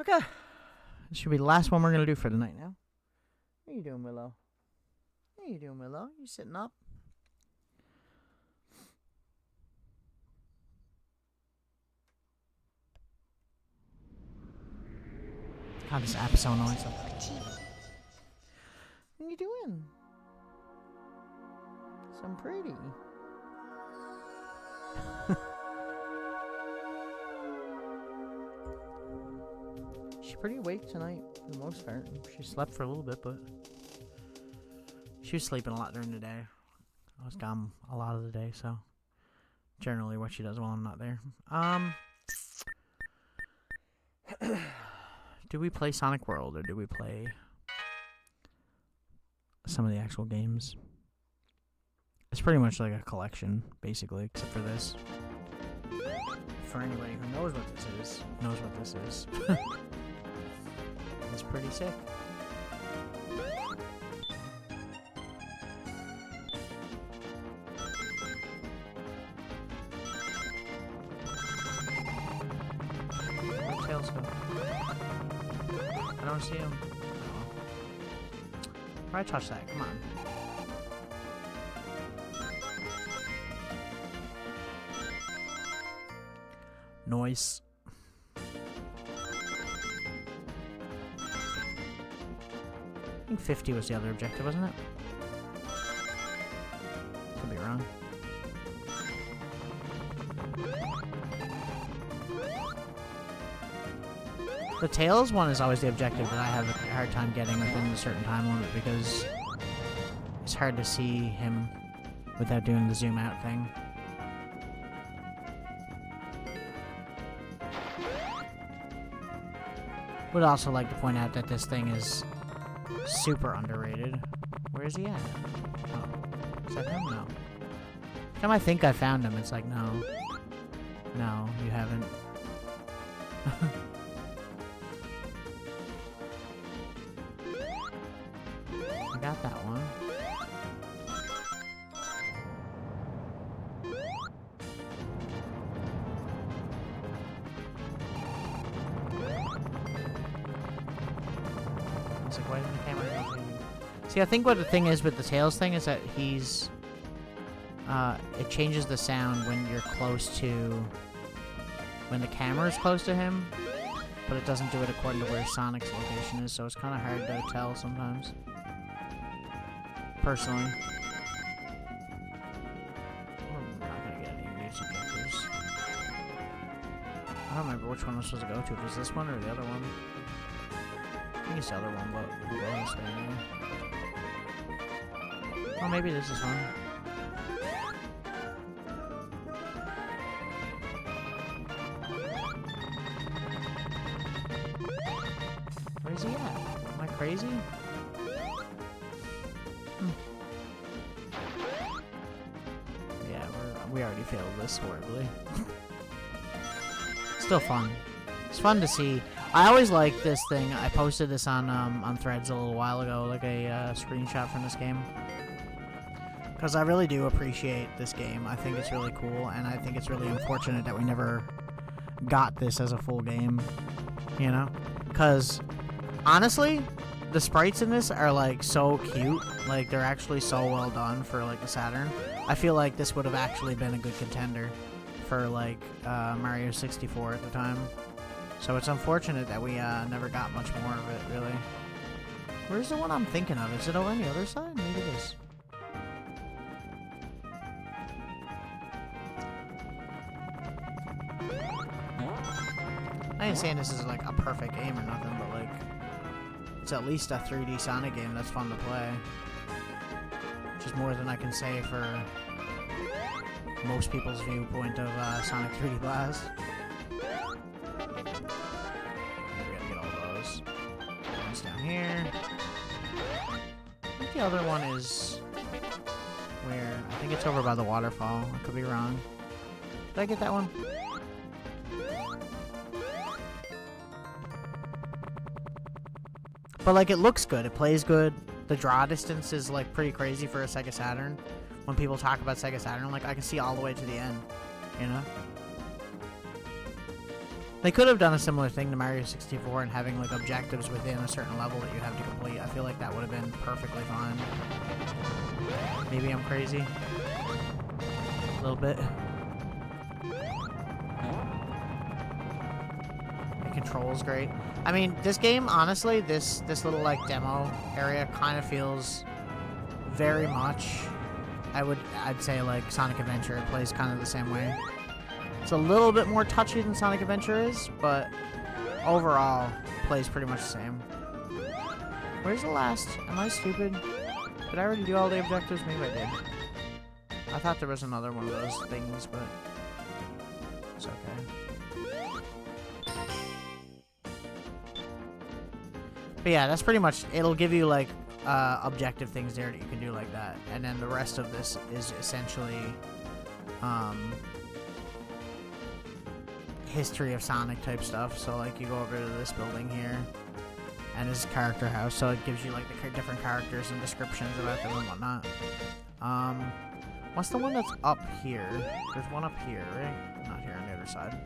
Okay. This should be the last one we're going to do for tonight now. How you doing, Willow? How you doing, Willow? You sitting up? God, this app is so annoying. What are you doing? So I'm pretty. She's pretty awake tonight, for the most part. She slept for a little bit, but she was sleeping a lot during the day. I was gone a lot of the day, so generally what she does while I'm not there. Do we play Sonic World, or do we play some of the actual games? It's pretty much like a collection, basically, except for this. For anybody who knows what this is, knows what this is. It's pretty sick. Where'd Tails go? I don't see him. Oh. Try touch that, come on. Noise. I think 50 was the other objective, wasn't it? Could be wrong. The Tails one is always the objective that I have a hard time getting within a certain time limit because it's hard to see him without doing the zoom out thing. Would also like to point out that this thing is super underrated. Where is he at? Oh. Is that him? No. Every time I think I found him, it's like, no. No, you haven't. I got that one. It's like, why didn't the camera not leave? See, I think what the thing is with the Tails thing is that he's... it changes the sound when you're close to... when the camera is close to him, but it doesn't do it according to where Sonic's location is, so it's kind of hard to tell sometimes. Personally. I'm not gonna get any of these objectives. I don't remember which one I was supposed to go to. If it was this one or the other one. I think it's the other one, but we'll go this way anyway. Well, maybe this is fun. Where's he at? Am I crazy? Yeah, we already failed this horribly. Still fun. It's fun to see. I always like this thing. I posted this on Threads a little while ago, like a screenshot from this game. Because I really do appreciate this game. I think it's really cool, and I think it's really unfortunate that we never got this as a full game, you know? Because, honestly, the sprites in this are, like, so cute. Like, they're actually so well done for, like, the Saturn. I feel like this would have actually been a good contender for, like, Mario 64 at the time. So it's unfortunate that we never got much more of it, really. Where's the one I'm thinking of? Is it over on the other side? Maybe it is. I ain't saying this is like a perfect game or nothing, but like it's at least a 3D Sonic game that's fun to play. Which is more than I can say for most people's viewpoint of Sonic 3D Blast. We gotta get all those. One's down here. I think the other one is where? I think it's over by the waterfall. I could be wrong. Did I get that one? But, like, it looks good. It plays good. The draw distance is, like, pretty crazy for a Sega Saturn. When people talk about Sega Saturn, like, I can see all the way to the end, you know? They could have done a similar thing to Mario 64 and having, like, objectives within a certain level that you have to complete. I feel like that would have been perfectly fine. Maybe I'm crazy. A little bit. The control's great. I mean, this game, honestly, this little, like, demo area kind of feels very much, I'd say, like, Sonic Adventure. It plays kind of the same way. It's a little bit more touchy than Sonic Adventure is, but overall, plays pretty much the same. Where's the last? Am I stupid? Did I already do all the objectives? Maybe I did. I thought there was another one of those things, but it's okay. But yeah, that's pretty much, it'll give you like objective things there that you can do like that. And then the rest of this is essentially history of Sonic type stuff. So like you go over to this building here and this is character house, so it gives you like the different characters and descriptions about them and whatnot. What's the one that's up here? There's one up here, right? Not here, on the other side.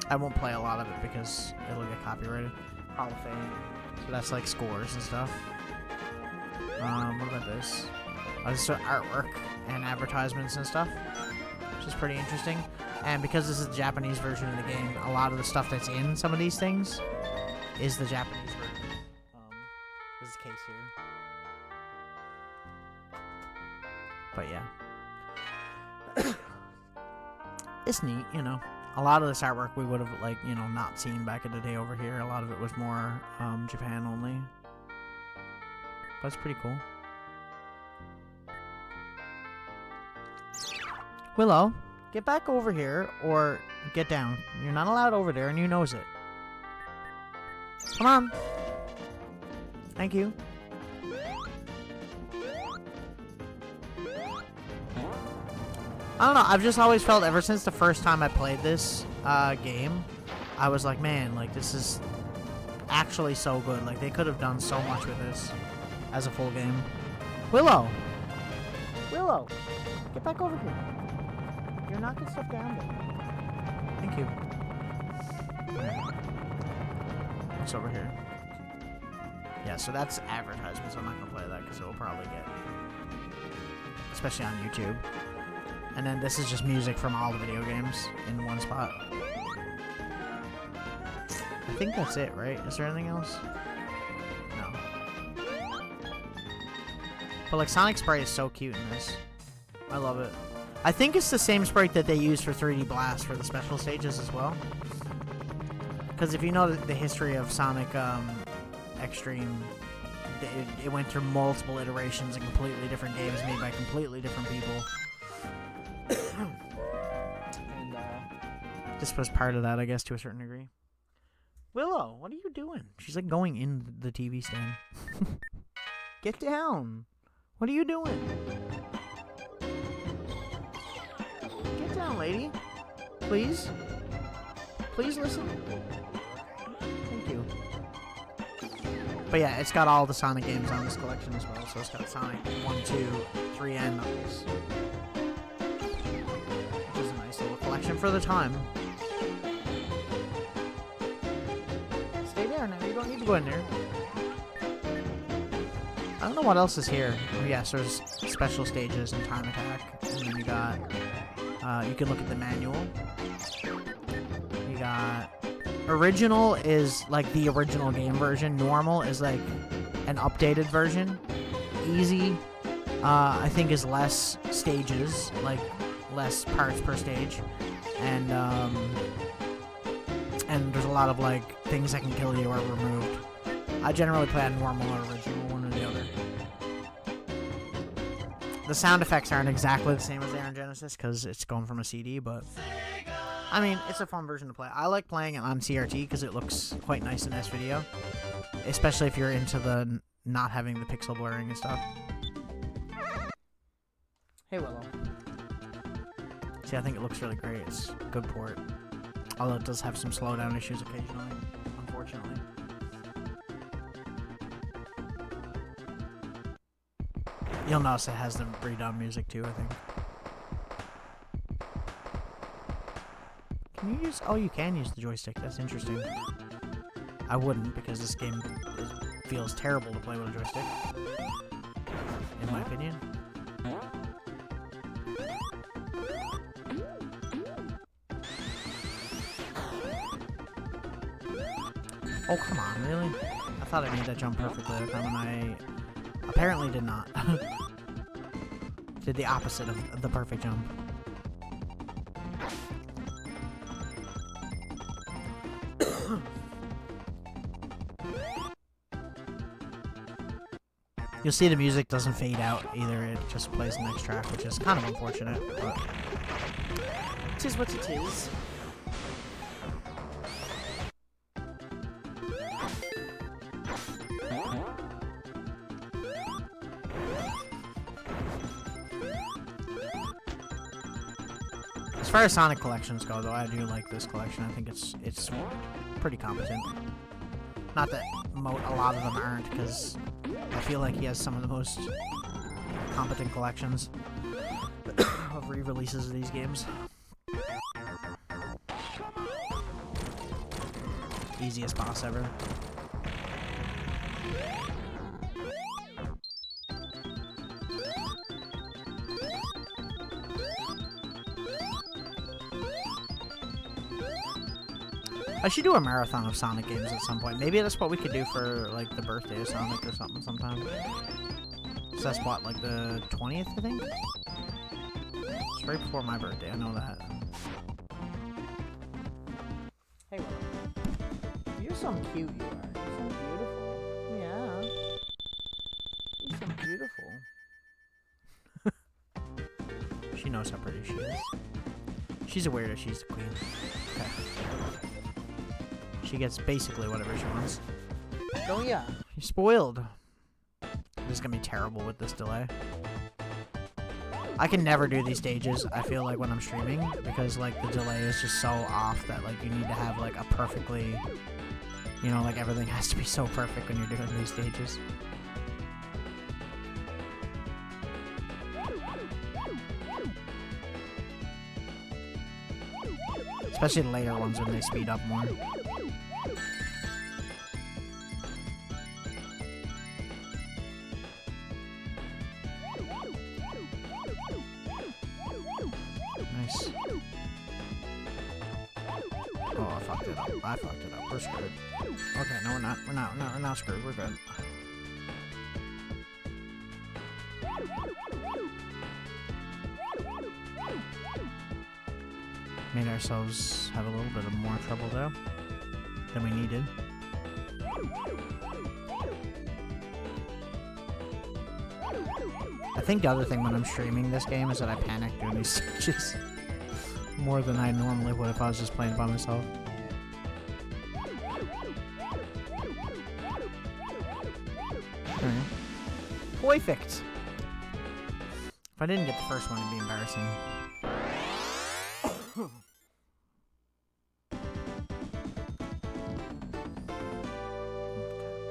I won't play a lot of it because it'll get copyrighted. Hall of Fame. So that's like scores and stuff. What about this? This is artwork and advertisements and stuff, which is pretty interesting. And because this is the Japanese version of the game, a lot of the stuff that's in some of these things is the Japanese version. This is the case here. But yeah. It's neat, you know. A lot of this artwork we would have, like, you know, not seen back in the day over here. A lot of it was more Japan only. But it's pretty cool. Willow, get back over here or get down. You're not allowed over there and you knows it. Come on. Thank you. I don't know, I've just always felt ever since the first time I played this game, I was like, man, like, this is actually so good. Like, they could have done so much with this as a full game. Willow! Willow! Get back over here. You're knocking stuff down there. Thank you. Okay. What's over here? Yeah, so that's advertisements. I'm not going to play that because it will probably get... Especially on YouTube. And then this is just music from all the video games in one spot. I think that's it, right? Is there anything else? No. But like Sonic Sprite is so cute in this. I love it. I think it's the same sprite that they use for 3D Blast for the special stages as well. Because if you know the history of Sonic Extreme it went through multiple iterations and completely different games made by completely different people. And this was part of that, I guess, to a certain degree. Willow, what are you doing? She's like going in the TV stand. Get down. What are you doing? Get down, lady. Please. Please listen. Thank you. But yeah, it's got all the Sonic games on this collection as well. So it's got Sonic 1, 2, 3, and Knuckles. Which is a nice little collection for the time. Stay there now. You don't need to go in there. I don't know what else is here. Oh yes, there's special stages and time attack. And then you got... you can look at the manual. You got... Original is like the original game version. Normal is like an updated version. Easy, I think, is less stages, like less parts per stage, and there's a lot of like things that can kill you or removed. I generally play on normal or original, one or the other. The sound effects aren't exactly the same as they are in Genesis because it's going from a CD, but. I mean, it's a fun version to play. I like playing it on CRT because it looks quite nice in this video. Especially if you're into the not having the pixel blurring and stuff. Hey, Willow. See, I think it looks really great. It's a good port. Although it does have some slowdown issues occasionally, unfortunately. You'll notice it has the redone music too, I think. Can you use... Oh, you can use the joystick. That's interesting. I wouldn't, because this game feels terrible to play with a joystick. In my opinion. Oh, come on, really? I thought I made that jump perfectly that time, and I apparently did not. Did the opposite of the perfect jump. You'll see the music doesn't fade out either, it just plays the next track, which is kind of unfortunate, but it is what it is. As far as Sonic collections go, though, I do like this collection. I think it's pretty competent. Not that a lot of them aren't, because I feel like he has some of the most competent collections of re-releases of these games. Easiest boss ever. I should do a marathon of Sonic games at some point. Maybe that's what we could do for, like, the birthday of Sonic or something sometime. So that's what, like, the 20th, I think? It's right before my birthday, I know that. Hey, Willow. You're so cute, you are. You're so beautiful. Yeah. You're so beautiful. She knows how pretty she is. She's aware that she's the queen. Okay. She gets basically whatever she wants. Oh yeah, you're spoiled. This is gonna be terrible with this delay. I can never do these stages, I feel like, when I'm streaming, because like the delay is just so off that like you need to have like a perfectly, you know, like everything has to be so perfect when you're doing these stages. Especially the later ones when they speed up more. Nice. Oh, I fucked it up. I fucked it up. We're screwed. Okay, no, we're not. We're not screwed. We're good. Made ourselves have a little bit of more trouble though than we needed. I think the other thing when I'm streaming this game is that I panic doing these stages more than I normally would if I was just playing it by myself. Perfect. If I didn't get the first one, it'd be embarrassing.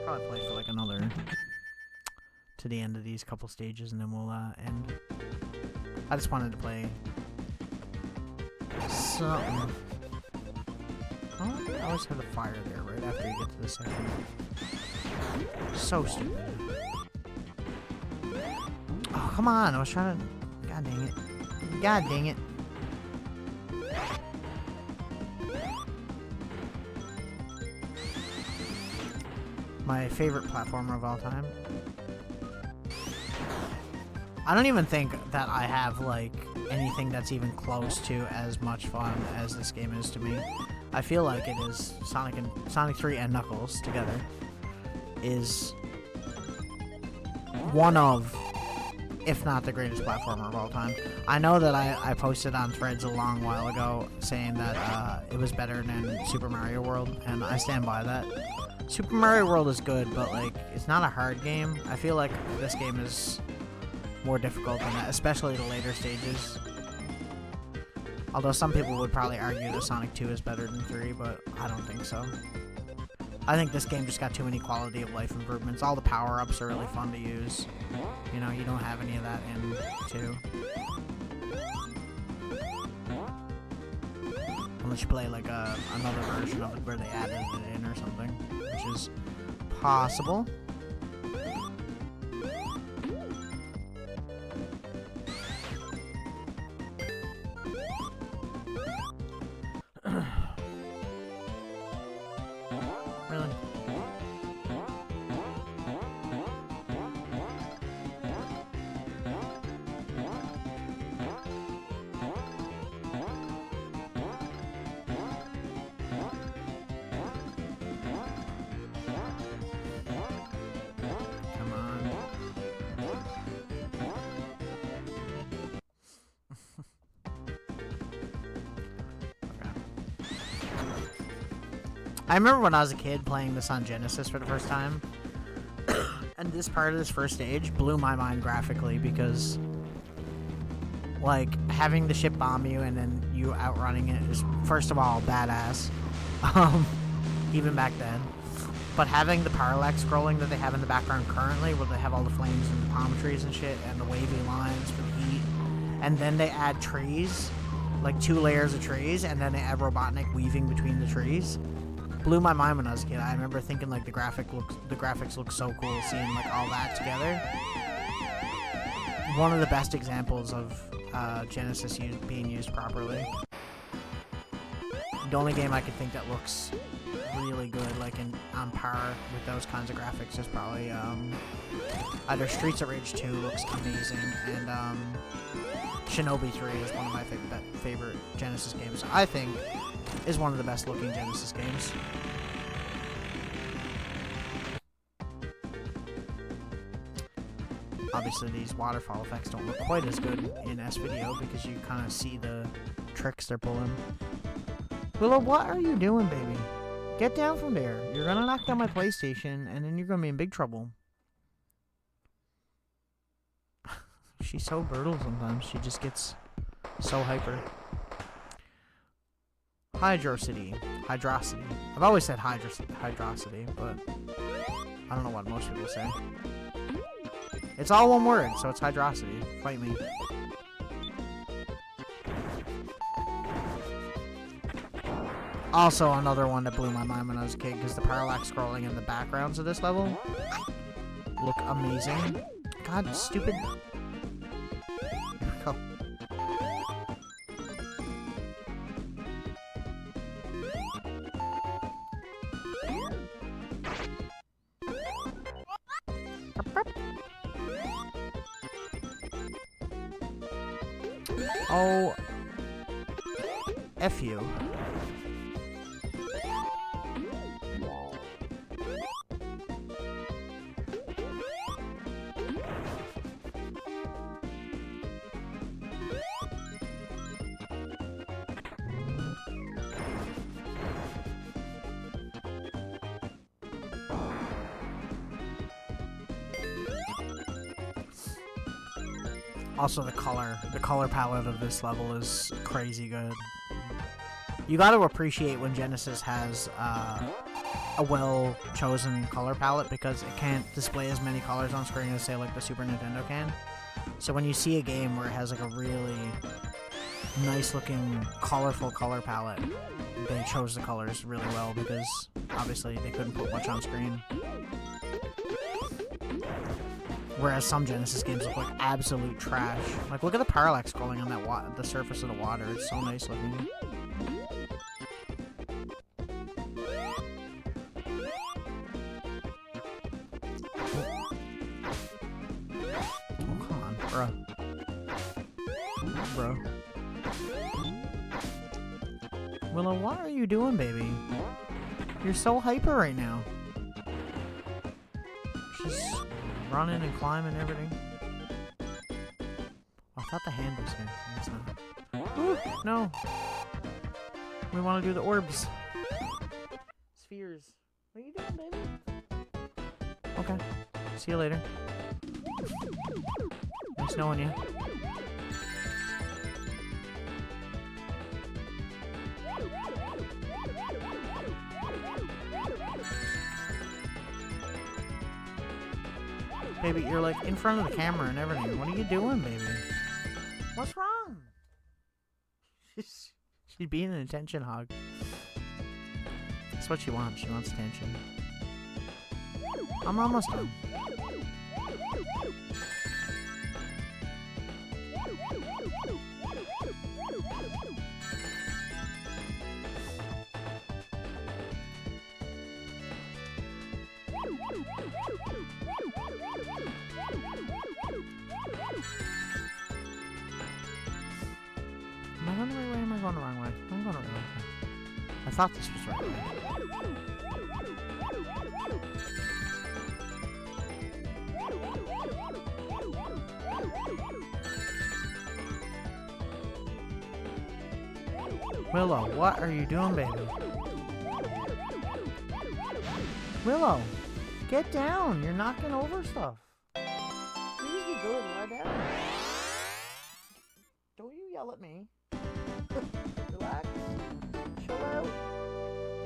Probably play for like another to the end of these couple stages, and then we'll end. I just wanted to play something. Oh, I always have the fire there right after you get to the second. So stupid. Oh, come on. I was trying to... God dang it. God dang it. My favorite platformer of all time. I don't even think that I have, like, anything that's even close to as much fun as this game is to me. I feel like it is Sonic 3 and Knuckles together is one of, if not the greatest platformer of all time. I know that I posted on Threads a long while ago saying that it was better than Super Mario World, and I stand by that. Super Mario World is good, but like it's not a hard game. I feel like this game is more difficult than that, especially the later stages. Although some people would probably argue that Sonic 2 is better than 3, but I don't think so. I think this game just got too many quality of life improvements. All the power-ups are really fun to use. You know, you don't have any of that in 2. Unless you play like another version of it where they added it in or something, which is possible. Really? Come on. I remember when I was a kid playing this on Genesis for the first time, and this part of this first stage blew my mind graphically because, like, having the ship bomb you and then you outrunning it is, first of all, badass, even back then. But having the parallax scrolling that they have in the background currently, where they have all the flames and the palm trees and shit, and the wavy lines for the heat, and then they add trees, like 2 layers of trees, and then they add Robotnik weaving between the trees. Blew my mind when I was a kid. I remember thinking like the graphics look so cool, seeing like all that together. One of the best examples of Genesis being used properly. The only game I could think that looks really good, like on par with those kinds of graphics, is probably either Streets of Rage 2 looks amazing, and Shinobi 3 is one of my favorite Genesis games. I think is one of the best looking Genesis games. Obviously these waterfall effects don't look quite as good in S-Video because you kind of see the tricks they're pulling. Willow, what are you doing, baby? Get down from there. You're gonna knock down my PlayStation and then you're gonna be in big trouble. She's so brutal sometimes. She just gets so hyper. Hydrocity. I've always said hydrocity, but I don't know what most people say. It's all one word, so it's hydrocity. Fight me. Also, another one that blew my mind when I was a kid, because the parallax scrolling in the backgrounds of this level look amazing. God, stupid. Here we go. Oh, F you. Also, the color palette of this level is crazy good. You got to appreciate when Genesis has a well-chosen color palette because it can't display as many colors on screen as, say, like the Super Nintendo can. So when you see a game where it has like a really nice-looking, colorful color palette, they chose the colors really well because obviously they couldn't put much on screen. Whereas some Genesis games look like absolute trash. Like, look at the parallax scrolling on that the surface of the water. It's so nice looking. Oh, come on, bro. Willow, what are you doing, baby? You're so hyper right now. She's running and climbing and everything. I thought the hand was here. It's not. Ooh, no. We want to do the orbs. Spheres. What are you doing, baby? Okay. See you later. Nice knowing you. Baby, you're like in front of the camera and everything. What are you doing, baby? What's wrong? She's being an attention hog. That's what she wants. She wants attention. I'm almost done. Am I going the right way or am I going the wrong way? I'm going the right way. I thought this was the right way. Willow, what are you doing, baby? Willow, get down. You're knocking over stuff. Please be good. Lie down. Don't you yell at me. Relax. Chill out.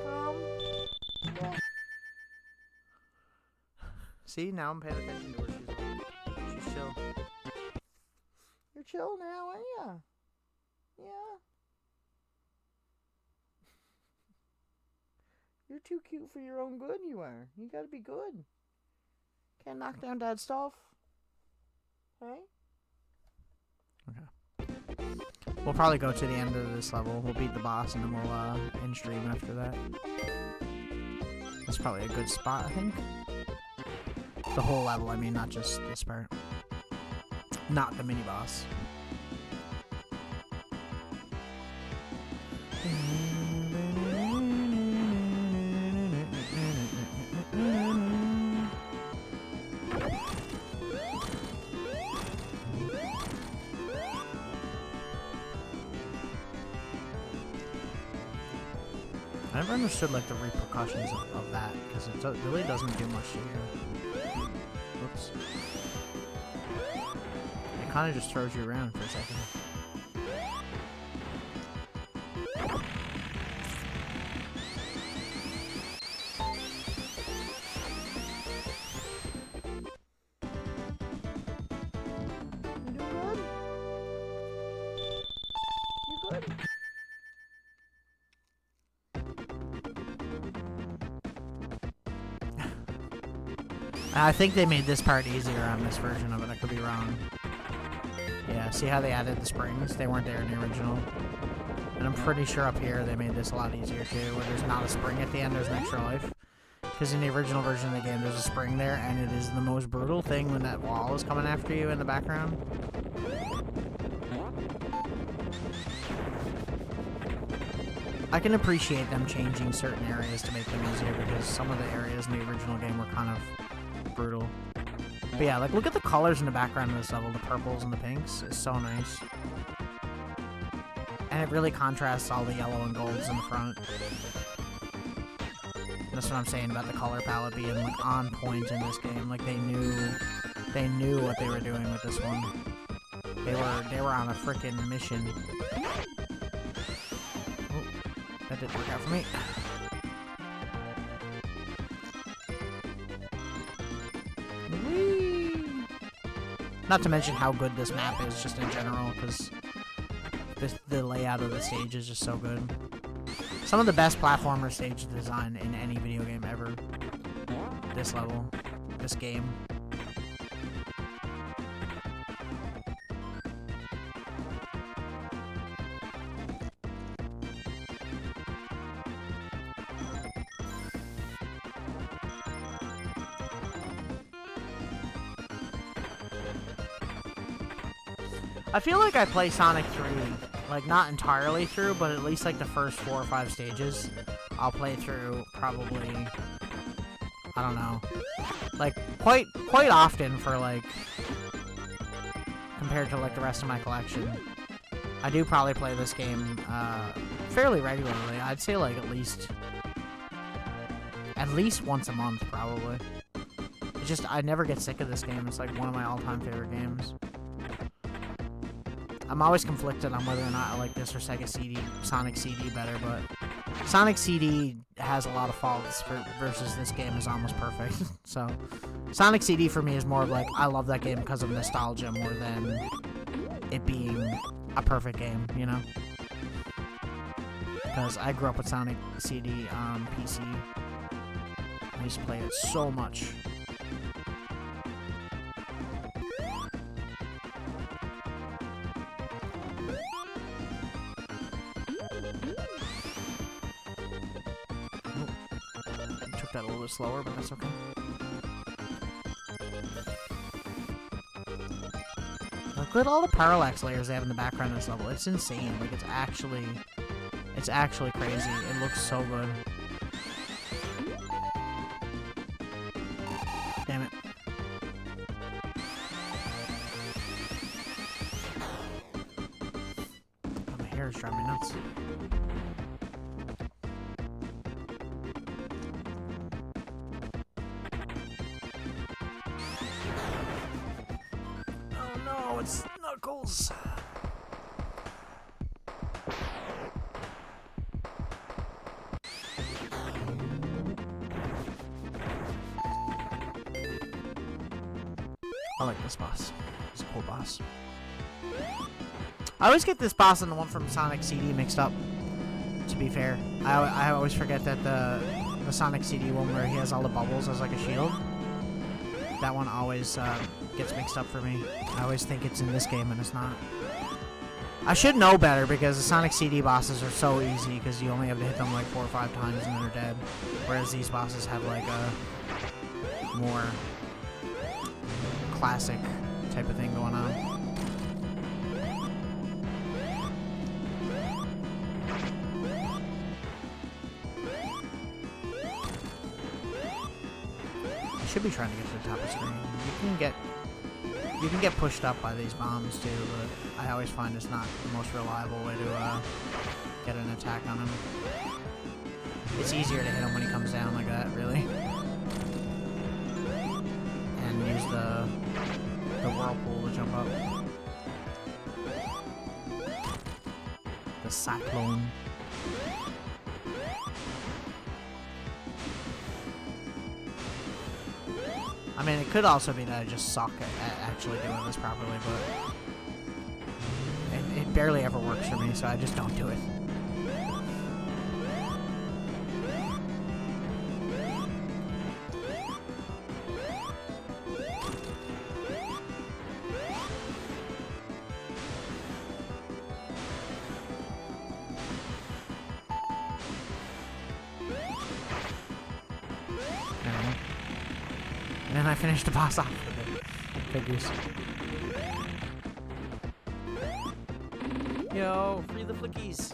Calm. Yeah. See, now I'm paying attention to her. She's chill. You're chill now, aren't ya? Yeah. You're too cute for your own good, you are. You gotta be good. Can't knock down Dad's stuff. Hey? Okay. We'll probably go to the end of this level. We'll beat the boss and then we'll end stream after that. That's probably a good spot, I think. The whole level, I mean, not just this part. Not the mini-boss. I never understood like the repercussions of that because it really doesn't do much to you. Oops. It kind of just throws you around for a second. You doing good? You good? I think they made this part easier on this version of it. I could be wrong. Yeah, see how they added the springs? They weren't there in the original. And I'm pretty sure up here they made this a lot easier too, where there's not a spring at the end, there's an extra life. Because in the original version of the game, there's a spring there, and it is the most brutal thing when that wall is coming after you in the background. I can appreciate them changing certain areas to make them easier, because some of the areas in the original game were kind of brutal. But yeah, like look at the colors in the background of this level, the purples and the pinks. It's so nice. And it really contrasts all the yellow and golds in the front. That's what I'm saying about the color palette being like on point in this game. Like they knew what they were doing with this one. They were on a freaking mission. Oh, that didn't work out for me. Whee! Not to mention how good this map is just in general, because the layout of the stage is just so good. Some of the best platformer stage design in any video game ever. This level. This game. I feel like I play Sonic 3, like, not entirely through, but at least, like, the first 4 or 5 stages, I'll play through probably, I don't know, like, quite often for, like, compared to, like, the rest of my collection. I do probably play this game, fairly regularly. I'd say, like, at least once a month, probably. It's just, I never get sick of this game. It's, like, one of my all-time favorite games. I'm always conflicted on whether or not I like this or Sonic CD better, but Sonic CD has a lot of faults versus this game is almost perfect. So, Sonic CD for me is more of like, I love that game because of nostalgia more than it being a perfect game, you know? Because I grew up with Sonic CD on PC. I used to play it so much. That a little bit slower, but that's okay. Look at all the parallax layers they have in the background of this level. It's insane. Like, it's actually crazy. It looks so good. Damn it. Oh, my hair is driving me nuts. It's Knuckles. I like this boss. It's a cool boss. I always get this boss and the one from Sonic CD mixed up, to be fair. I always forget that the Sonic CD one where he has all the bubbles as like a shield. That one always gets mixed up for me. I always think it's in this game and it's not. I should know better because the Sonic CD bosses are so easy because you only have to hit them like 4 or 5 times and they're dead. Whereas these bosses have like a more classic type of thing going on. Should be trying to get to the top of the screen. You can get pushed up by these bombs too, but I always find it's not the most reliable way to get an attack on him. It's easier to hit him when he comes down like that, really, and use the whirlpool to jump up. The cyclone. I mean, it could also be that I just suck at actually doing this properly, but it barely ever works for me, so I just don't do it. And then I finished the boss off with it. Figures. Yo, free the flickies.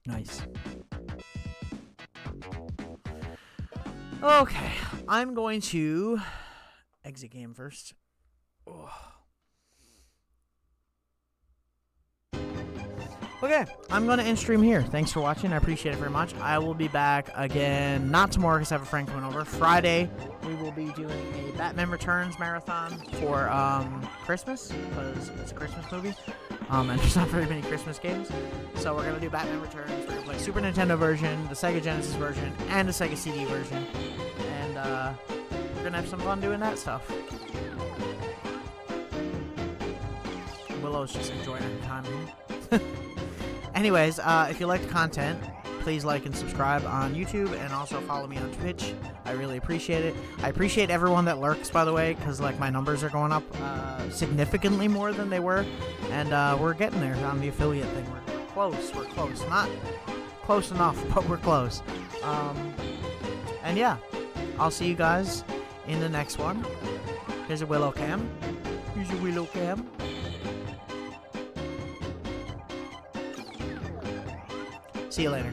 Nice. Okay, I'm going to exit game first. Oh. Okay, I'm going to end stream here. Thanks for watching. I appreciate it very much. I will be back again, not tomorrow because I have a friend coming over. Friday, we will be doing a Batman Returns marathon for Christmas, because it's a Christmas movie. And there's not very many Christmas games. So we're going to do Batman Returns. We're going to play Super Nintendo version, the Sega Genesis version, and the Sega CD version. And we're going to have some fun doing that stuff. Willow's just enjoying her time here. Anyways, if you like the content, please like and subscribe on YouTube, and also follow me on Twitch. I really appreciate it. I appreciate everyone that lurks, by the way, because like my numbers are going up significantly more than they were, and we're getting there on the affiliate thing. We're close. We're close. Not close enough, but we're close. And yeah, I'll see you guys in the next one. Here's a Willow cam. Here's a Willow cam. See you later.